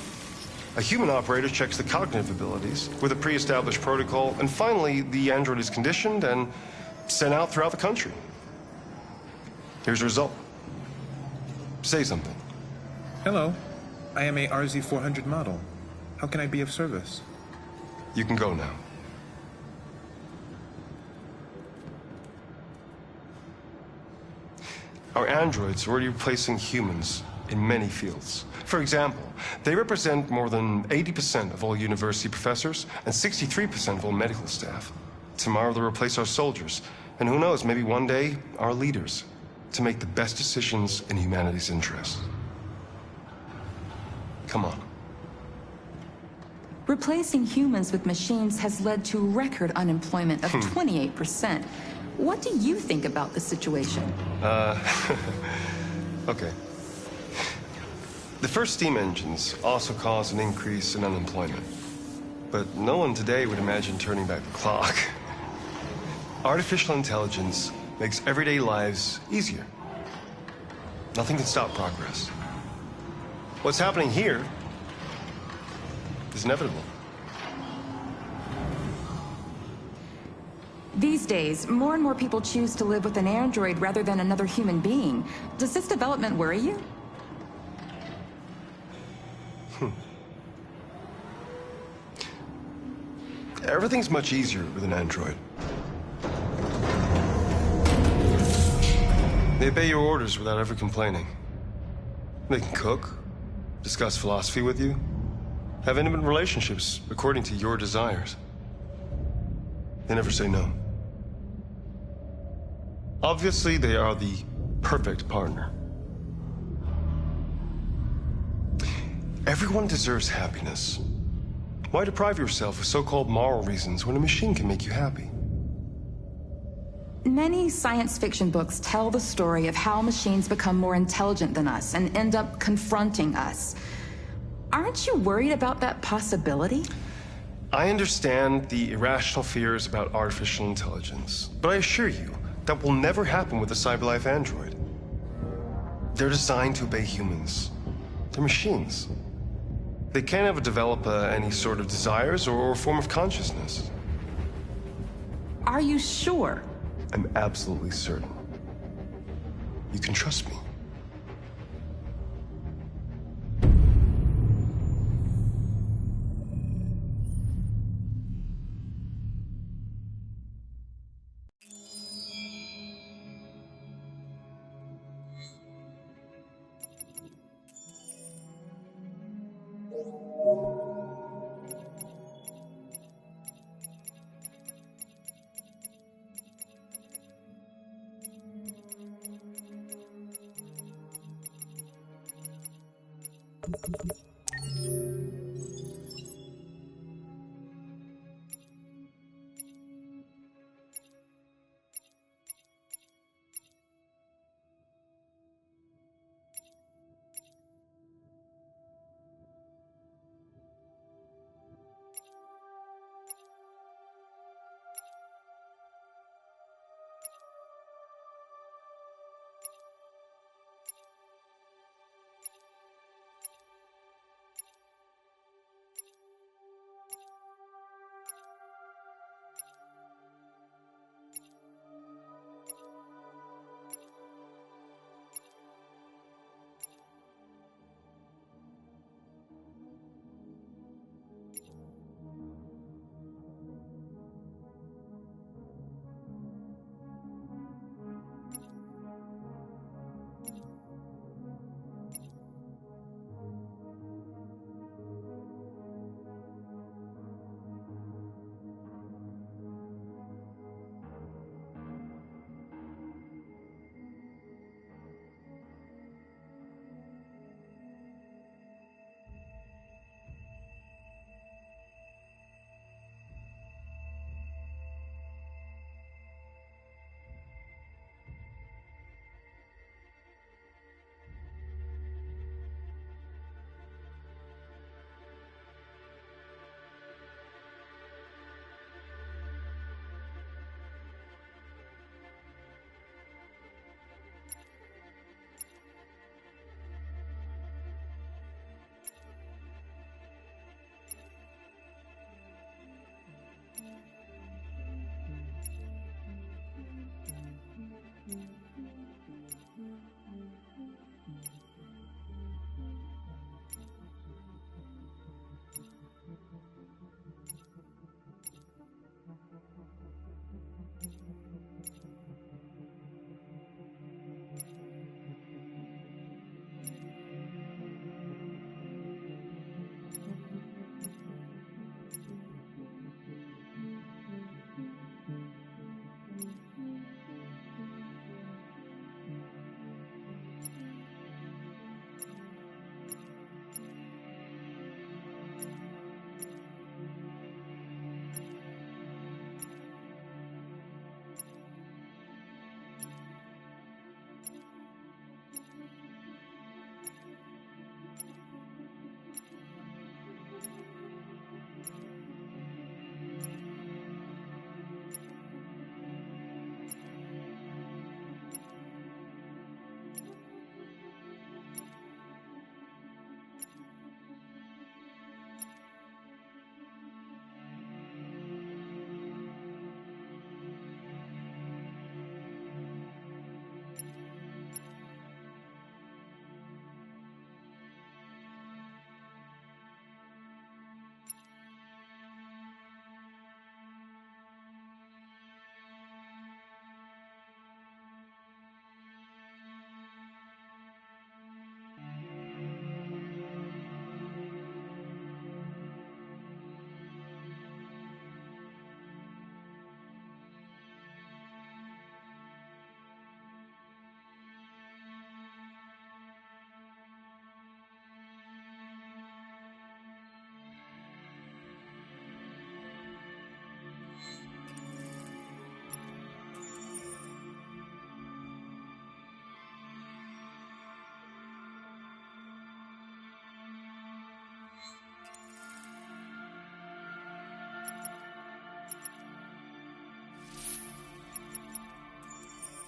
A human operator checks the cognitive abilities with a pre-established protocol, and finally, the android is conditioned and sent out throughout the country. Here's the result. Say something. Hello. I am a RZ400 model. How can I be of service? You can go now. Our androids are already replacing humans in many fields. For example, they represent more than 80% of all university professors and 63% of all medical staff. Tomorrow they'll replace our soldiers, and who knows, maybe one day, our leaders, to make the best decisions in humanity's interest. Come on. Replacing humans with machines has led to record unemployment of 28%. What do you think about the situation? Okay. The first steam engines also caused an increase in unemployment. But no one today would imagine turning back the clock. Artificial intelligence makes everyday lives easier. Nothing can stop progress. What's happening here is inevitable. These days, more and more people choose to live with an android rather than another human being. Does this development worry you? Everything's much easier with an android. They obey your orders without ever complaining. They can cook, discuss philosophy with you, have intimate relationships according to your desires. They never say no. Obviously, they are the perfect partner. Everyone deserves happiness. Why deprive yourself of so-called moral reasons when a machine can make you happy? Many science fiction books tell the story of how machines become more intelligent than us and end up confronting us. Aren't you worried about that possibility? I understand the irrational fears about artificial intelligence, but I assure you that will never happen with a CyberLife android. They're designed to obey humans. They're machines. They can't ever develop any sort of desires or form of consciousness. Are you sure? I'm absolutely certain. You can trust me.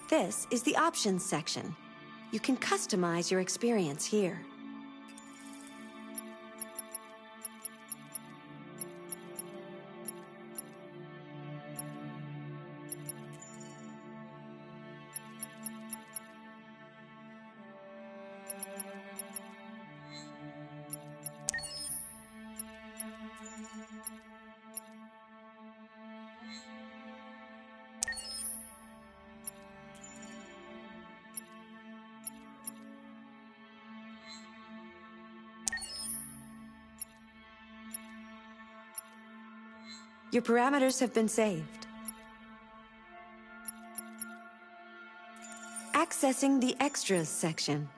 This is the options section. You can customize your experience here. Your parameters have been saved. Accessing the Extras section.